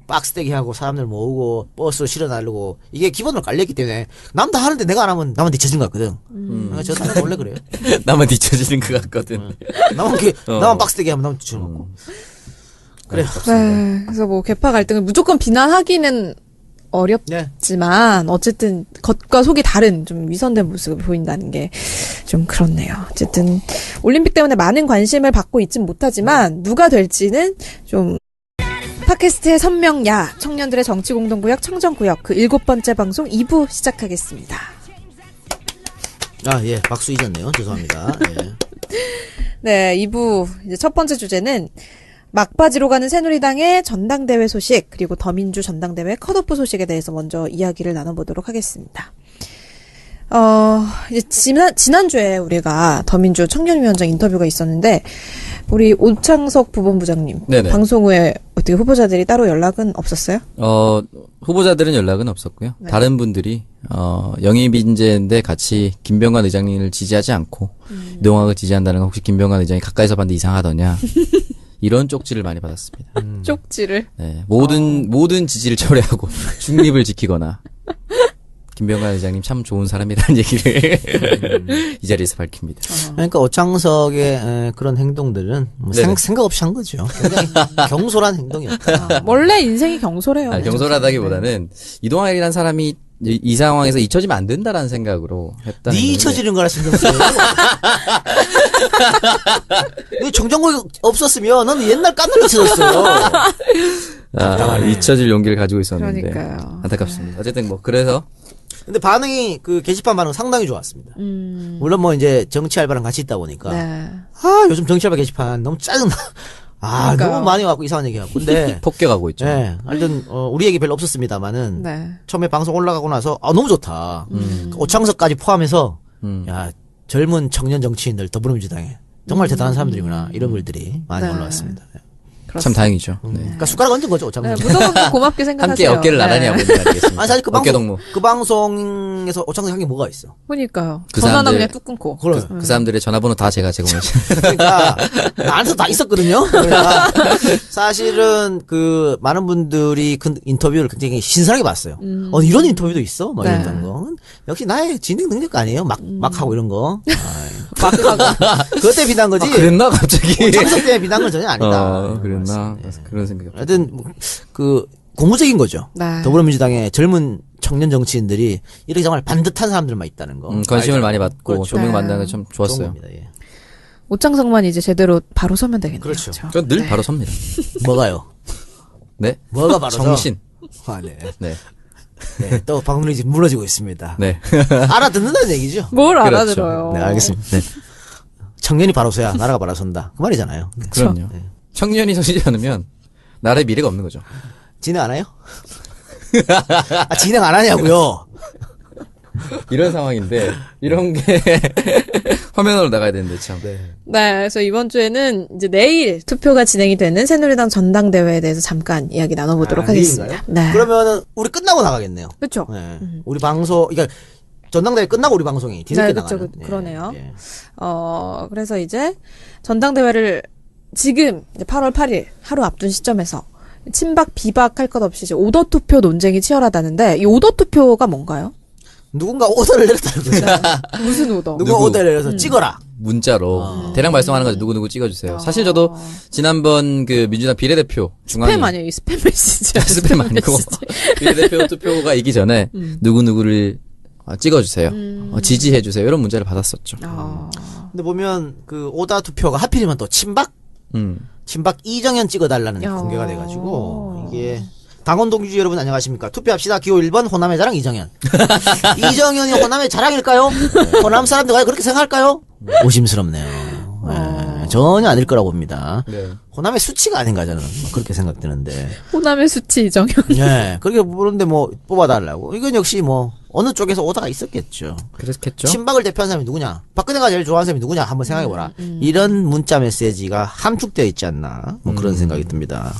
박스대기 하고 사람들 모으고 버스로 실어 나르고 이게 기본으로 깔려있기 때문에 남 다 하는데 내가 안 하면 나만 뒤처진 것 같거든. 저당은 원래 그래요. 나만 뒤처지는 것 같거든. 나만 박스대기 하면 나만 뒤처먹고. 그래요. 네. 그래서 뭐 개파 갈등을 무조건 비난하기는 어렵지만 네. 어쨌든 겉과 속이 다른 좀 위선된 모습을 보인다는 게 좀 그렇네요. 어쨌든 올림픽 때문에 많은 관심을 받고 있진 못하지만 누가 될지는 좀 팟캐스트의 선명야 청년들의 정치공동구역 청정구역 그 7번째 방송 2부 시작하겠습니다. 아, 예. 박수 잊었네요. 죄송합니다. 예. 네, 2부 이제 첫 번째 주제는 막바지로 가는 새누리당의 전당대회 소식 그리고 더민주 전당대회 컷오프 소식에 대해서 먼저 이야기를 나눠보도록 하겠습니다. 이제 지난주에 우리가 더민주 청년위원장 인터뷰가 있었는데 우리 오창석 부본부장님 네네. 방송 후에 어떻게 후보자들이 따로 연락은 없었어요? 후보자들은 연락은 없었고요. 네. 다른 분들이 영입 인재인데 같이 김병관 의장님을 지지하지 않고 이동학을 지지한다는 건 혹시 김병관 의장이 가까이서 봤는데 이상하더냐. 이런 쪽지를 많이 받았습니다. 쪽지를. 네, 모든 지지를 철회하고 중립을 지키거나 김병관 의장님 참 좋은 사람이라는 얘기를 이 자리에서 밝힙니다. 그러니까 오창석의 그런 행동들은 뭐 생각 없이 한 거죠. 굉장히 경솔한 행동이었다. 원래 인생이 경솔해요. 경솔하다기보다는 이동학이라는 사람이 이 상황에서 잊혀지면 안 된다라는 생각으로 했다는 네 잊혀지는 거라 신경 써요. 너 정정국이 없었으면 넌 옛날 깐날 잊혀졌어요. 잊혀질 용기를 가지고 있었는데 그러니까요. 안타깝습니다. 어쨌든 뭐 그래서 근데 반응이 그 게시판 반응 상당히 좋았습니다. 물론 뭐 이제 정치 알바랑 같이 있다 보니까 네. 요즘 정치 알바 게시판 너무 짜증나. 그러니까요. 너무 많이 와갖고 이상한 얘기하고. 근데 폭격하고 있죠. 예, 하여튼 우리 얘기 별로 없었습니다만은 네. 처음에 방송 올라가고 나서 너무 좋다. 오창석까지 포함해서 야 젊은 청년 정치인들 더불어민주당에 정말 대단한 사람들이구나 이런 글들이 많이 네. 올라왔습니다. 참 다행이죠. 네. 그러니까 숟가락 얹은 거죠 오창석. 네, 무더욱도 고맙게 생각하세요. 함께 어깨를 나란히 하고 있는 거 아니겠습니까? 아니 사실 그 어깨 방송 동무. 그 방송에서 오창석 한 게 뭐가 있어? 그러니까요. 그 전화는 사람들- 그냥 뚝 끊고. 그 사람들의 전화번호 다 제가 제공했어요. 그러니까 나한테도 다 있었거든요. 그러니까 사실은 그 많은 분들이 그 인터뷰를 굉장히 신선하게 봤어요. 이런 인터뷰도 있어? 막 네. 이런 거. 역시 나의 진행 능력 아니에요. 막 하고 이런 거. 막 하고. 그것 때문에 비난 거지. 그랬나 갑자기? 창석 때문에 비난 건 전혀 아니다. 그랬나? 그런 생각. 하여튼 그 고무적인 거죠. 네. 더불어민주당의 젊은 청년 정치인들이 이렇게 정말 반듯한 사람들만 있다는 거. 관심을 많이 받고 그렇죠. 조명 네. 받는 게 참 좋은 좋았어요. 겁니다. 예. 옷장석만 이제 제대로 바로 서면 되겠네요. 그렇죠. 그건 늘 바로 섭니다. 뭐가요? 네. 뭐가 바로 정신. 네. 네. 네. 또 방송이 지금 무너지고 있습니다. 네. 알아듣는다는 얘기죠. 뭘 그렇죠. 알아들어요. 네, 알겠습니다. 네. 청년이 바로 서야 나라가 바로 선다. 그 말이잖아요. 그럼요. 청년이 서지 않으면 나라의 미래가 없는 거죠. 진행 안 해요? 진행 안 하냐고요? 이런 상황인데 이런 게 화면으로 나가야 되는데 참. 네. 네, 그래서 이번 주에는 이제 내일 투표가 진행이 되는 새누리당 전당대회에 대해서 잠깐 이야기 나눠보도록 하겠습니다. 네. 그러면은 우리 끝나고 나가겠네요. 그렇죠. 네. 우리 방송, 그러니까 전당대회 끝나고 우리 방송이 뒤늦게 네, 그쵸, 나가는. 그러네요. 예. 그래서 이제 전당대회를 지금 이제 8월 8일 하루 앞둔 시점에서 친박 비박 할 것 없이 이제 오더 투표 논쟁이 치열하다는데 이 오더 투표가 뭔가요? 누군가 오더를 내렸다는 거죠. 무슨 오더? 누가 오더를 내려서 찍어라. 문자로 대량 발송하는 거죠. 누구 찍어주세요. 사실 저도 지난번 그 민주당 비례대표 중앙위 스팸 아니에요? 이 스팸 메시지. 스팸 아니고 비례대표 투표가 있기 전에 누구를 찍어주세요. 지지해주세요. 이런 문자를 받았었죠. 근데 보면 그 오다 투표가 하필이면 또 친박 이정현 찍어달라는 공개가 돼가지고 이게 당원 동지 여러분 안녕하십니까? 투표합시다. 기호 1번 호남의 자랑 이정현. 이정현이 호남의 자랑일까요? 호남 사람들과 그렇게 생각할까요? 오심스럽네요. 네, 전혀 아닐 거라고 봅니다. 네. 호남의 수치가 아닌가 저는 그렇게 생각되는데. 호남의 수치 이정현. 네, 그렇게 부르는데 뭐 뽑아달라고. 이건 역시 뭐 어느 쪽에서 오다가 있었겠죠. 그랬겠죠. 친박을 대표하는 사람이 누구냐? 박근혜가 제일 좋아하는 사람이 누구냐? 한번 생각해보라. 이런 문자 메시지가 함축되어 있지 않나? 뭐 그런 생각이 듭니다.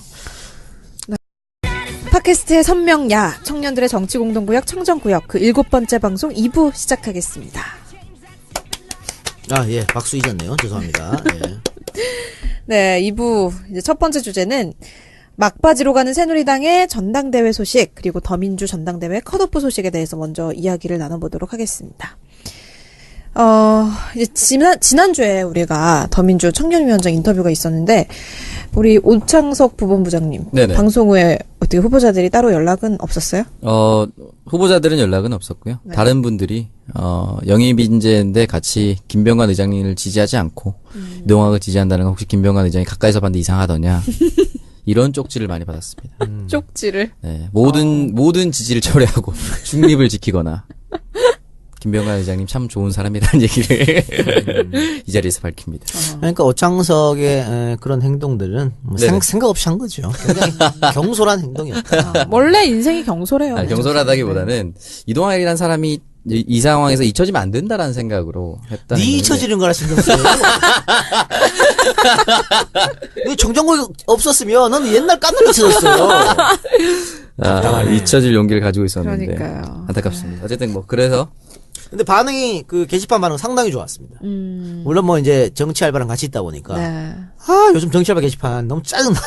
팟캐스트의 선명야 청년들의 정치공동구역 청정구역 그 7번째 방송 2부 시작하겠습니다. 예, 박수 잊었네요. 죄송합니다. 예. 네, 2부 이제 첫 번째 주제는 막바지로 가는 새누리당의 전당대회 소식 그리고 더민주 전당대회 컷오프 소식에 대해서 먼저 이야기를 나눠보도록 하겠습니다. 이제 지난주에 우리가 더민주 청년위원장 인터뷰가 있었는데 우리 오창석 부본부장님 네네. 방송 후에 어떻게 후보자들이 따로 연락은 없었어요? 후보자들은 연락은 없었고요. 네. 다른 분들이 영입 인재인데 같이 김병관 의장님을 지지하지 않고 이동학을 지지한다는 건 혹시 김병관 의장이 가까이서 봤는데 이상하더냐 이런 쪽지를 많이 받았습니다. 쪽지를. 네, 모든 지지를 철회하고 중립을 지키거나 김병관 의장님 참 좋은 사람이라는 얘기를 이 자리에서 밝힙니다. 그러니까 오창석의 그런 행동들은 뭐 네네. 생각 없이 한 거죠. 굉장히 경솔한 행동이었다. 원래 인생이 경솔해요. 아니, 경솔하다기보다는 이동학이라는 사람이 이 상황에서 잊혀지면 안 된다라는 생각으로 했다는 네 건데. 잊혀지는 거라 신경 써요. 너 정정국이 없었으면 넌 옛날 깐느리 잊혀졌어요. 잊혀질 용기를 가지고 있었는데 그러니까요. 안타깝습니다. 어쨌든 뭐 그래서 근데 반응이 그 게시판 반응 상당히 좋았습니다. 물론 뭐 이제 정치 알바랑 같이 있다 보니까 네. 요즘 정치 알바 게시판 너무 짜증나.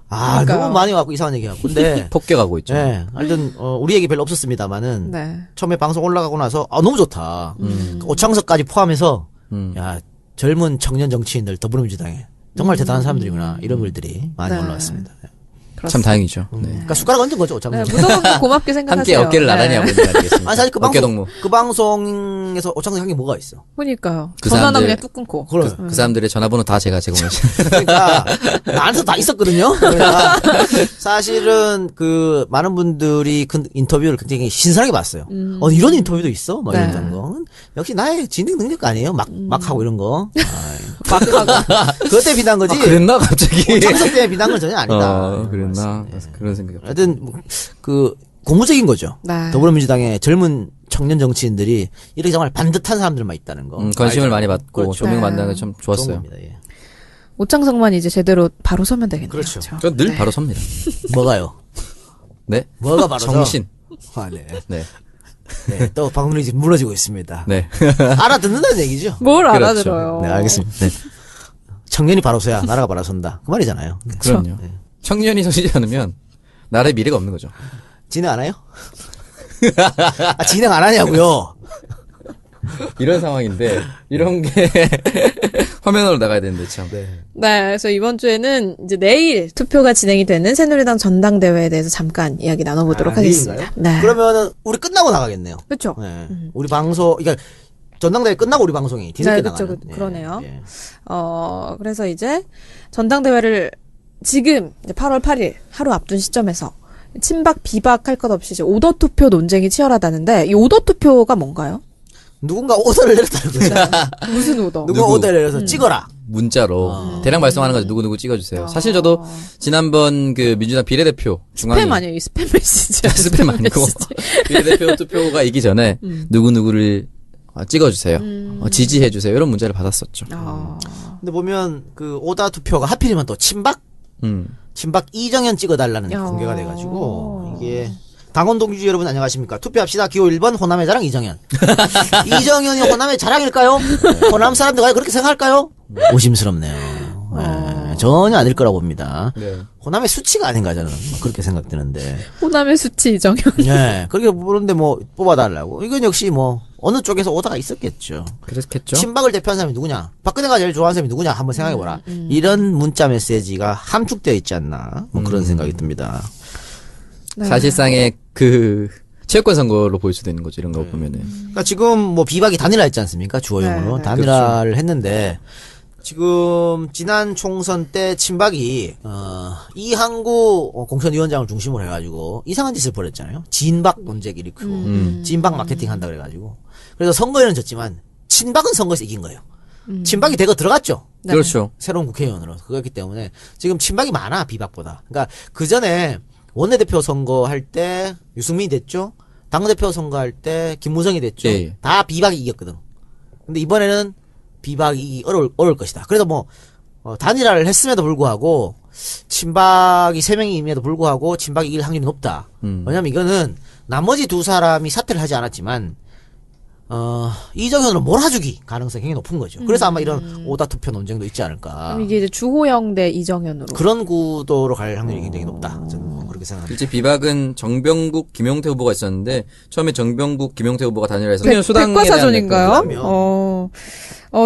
그러니까요. 너무 많이 와갖고 이상한 얘기하고. 근데 폭격하고 있죠. 네, 하여튼 우리 얘기 별로 없었습니다만은 네. 처음에 방송 올라가고 나서 너무 좋다. 오창석까지 포함해서 야 젊은 청년 정치인들 더불어민주당에 정말 대단한 사람들이구나 이런 글들이 많이 네. 올라왔습니다. 참 다행이죠. 네. 그러니까 숟가락 얹은 거죠, 오창석. 네, 무덤도 고맙게 생각하세요. 함께 어깨를 나란히 하고 있는 거 아니겠습니까? 아니, 사실 어깨동무. 그 방송에서 오창석 한 게 뭐가 있어? 그러니까요. 그 전화나 사람들- 그냥 뚝 끊고. 그 사람들의 전화번호 다 제가 제공했어요. 그러니까 나한테도 다 있었거든요. 그러니까 사실은 그 많은 분들이 그 인터뷰를 굉장히 신선하게 봤어요. 이런 인터뷰도 있어? 막 네. 이런 거. 역시 나의 진행 능력 아니에요. 막 하고 이런 거. 막 하고. 그것 때문에 비난 거지. 그랬나 갑자기? 창석 때문에 비난 건 전혀 아니다. 그랬나? 그런 생각이. 하여튼 그 고무적인 거죠. 네. 더불어민주당의 젊은 청년 정치인들이 이렇게 정말 반듯한 사람들만 있다는 거. 관심을 알죠? 많이 받고 그렇죠. 조명 네. 받는 게 참 좋은 좋았어요. 겁니다. 예. 오창석만 이제 제대로 바로 서면 되겠네요. 그렇죠. 전 늘 바로 섭니다. 뭐가요? 네. 뭐가 바로 정신. 아, 네. 네. 네. 또 방송이 지금 무너지고 있습니다. 네. 알아듣는다는 얘기죠. 뭘 그렇죠. 알아들어요. 네, 알겠습니다. 네. 청년이 바로 서야 나라가 바로 선다. 그 말이잖아요. 그럼요. 청년이 서지 않으면 나라의 미래가 없는 거죠. 진행 안 해요? 아, 진행 안 하냐고요? 이런 상황인데 이런 게 화면으로 나가야 되는데 참. 네. 네, 그래서 이번 주에는 이제 내일 투표가 진행이 되는 새누리당 전당대회에 대해서 잠깐 이야기 나눠보도록 하겠습니다. 네. 그러면은 우리 끝나고 나가겠네요. 그렇죠. 네. 우리 방송, 그러니까 전당대회 끝나고 우리 방송이 뒤늦게 네, 나가는. 그쵸, 그러네요. 예. 그래서 이제 전당대회를 지금 이제 8월 8일 하루 앞둔 시점에서 친박 비박할 것 없이 이제 오더 투표 논쟁이 치열하다는데 이 오더 투표가 뭔가요? 누군가 오더를 내렸다는 거죠. 무슨 오더? 누가 누구? 오더를 내려서 찍어라. 문자로 대량 발송하는 거죠. 누구 찍어주세요. 사실 저도 지난번 그 민주당 비례대표 중앙위 스팸 아니에요? 이 스팸 메시지. 스팸 아니고 비례대표 투표가 이기 전에 누구를 찍어주세요. 지지해주세요. 이런 문자를 받았었죠. 근데 보면 그 오다 투표가 하필이면 또 친박 이정현 찍어달라는 공개가 돼가지고 이게 당원 동지 여러분 안녕하십니까? 투표합시다. 기호 1번 호남의 자랑 이정현. 이정현이 호남의 자랑일까요? 호남 사람들 과연 그렇게 생각할까요? 오심스럽네요. 네, 전혀 아닐 거라고 봅니다. 네. 호남의 수치가 아닌가 저는 그렇게 생각되는데. 호남의 수치 이정현. 네, 그렇게 부르는데 뭐 뽑아달라고. 이건 역시 뭐 어느 쪽에서 오다가 있었겠죠. 그랬겠죠. 친박을 대표하는 사람이 누구냐? 박근혜가 제일 좋아하는 사람이 누구냐? 한번 생각해보라. 이런 문자 메시지가 함축되어 있지 않나? 뭐 그런 생각이 듭니다. 네. 사실상의 그 체육관 선거로 보일 수도 있는 거죠. 이런 거 보면은. 그러니까 지금 뭐 비박이 단일화했지 않습니까? 주호영으로 네. 단일화를 했는데 지금 지난 총선 때 친박이 이항구 공천위원장을 중심으로 해가지고 이상한 짓을 벌였잖아요. 진박 논쟁 일으키고 진박 마케팅 한다 그래가지고 그래서 선거에는 졌지만 친박은 선거에서 이긴 거예요. 친박이 대거 들어갔죠. 네. 그렇죠. 새로운 국회의원으로 그렇기 때문에 지금 친박이 많아 비박보다. 그러니까 그 전에 원내대표 선거할 때 유승민이 됐죠. 당대표 선거할 때 김무성이 됐죠. 예. 다 비박이 이겼거든. 근데 이번에는 비박이 어려울 것이다. 그래서 뭐 단일화를 했음에도 불구하고 친박이 3명임에도 불구하고 친박이 이길 확률이 높다. 왜냐면 이거는 나머지 두 사람이 사퇴를 하지 않았지만 이정현으로 몰아주기 가능성이 굉장히 높은 거죠. 그래서 아마 이런 오다 투표 논쟁도 있지 않을까. 그럼 이게 이제 주호영 대 이정현으로. 그런 구도로 갈 확률이 굉장히 높다. 저는 그렇게 생각합니다. 실제 비박은 정병국, 김용태 후보가 있었는데 처음에 정병국, 김용태 후보가 단일화해서 백과사전인가요? 그럼요.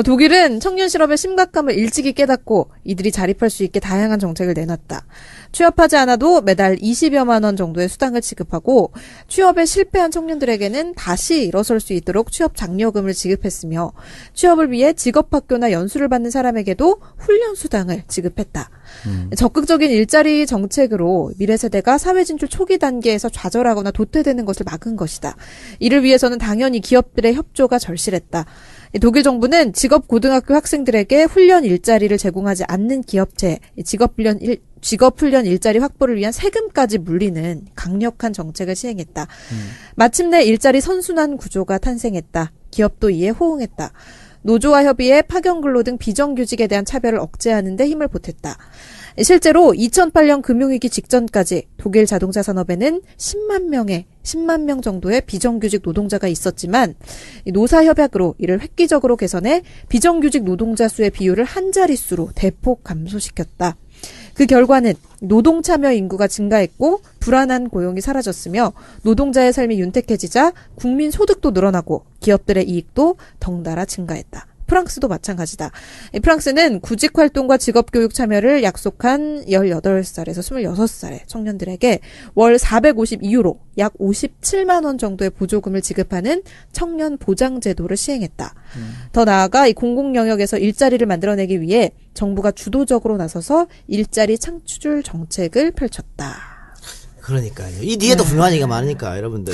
독일은 청년 실업의 심각함을 일찍이 깨닫고 이들이 자립할 수 있게 다양한 정책을 내놨다. 취업하지 않아도 매달 20여만 원 정도의 수당을 지급하고 취업에 실패한 청년들에게는 다시 일어설 수 있도록 취업 장려금을 지급했으며 취업을 위해 직업학교나 연수를 받는 사람에게도 훈련 수당을 지급했다. 적극적인 일자리 정책으로 미래 세대가 사회 진출 초기 단계에서 좌절하거나 도태되는 것을 막은 것이다. 이를 위해서는 당연히 기업들의 협조가 절실했다. 독일 정부는 직업고등학교 학생들에게 훈련 일자리를 제공하지 않는 기업체, 직업훈련 일자리 확보를 위한 세금까지 물리는 강력한 정책을 시행했다. 마침내 일자리 선순환 구조가 탄생했다. 기업도 이에 호응했다. 노조와 협의해 파견근로 등 비정규직에 대한 차별을 억제하는 데 힘을 보탰다. 실제로 2008년 금융위기 직전까지 독일 자동차 산업에는 10만 명 정도의 비정규직 노동자가 있었지만 노사협약으로 이를 획기적으로 개선해 비정규직 노동자 수의 비율을 한 자릿수로 대폭 감소시켰다. 그 결과는 노동 참여 인구가 증가했고 불안한 고용이 사라졌으며 노동자의 삶이 윤택해지자 국민 소득도 늘어나고 기업들의 이익도 덩달아 증가했다. 프랑스도 마찬가지다. 이 프랑스는 구직 활동과 직업 교육 참여를 약속한 18살에서 26살의 청년들에게 월 452유로, 약 57만 원 정도의 보조금을 지급하는 청년 보장 제도를 시행했다. 더 나아가 이 공공 영역에서 일자리를 만들어내기 위해 정부가 주도적으로 나서서 일자리 창출 정책을 펼쳤다. 그러니까요. 이 뒤에도 훌륭한 얘기가 많으니까 여러분들.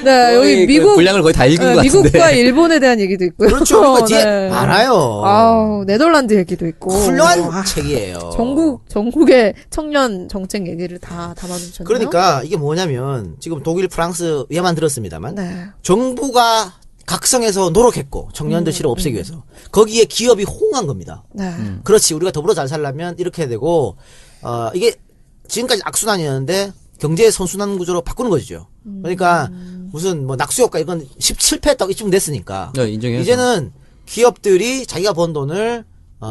네, 여기 미국 분량을 거의 다 읽은 것 같은데. 미국과 일본에 대한 얘기도 있고요. 그렇죠. 그러니까 뒤에 네. 많아요. 아우, 네덜란드 얘기도 있고. 훌륭한 책이에요. 전국의 청년 정책 얘기를 다 담아주셨네요. 그러니까 이게 뭐냐면 지금 독일, 프랑스 예만 들었습니다만 네. 정부가 각성해서 노력했고 청년들 실업 없애기 위해서 거기에 기업이 호응한 겁니다. 네. 그렇지. 우리가 더불어 잘 살려면 이렇게 해야 되고 이게 지금까지 악순환이었는데 경제 선순환 구조로 바꾸는 거죠. 그러니까 무슨 뭐 낙수효과 이건 실패했다고 이쯤 됐으니까 네, 인정해야죠. 이제는 기업들이 자기가 번 돈을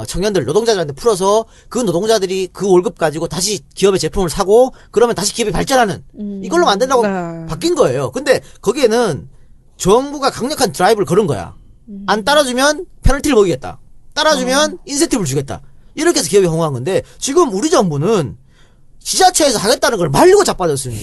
청년들 노동자들한테 풀어서 그 노동자들이 그 월급 가지고 다시 기업의 제품을 사고 그러면 다시 기업이 발전하는 이걸로 만든다고 네. 바뀐 거예요. 근데 거기에는 정부가 강력한 드라이브를 걸은 거야. 안 따라주면 페널티를 먹이겠다. 따라주면 인센티브를 주겠다. 이렇게 해서 기업이 호응한 건데 지금 우리 정부는 지자체에서 하겠다는 걸 말리고 자빠졌으니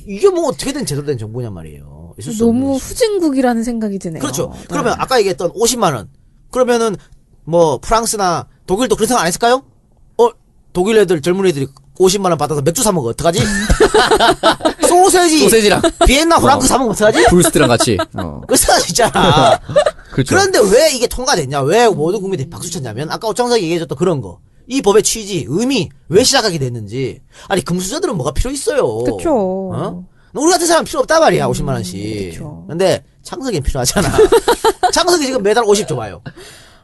이게 뭐 어떻게 된 제대로 된 정부냔 말이에요. 있을 수 없는 너무 거지. 후진국이라는 생각이 드네요. 그렇죠. 네. 그러면 아까 얘기했던 50만 원. 그러면은 뭐 프랑스나 독일도 그런 생각 안 했을까요? 독일 애들 젊은 애들이 50만 원 받아서 맥주 사 먹어 어떡하지? 소세지랑 비엔나 프랑크 사 먹으면 어떡하지? 브루스트랑 같이. 그 생각 있잖아. 그렇죠. 그런데 왜 이게 통과됐냐? 왜 모든 국민들이 박수 쳤냐면 아까 오창석이 얘기해줬던 그런 거. 이 법의 취지, 의미 왜 시작하게 됐는지. 아니 금수저들은 뭐가 필요 있어요. 그쵸. 우리 같은 사람 필요 없단 말이야. 50만 원씩. 그쵸. 근데 창석이는 필요하잖아. 창석이 지금 매달 50 줘봐요.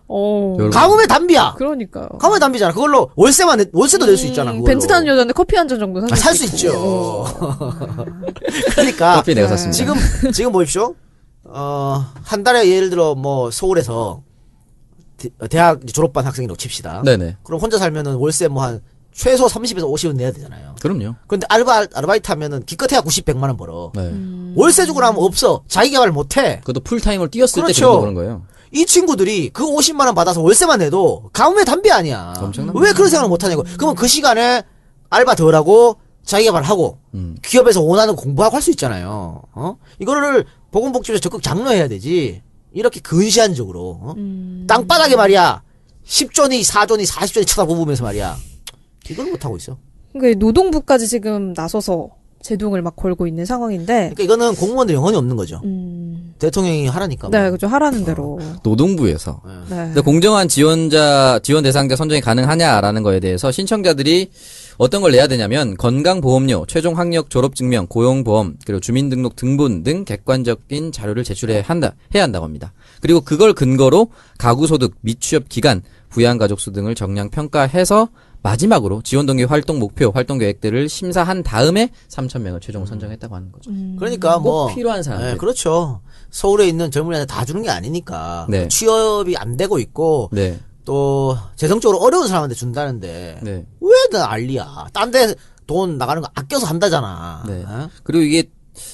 여러분. 가뭄의 담비야. 그러니까요. 가뭄의 담비잖아. 그걸로 월세도 낼 수 있잖아. 그걸로. 벤츠 타는 여자인데 커피 한 잔 정도 살 수 있죠. 그러니까 커피 내가 샀습니다. 지금 보십시오. 한 달에 예를 들어 뭐 서울에서 대학 졸업반 학생이라고 칩시다. 네네. 그럼 혼자 살면은 월세 뭐 한 최소 30에서 50은 내야 되잖아요. 그럼요. 근데 아르바이트 하면은 기껏해야 90, 100만 원 벌어. 네. 월세 주고 나면 없어. 자기 개발 못 해. 그것도 풀타임을 뛰었을 때 그렇죠. 그 정도 그런 거예요. 이 친구들이 그 50만 원 받아서 월세만 내도 가뭄의 담비 아니야. 엄청납니다. 왜 그런 생각을 못 하냐고. 그러면 그 시간에 알바 덜 하고 자기 개발하고 기업에서 원하는 거 공부하고 할 수 있잖아요. 이거를 보건복지부에서 적극 장려해야 되지. 이렇게 근시안적으로 땅바닥에 말이야 10조니 4조니 40조니 쳐다보면서 말이야. 이걸 못 하고 있어. 그러니까 노동부까지 지금 나서서 제동을 막 걸고 있는 상황인데. 그러니까 이거는 공무원들 영혼이 없는 거죠. 대통령이 하라니까. 뭐. 네, 그죠. 하라는 대로. 노동부에서. 네. 근데 공정한 지원 대상자 선정이 가능하냐라는 거에 대해서 신청자들이 어떤 걸 내야 되냐면 건강보험료, 최종 학력 졸업증명, 고용보험, 그리고 주민등록 등본 등 객관적인 자료를 제출해야 한다고 합니다. 그리고 그걸 근거로 가구소득, 미취업 기간, 부양가족수 등을 정량 평가해서 마지막으로 지원동기 활동 목표, 활동 계획들을 심사한 다음에 3,000명을 최종 선정했다고 하는 거죠. 그러니까 뭐 꼭 필요한 사람들. 네, 그렇죠. 서울에 있는 젊은이한테 다 주는 게 아니니까. 네. 취업이 안 되고 있고 네. 또 재정적으로 어려운 사람한테 준다는데 네. 왜 난리야? 딴 데 돈 나가는 거 아껴서 한다잖아. 네. 어? 그리고 이게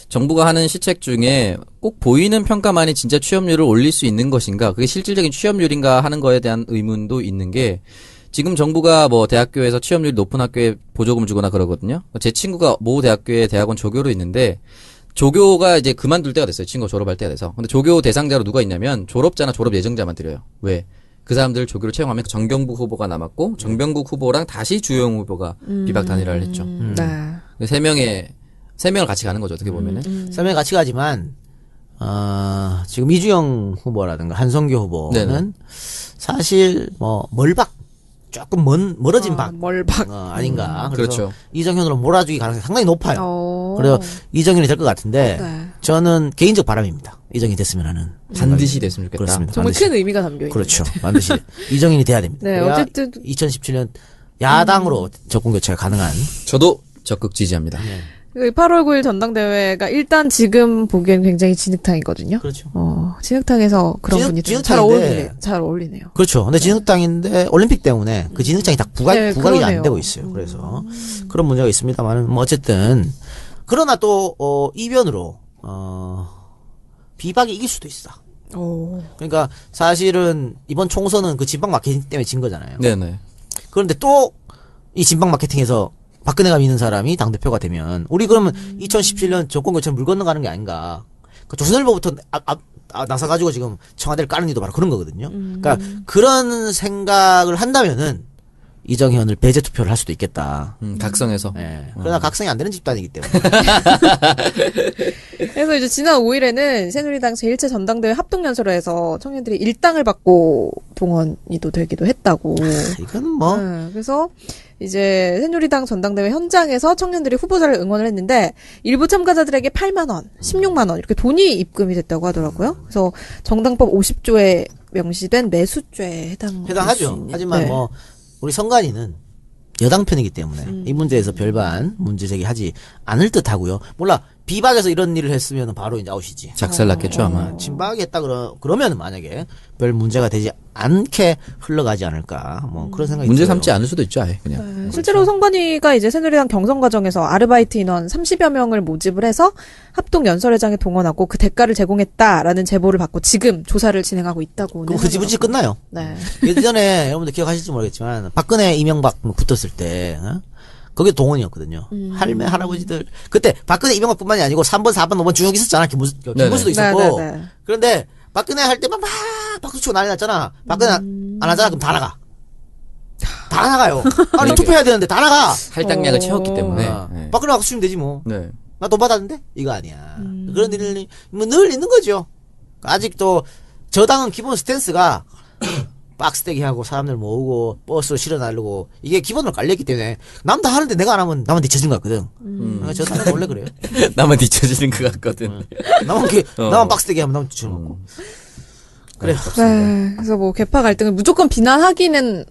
정부가 하는 시책 중에 꼭 보이는 평가만이 진짜 취업률을 올릴 수 있는 것인가, 그게 실질적인 취업률인가 하는 거에 대한 의문도 있는 게, 지금 정부가 뭐 대학교에서 취업률이 높은 학교에 보조금을 주거나 그러거든요. 제 친구가 모 대학교에 대학원 조교로 있는데, 조교가 이제 그만둘 때가 됐어요. 친구가 졸업할 때가 돼서. 근데 조교 대상자로 누가 있냐면 졸업자나 졸업 예정자만 드려요. 왜? 그 사람들 조교로 채용하면 정경부 후보가 남았고, 정병국 후보랑 다시 주영 후보가 비박 단일화를 했죠. 네. 세 명을 같이 가는 거죠, 어떻게 보면은. 설명이 같이 가지만 지금 이주영 후보라든가 한성교 후보는 네네. 사실 뭐 조금 멀어진 박 멀박. 아닌가. 그래서 그렇죠. 이정현으로 몰아주기 가능성이 상당히 높아요. 그래서 그래서 이정현이 될 것 같은데 네. 저는 개인적 바람입니다. 이정현이 됐으면 하는. 반드시 됐으면 좋겠다. 그렇습니다. 정말 반드시. 큰 의미가 담겨 있는. 그렇죠. 반드시 이정현이 돼야 됩니다. 네, 그래야 어쨌든 2017년 야당으로 정권 교체가 가능한. 저도 적극 지지합니다. 8월 9일 전당대회가 일단 지금 보기엔 굉장히 진흙탕이거든요. 그렇죠. 진흙탕에서 그런 분이 잘 진흙탕인데 잘 어울리네요. 그렇죠. 근데 진흙탕인데 올림픽 때문에 그 진흙탕이 다 부각이 그러네요. 안 되고 있어요. 그래서 그런 문제가 있습니다만은 뭐 어쨌든 그러나 또 이변으로 비박이 이길 수도 있어. 그러니까 사실은 이번 총선은 그 진방 마케팅 때문에 진 거잖아요. 네네. 그런데 또 이 진방 마케팅에서 박근혜가 믿는 사람이 당대표가 되면 우리 그러면 2017년 정권 교체 물 건너가는 게 아닌가. 그 조선일보부터 나서가지고 지금 청와대를 까는 이도 바로 그런 거거든요. 그러니까 그런 생각을 한다면은 이정현을 배제 투표를 할 수도 있겠다. 각성해서. 예. 그러나 각성이 안 되는 집단이기 때문에. 그래서 이제 지난 5일에는 새누리당 제1차 전당대회 합동연설에서 청년들이 일당을 받고 동원이 또 되기도 했다고. 이건 뭐. 그래서 이제 새누리당 전당대회 현장에서 청년들이 후보자를 응원을 했는데 일부 참가자들에게 8만 원, 16만 원 이렇게 돈이 입금이 됐다고 하더라고요. 그래서 정당법 50조에 명시된 매수죄에 해당하죠. 하지만 뭐 우리 선관위는 여당 편이기 때문에 이 문제에서 별반 문제 제기하지 않을 듯하고요. 몰라 비박에서 이런 일을 했으면 바로 이제 아웃이지. 작살났겠죠 아마. 진박이 했다 그러면 만약에 별 문제가 되지 않게 흘러가지 않을까 뭐 그런 생각이 문제 들어요. 삼지 않을 수도 있죠 아예 그냥. 실제로 선관위가 이제 새누리당 경선 과정에서 아르바이트 인원 30여 명을 모집을 해서 합동 연설회장에 동원하고 그 대가를 제공했다라는 제보를 받고 지금 조사를 진행하고 있다고. 그럼 흐지부지 끝나요. 네. 예전에 여러분들 기억하실지 모르겠지만 박근혜 이명박 붙었을 때 거기 동원이었거든요. 할매 할아버지들 그때 박근혜 이명박뿐만이 아니고 3번 4번 5번 쭉 있었잖아. 김문수도 있었고. 네네네. 그런데 박근혜 할 때만 막 박수 치고 난리 났잖아. 박근혜 안 하잖아. 그럼 다 나가. 다 나가요. 아니 투표해야 되는데 다 나가. 할당량을 채웠기 때문에. 네. 박근혜 박수 치면 되지 뭐. 네. 나 돈 받았는데? 이거 아니야. 그런 일이 뭐 늘 있는 거죠. 아직도 저당은 기본 스탠스가 박스대기 하고 사람들 모으고 버스로 실어 나르고 이게 기본으로 깔려있기 때문에 남 다 하는데 내가 안 하면 나만 뒤처진 것 같거든. 그러니까 저당은 원래 그래요. 나만 뒤처지는 것 같거든. 나만 박스대기 하면 나만 뒤쳐놓고. 그래. 네. 그래서 뭐 개파 갈등을 무조건 비난하기는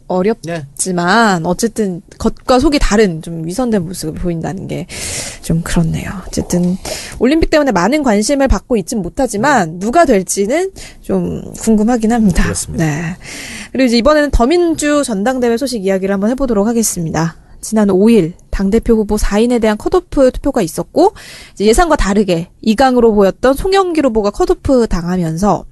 어렵지만 어쨌든 겉과 속이 다른 좀 위선된 모습을 보인다는 게 좀 그렇네요. 어쨌든 올림픽 때문에 많은 관심을 받고 있진 못하지만 누가 될지는 좀 궁금하긴 합니다. 그렇습니다. 네. 그리고 이제 이번에는 더민주 전당대회 소식 이야기를 한번 해보도록 하겠습니다. 지난 5일 당대표 후보 4인에 대한 컷오프 투표가 있었고 이제 예상과 다르게 2강으로 보였던 송영길 후보가 컷오프 당하면서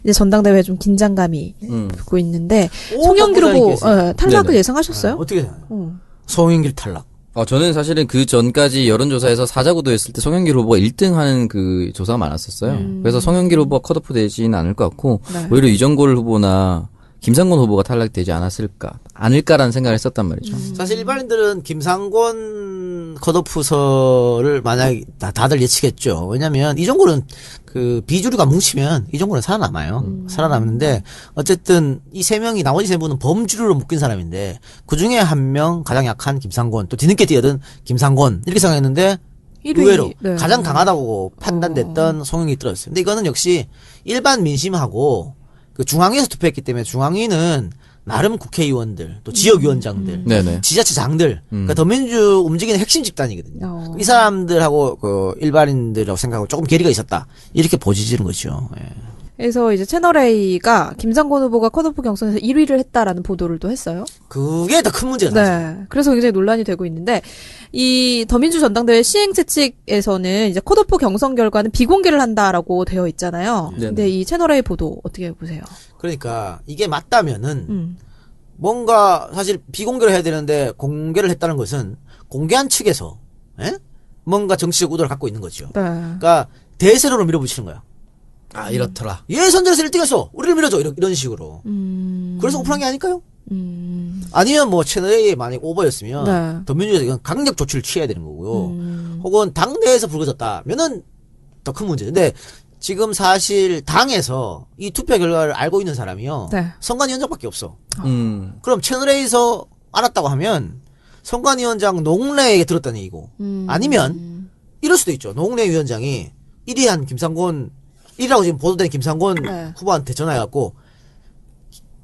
이제 전당대회에 좀 긴장감이 붙고 있는데 송영길 후보 탈락을 네네. 예상하셨어요? 어떻게 생각해요? 송영길 탈락. 저는 사실은 그 전까지 여론조사에서 사자구도했을 때 송영길 후보가 1등 하는 그 조사가 많았었어요. 그래서 송영길 후보가 컷오프 되지는 않을 것 같고, 네. 오히려 이정골 후보나 김상곤 후보가 탈락되지 않을까라는 생각을 했었단 말이죠. 사실 일반인들은 김상곤 컷오프설을 만약에 다들 예측했죠. 왜냐면 이정도는 그 비주류가 뭉치면 이정도는 살아남아요. 살아남는데 어쨌든 이 세 명이 나머지 세 분은 범주류로 묶인 사람인데 그 중에 한 명 가장 약한 김상곤 또 뒤늦게 뛰어든 김상곤 이렇게 생각했는데 1위. 의외로 네. 가장 강하다고 판단됐던 송영길이 떨어졌어요. 근데 이거는 역시 일반 민심하고 그 중앙위에서 투표했기 때문에 중앙위는 나름 국회의원들 또 지역위원장들 네네. 지자체장들 그러니까 더민주 움직이는 핵심 집단이거든요. 이 사람들하고 그 일반인들하고 생각하고 조금 괴리가 있었다 이렇게 보여지는 거죠. 예. 그래서 이제 채널A가 김상곤 후보가 컷오프 경선에서 1위를 했다라는 보도를 또 했어요. 그게 더 큰 문제가 나죠. 네. 그래서 굉장히 논란이 되고 있는데 이 더민주 전당대회 시행 채칙에서는 이제 컷오프 경선 결과는 비공개를 한다라고 되어 있잖아요. 네네. 근데 이 채널A 보도 어떻게 보세요? 그러니까 이게 맞다면은 뭔가 사실 비공개를 해야 되는데 공개를 했다는 것은 공개한 측에서 뭔가 정치적 의도를 갖고 있는 거죠. 네. 그러니까 대세로로 밀어붙이는 거야. 아, 이렇더라. 예선전에서 1등했어. 우리를 밀어줘. 이런 식으로. 그래서 오픈한 게 아닐까요? 아니면 뭐 채널A 만약 오버였으면 네. 더민주에서 이건 강력 조치를 취해야 되는 거고요. 혹은 당내에서 불거졌다면은 더 큰 문제. 근데 지금 사실 당에서 이 투표 결과를 알고 있는 사람이요. 네. 선관위원장밖에 없어. 그럼 채널A에서 알았다고 하면 선관위원장 노웅래에게 들었다는 얘기고 아니면 이럴 수도 있죠. 노웅래 위원장이 1위 한 김상곤 1위라고 지금 보도된 김상곤 네. 후보한테 전화해갖고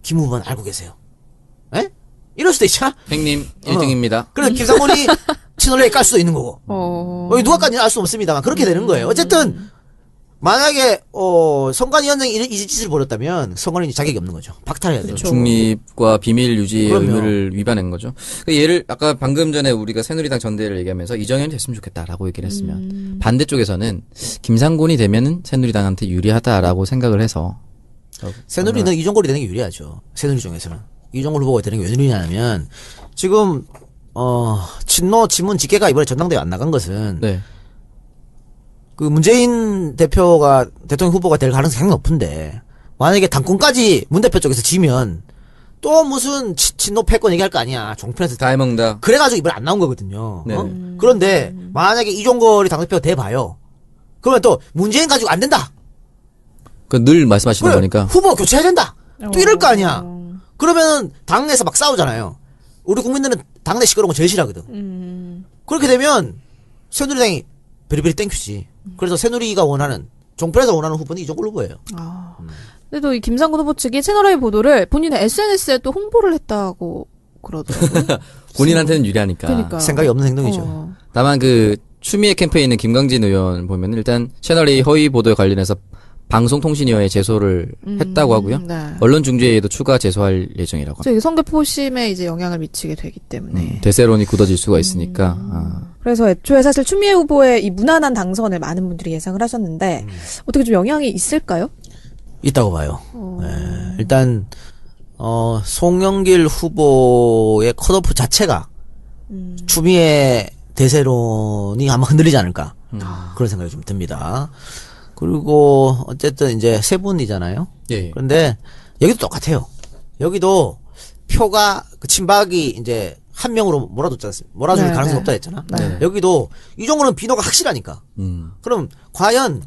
김 후보는 알고 계세요. 에? 이럴 수도 있잖아. 형님 1등입니다. 그래서 김상곤이 채널A에 깔 수도 있는 거고. 어. 누가 깐지 알 수 없습니다만 그렇게 되는 거예요. 어쨌든 만약에 선관위원장이 이 짓을 벌였다면 선관위원이 자격이 없는 거죠. 박탈해야 되죠. 중립과 비밀 유지의 그럼요. 의무를 위반한 거죠. 그 예를 아까 방금 전에 우리가 새누리당 전대를 얘기하면서 이정현이 됐으면 좋겠다라고 얘기를 했으면 반대쪽에서는 김상곤이 되면은 새누리당한테 유리하다라고 생각을 해서 새누리는 이종걸이 되는 게 유리하죠. 새누리 중에서는. 이종걸 후보가 되는 게 왜 유리하냐면 지금 친노 친문 직계가 이번에 전당대회 안 나간 것은 네. 그 문재인 대표가 대통령 후보가 될 가능성이 상당히 높은데 만약에 당권까지 문 대표 쪽에서 지면 또 무슨 친노 패권 얘기할 거 아니야. 종편에서 다 해먹는다. 그래가지고 이번에 안 나온 거거든요. 네. 그런데 만약에 이종걸이 당대표가 돼봐요. 그러면 또 문재인 가지고 안 된다. 그 늘 말씀하시는 그래, 거니까. 후보 교체해야 된다. 또 이럴 거 아니야. 그러면 당내에서 막 싸우잖아요. 우리 국민들은 당내 시끄러운 거 제일 싫어하거든. 그렇게 되면 새누리당이 베리베리 땡큐지. 그래서 새누리가 원하는 종편에서 원하는 후보는 이종걸 후보예요. 근데 또 이 김상곤 후보 측이 채널A 보도를 본인의 SNS에 또 홍보를 했다고 그러더라고요. 본인한테는 유리하니까. 그러니까. 생각이 없는 행동이죠. 다만 그 추미애 캠프에 있는 김광진 의원 보면 일단 채널A 허위 보도에 관련해서 방송통신위원회에 제소를 했다고 하고요. 네. 언론중재위에도 추가 제소할 예정이라고 합니다. 저기 선거 포심에 이제 영향을 미치게 되기 때문에. 대세론이 굳어질 수가 있으니까. 그래서 애초에 사실 추미애 후보의 이 무난한 당선을 많은 분들이 예상을 하셨는데 어떻게 좀 영향이 있을까요? 있다고 봐요. 네. 일단 송영길 후보의 컷오프 자체가 추미애 대세론이 아마 흔들리지 않을까 그런 생각이 좀 듭니다. 그리고 어쨌든 이제 세 분이잖아요. 예. 그런데 여기도 똑같아요. 여기도 표가 그 친박이 이제 한 명으로 몰아줬지 않습니까? 몰아줄 네, 가능성이 네. 없다 했잖아. 네. 여기도 이종호는 비노가 확실하니까. 그럼 과연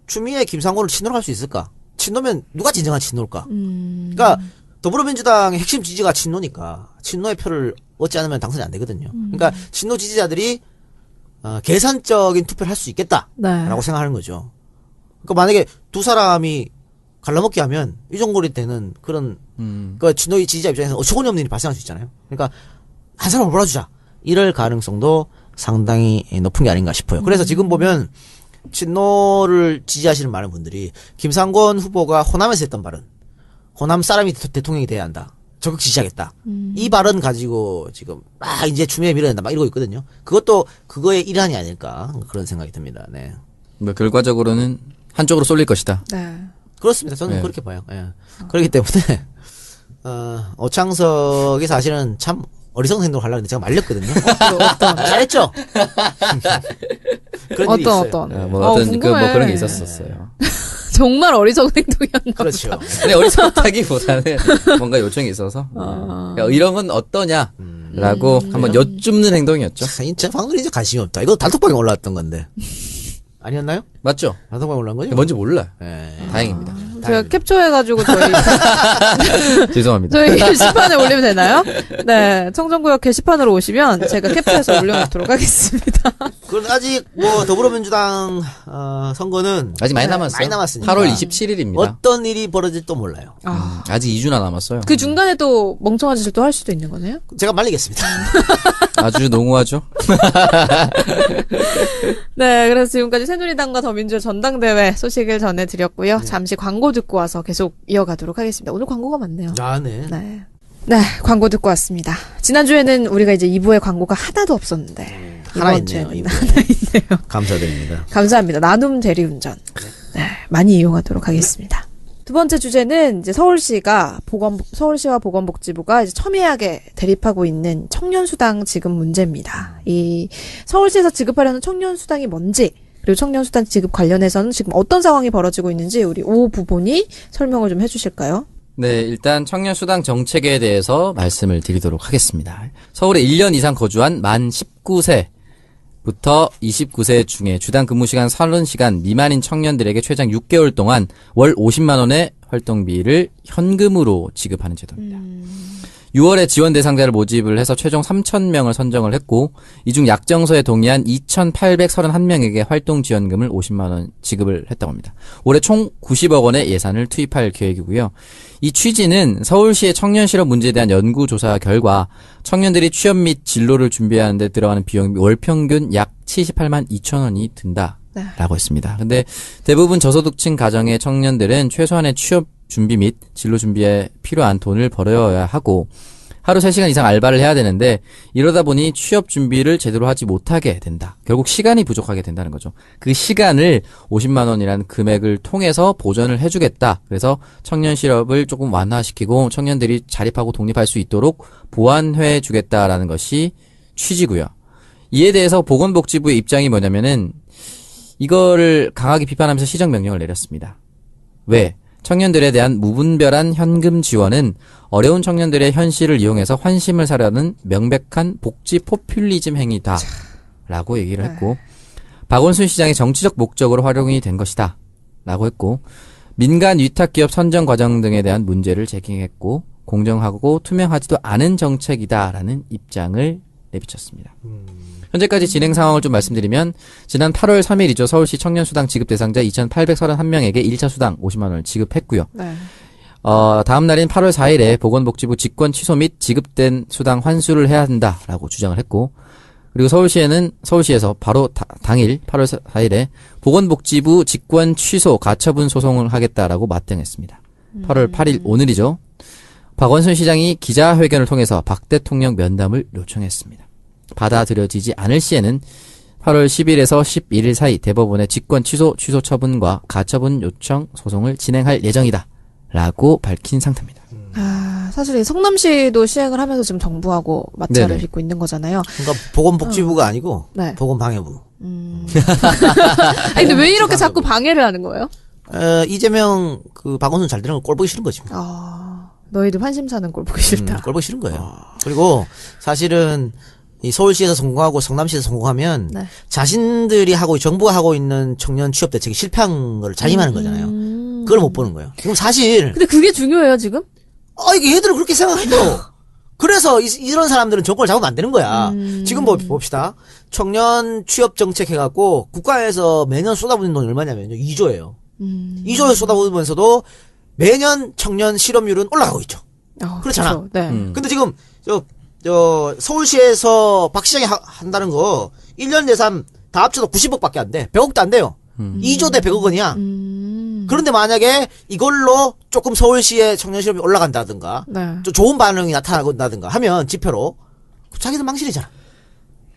추미애 김상곤을 친노로 할 수 있을까? 친노면 누가 진정한 친노일까? 그러니까 더불어민주당의 핵심 지지가 친노니까 친노의 표를 얻지 않으면 당선이 안 되거든요. 그러니까 친노 지지자들이 계산적인 투표를 할 수 있겠다라고 네. 생각하는 거죠. 그러니까 만약에 두 사람이 갈라먹기 하면 이종걸이 되는 그런 그 친노의 지지자 입장에서 어처구니 없는 일이 발생할 수 있잖아요. 그러니까 한 사람을 몰아주자 이럴 가능성도 상당히 높은 게 아닌가 싶어요. 그래서 지금 보면 친노를 지지하시는 많은 분들이 김상곤 후보가 호남에서 했던 발언, 호남 사람이 대통령이 돼야 한다, 적극 지지하겠다, 이 발언 가지고 지금 이제 추미애 밀어낸다 막 이러고 있거든요. 그것도 그거의 일환이 아닐까 그런 생각이 듭니다. 네. 뭐 결과적으로는 한쪽으로 쏠릴 것이다. 네. 그렇습니다. 저는 네. 그렇게 봐요. 예. 그렇기 때문에 오창석이 사실은 참 어리석은 행동을 하려고 했는데 제가 말렸거든요. 잘했죠? 그런 일이 있어요. 어떤. 뭐 어떤 뭐 궁금해. 그런 게 있었어요. 정말 어리석은 행동이었나 그렇죠. 보다. 근데 어리석다기보다는 뭔가 요청이 있어서 야, 이런 건 어떠냐라고 한번 여쭙는 행동이었죠. 제 방금 이제 관심이 없다. 이거 단톡방에 올라왔던 건데. 아니었나요? 맞죠? 단톡방에 올라온 거죠? 뭔지 몰라요. 예. 다행입니다. 제가 캡처해가지고 죄송합니다. 저희 게시판에 올리면 되나요? 네. 청정구역 게시판으로 오시면 제가 캡처해서 올려놓도록 하겠습니다. 그럼 아직 뭐 더불어민주당 선거는 아직 많이 남았어요. 많이 남았으니까. 8월 27일입니다. 어떤 일이 벌어질지도 몰라요. 아직 2주나 남았어요. 그 중간에 또 멍청한 짓을 또 할 수도 있는 거네요? 제가 말리겠습니다. 아주 농후하죠. 네, 그래서 지금까지 새누리당과 더민주 전당대회 소식을 전해드렸고요. 잠시 광고 듣고 와서 계속 이어가도록 하겠습니다. 오늘 광고가 많네요. 네. 네. 네, 광고 듣고 왔습니다. 지난주에는 우리가 이제 2부에 광고가 하나도 없었는데. 하나 이번 있네요. 주에는 하나 있네요. 감사드립니다. 감사합니다. 나눔 대리운전. 네, 많이 이용하도록 하겠습니다. 두 번째 주제는 이제 서울시와 보건복지부가 이제 첨예하게 대립하고 있는 청년수당 지급 문제입니다. 이 서울시에서 지급하려는 청년수당이 뭔지, 그리고 청년수당 지급 관련해서는 지금 어떤 상황이 벌어지고 있는지 우리 오 부본이 설명을 좀 해주실까요? 네, 일단 청년수당 정책에 대해서 말씀을 드리도록 하겠습니다. 서울에 1년 이상 거주한 만 19세부터 29세 중에 주당 근무시간 30시간 미만인 청년들에게 최장 6개월 동안 월 50만 원의 활동비를 현금으로 지급하는 제도입니다. 6월에 지원 대상자를 모집을 해서 최종 3,000명을 선정을 했고 이 중 약정서에 동의한 2,831명에게 활동지원금을 50만 원 지급을 했다고 합니다. 올해 총 90억 원의 예산을 투입할 계획이고요. 이 취지는 서울시의 청년 실업 문제에 대한 연구조사 결과 청년들이 취업 및 진로를 준비하는 데 들어가는 비용이 월 평균 약 78만 2천 원이 든다. 라고 했습니다. 근데 대부분 저소득층 가정의 청년들은 최소한의 취업 준비 및 진로 준비에 필요한 돈을 벌어야 하고 하루 3시간 이상 알바를 해야 되는데 이러다 보니 취업 준비를 제대로 하지 못하게 된다. 결국 시간이 부족하게 된다는 거죠. 그 시간을 50만 원이라는 금액을 통해서 보전을 해주겠다. 그래서 청년 실업을 조금 완화시키고 청년들이 자립하고 독립할 수 있도록 보완해 주겠다라는 것이 취지고요. 이에 대해서 보건복지부의 입장이 뭐냐면은 이거를 강하게 비판하면서 시정명령을 내렸습니다. 왜? 청년들에 대한 무분별한 현금 지원은 어려운 청년들의 현실을 이용해서 환심을 사려는 명백한 복지 포퓰리즘 행위다 라고 얘기를 했고 박원순 시장의 정치적 목적으로 활용이 된 것이다 라고 했고 민간 위탁기업 선정 과정 등에 대한 문제를 제기했고 공정하고 투명하지도 않은 정책이다라는 입장을 내비쳤습니다. 현재까지 진행 상황을 좀 말씀드리면 지난 8월 3일이죠. 서울시 청년수당 지급 대상자 2,831명에게 1차 수당 50만 원을 지급했고요. 네. 다음 날인 8월 4일에 보건복지부 직권 취소 및 지급된 수당 환수를 해야 한다라고 주장을 했고 그리고 서울시에서 바로 당일 8월 4일에 보건복지부 직권 취소 가처분 소송을 하겠다라고 맞대응했습니다. 8월 8일 오늘이죠. 박원순 시장이 기자회견을 통해서 박 대통령 면담을 요청했습니다. 받아들여지지 않을 시에는 8월 10일에서 11일 사이 대법원에 직권 취소 처분과 가처분 요청 소송을 진행할 예정이다. 라고 밝힌 상태입니다. 사실 성남시도 시행을 하면서 지금 정부하고 맞차를 네네. 빚고 있는 거잖아요. 그러니까 보건복지부가 아니고 네. 보건방해부. 아니, 근데 왜 이렇게 자꾸 방해를 하는 거예요? 이재명 박원순 잘 되는 걸 꼴 보기 싫은 거지. 너희들 환심 사는 꼴 보기 싫다. 꼴 보기 싫은 거예요. 그리고 사실은 이 서울시에서 성공하고 성남시에서 성공하면 네. 자신들이 하고 정부가 하고 있는 청년 취업 대책이 실패한 걸 자임하는 거잖아요. 그걸 못 보는 거예요. 그럼 사실 근데 그게 중요해요, 지금? 이게 얘들은 그렇게 생각해도 그래서 이런 사람들은 정권을 잡으면 안 되는 거야. 지금 봅시다. 청년 취업 정책 해갖고 국가에서 매년 쏟아부는 돈이 얼마냐면요. 2조예요. 2조에 쏟아부으면서도 매년 청년 실업률은 올라가고 있죠. 그렇잖아. 그렇죠. 네. 근데 지금 서울시에서 박 시장이 한다는 거 1년 예산 다 합쳐도 90억밖에 안 돼. 100억도 안 돼요. 2조 대 100억 원이야. 그런데 만약에 이걸로 조금 서울시의 청년 실업이 올라간다든가 네. 좀 좋은 반응이 나타나든가 하면 지표로 자기들 망신이잖아.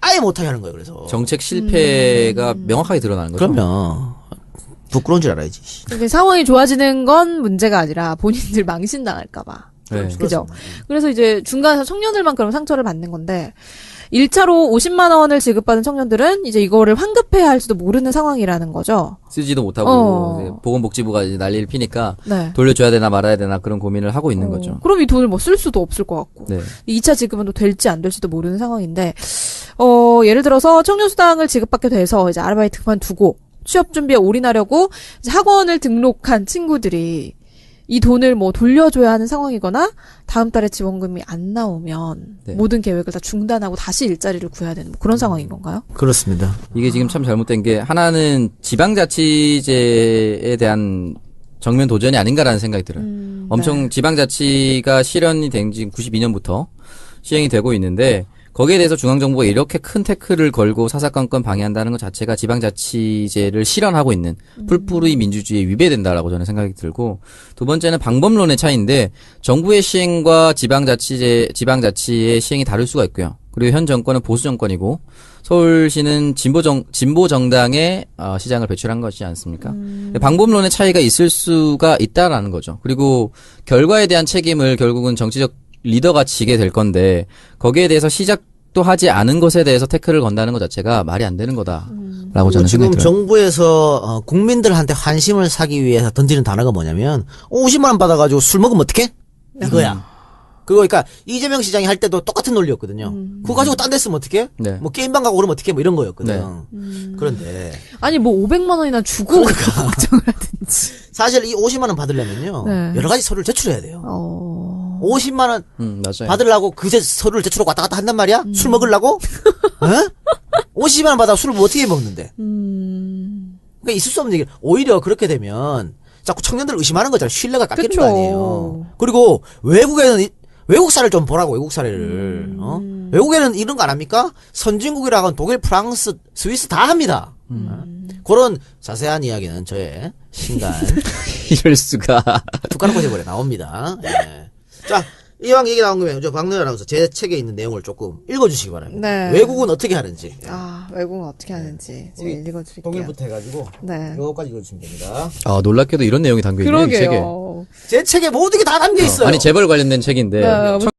아예 못하게 하는 거예요. 그래서 정책 실패가 명확하게 드러나는 거죠. 그러면 부끄러운 줄 알아야지. 이게 상황이 좋아지는 건 문제가 아니라 본인들 망신 당할까봐. 네. 그죠? 그래서 이제 중간에서 청년들만 그럼 상처를 받는 건데 1차로 50만 원을 지급받은 청년들은 이제 이거를 환급해야 할지도 모르는 상황이라는 거죠. 쓰지도 못하고 이제 보건복지부가 이제 난리를 피니까 네. 돌려줘야 되나 말아야 되나 그런 고민을 하고 있는 거죠. 그럼 이 돈을 뭐 쓸 수도 없을 것 같고. 네. 2차 지급은 또 될지 안 될지도 모르는 상황인데 예를 들어서 청년수당을 지급받게 돼서 이제 아르바이트 그만두고 취업 준비에 올인하려고 이제 학원을 등록한 친구들이 이 돈을 뭐 돌려줘야 하는 상황이거나 다음 달에 지원금이 안 나오면 네. 모든 계획을 다 중단하고 다시 일자리를 구해야 되는 뭐 그런 상황인 건가요? 그렇습니다. 이게 지금 참 잘못된 게 하나는 지방자치제에 대한 정면 도전이 아닌가라는 생각이 들어요. 엄청 네. 지방자치가 실현이 된 지 92년부터 시행이 되고 있는데 거기에 대해서 중앙정부가 이렇게 큰 태클을 걸고 사사건건 방해한다는 것 자체가 지방자치제를 실현하고 있는 풀뿌리 민주주의에 위배된다라고 저는 생각이 들고 두 번째는 방법론의 차이인데 정부의 시행과 지방자치의 시행이 다를 수가 있고요. 그리고 현 정권은 보수 정권이고 서울시는 진보 정당의 시장을 배출한 것이지 않습니까? 방법론의 차이가 있을 수가 있다라는 거죠. 그리고 결과에 대한 책임을 결국은 정치적 리더가 지게 될 건데 거기에 대해서 시작도 하지 않은 것에 대해서 태클을 건다는 것 자체가 말이 안 되는 거다라고 저는 지금 생각이 들어요. 정부에서 국민들한테 환심을 사기 위해서 던지는 단어가 뭐냐면 50만 원 받아가지고 술 먹으면 어떡해? 이거야. 그러니까 이재명 시장이 할 때도 똑같은 논리였거든요. 그거 가지고 딴 데 쓰면 어떡해? 네. 뭐 게임방 가고 그러면 어떡해? 뭐 이런 거였거든. 그런데 아니 뭐 500만 원이나 주고 걱정을 하든지. 사실 이 50만 원 받으려면요. 네. 여러 가지 서류를 제출해야 돼요. 50만 원 맞아요. 받으려고 서류를 제출하고 왔다 갔다 한단 말이야? 술 먹으려고? 50만 원 받아 술을 뭐 어떻게 먹는데? 그러니까 있을 수 없는 얘기. 오히려 그렇게 되면 자꾸 청년들을 의심하는 거잖아요. 신뢰가 깎이는 그쵸. 거 아니에요. 그리고 외국 사례를 좀 보라고, 외국 사례를. 외국에는 이런 거 안 합니까? 선진국이라고 독일, 프랑스, 스위스 다 합니다. 그런 자세한 이야기는 저의 신간 이럴 수가. 북한의 고제골에 나옵니다. 예. 자, 이왕 얘기 나온 김에 저 박노현 아나운서 제 책에 있는 내용을 조금 읽어주시기 바랍니다. 네. 외국은 어떻게 하는지. 외국은 어떻게 하는지 제가 읽어드릴게요. 동일부터 해가지고 네. 요거까지 읽어주시면 됩니다. 아, 놀랍게도 이런 내용이 담겨 있네요, 이 책에. 그러게요. 제 책에 모든 게 다 담겨 있어요. 아니, 재벌 관련된 책인데. 네,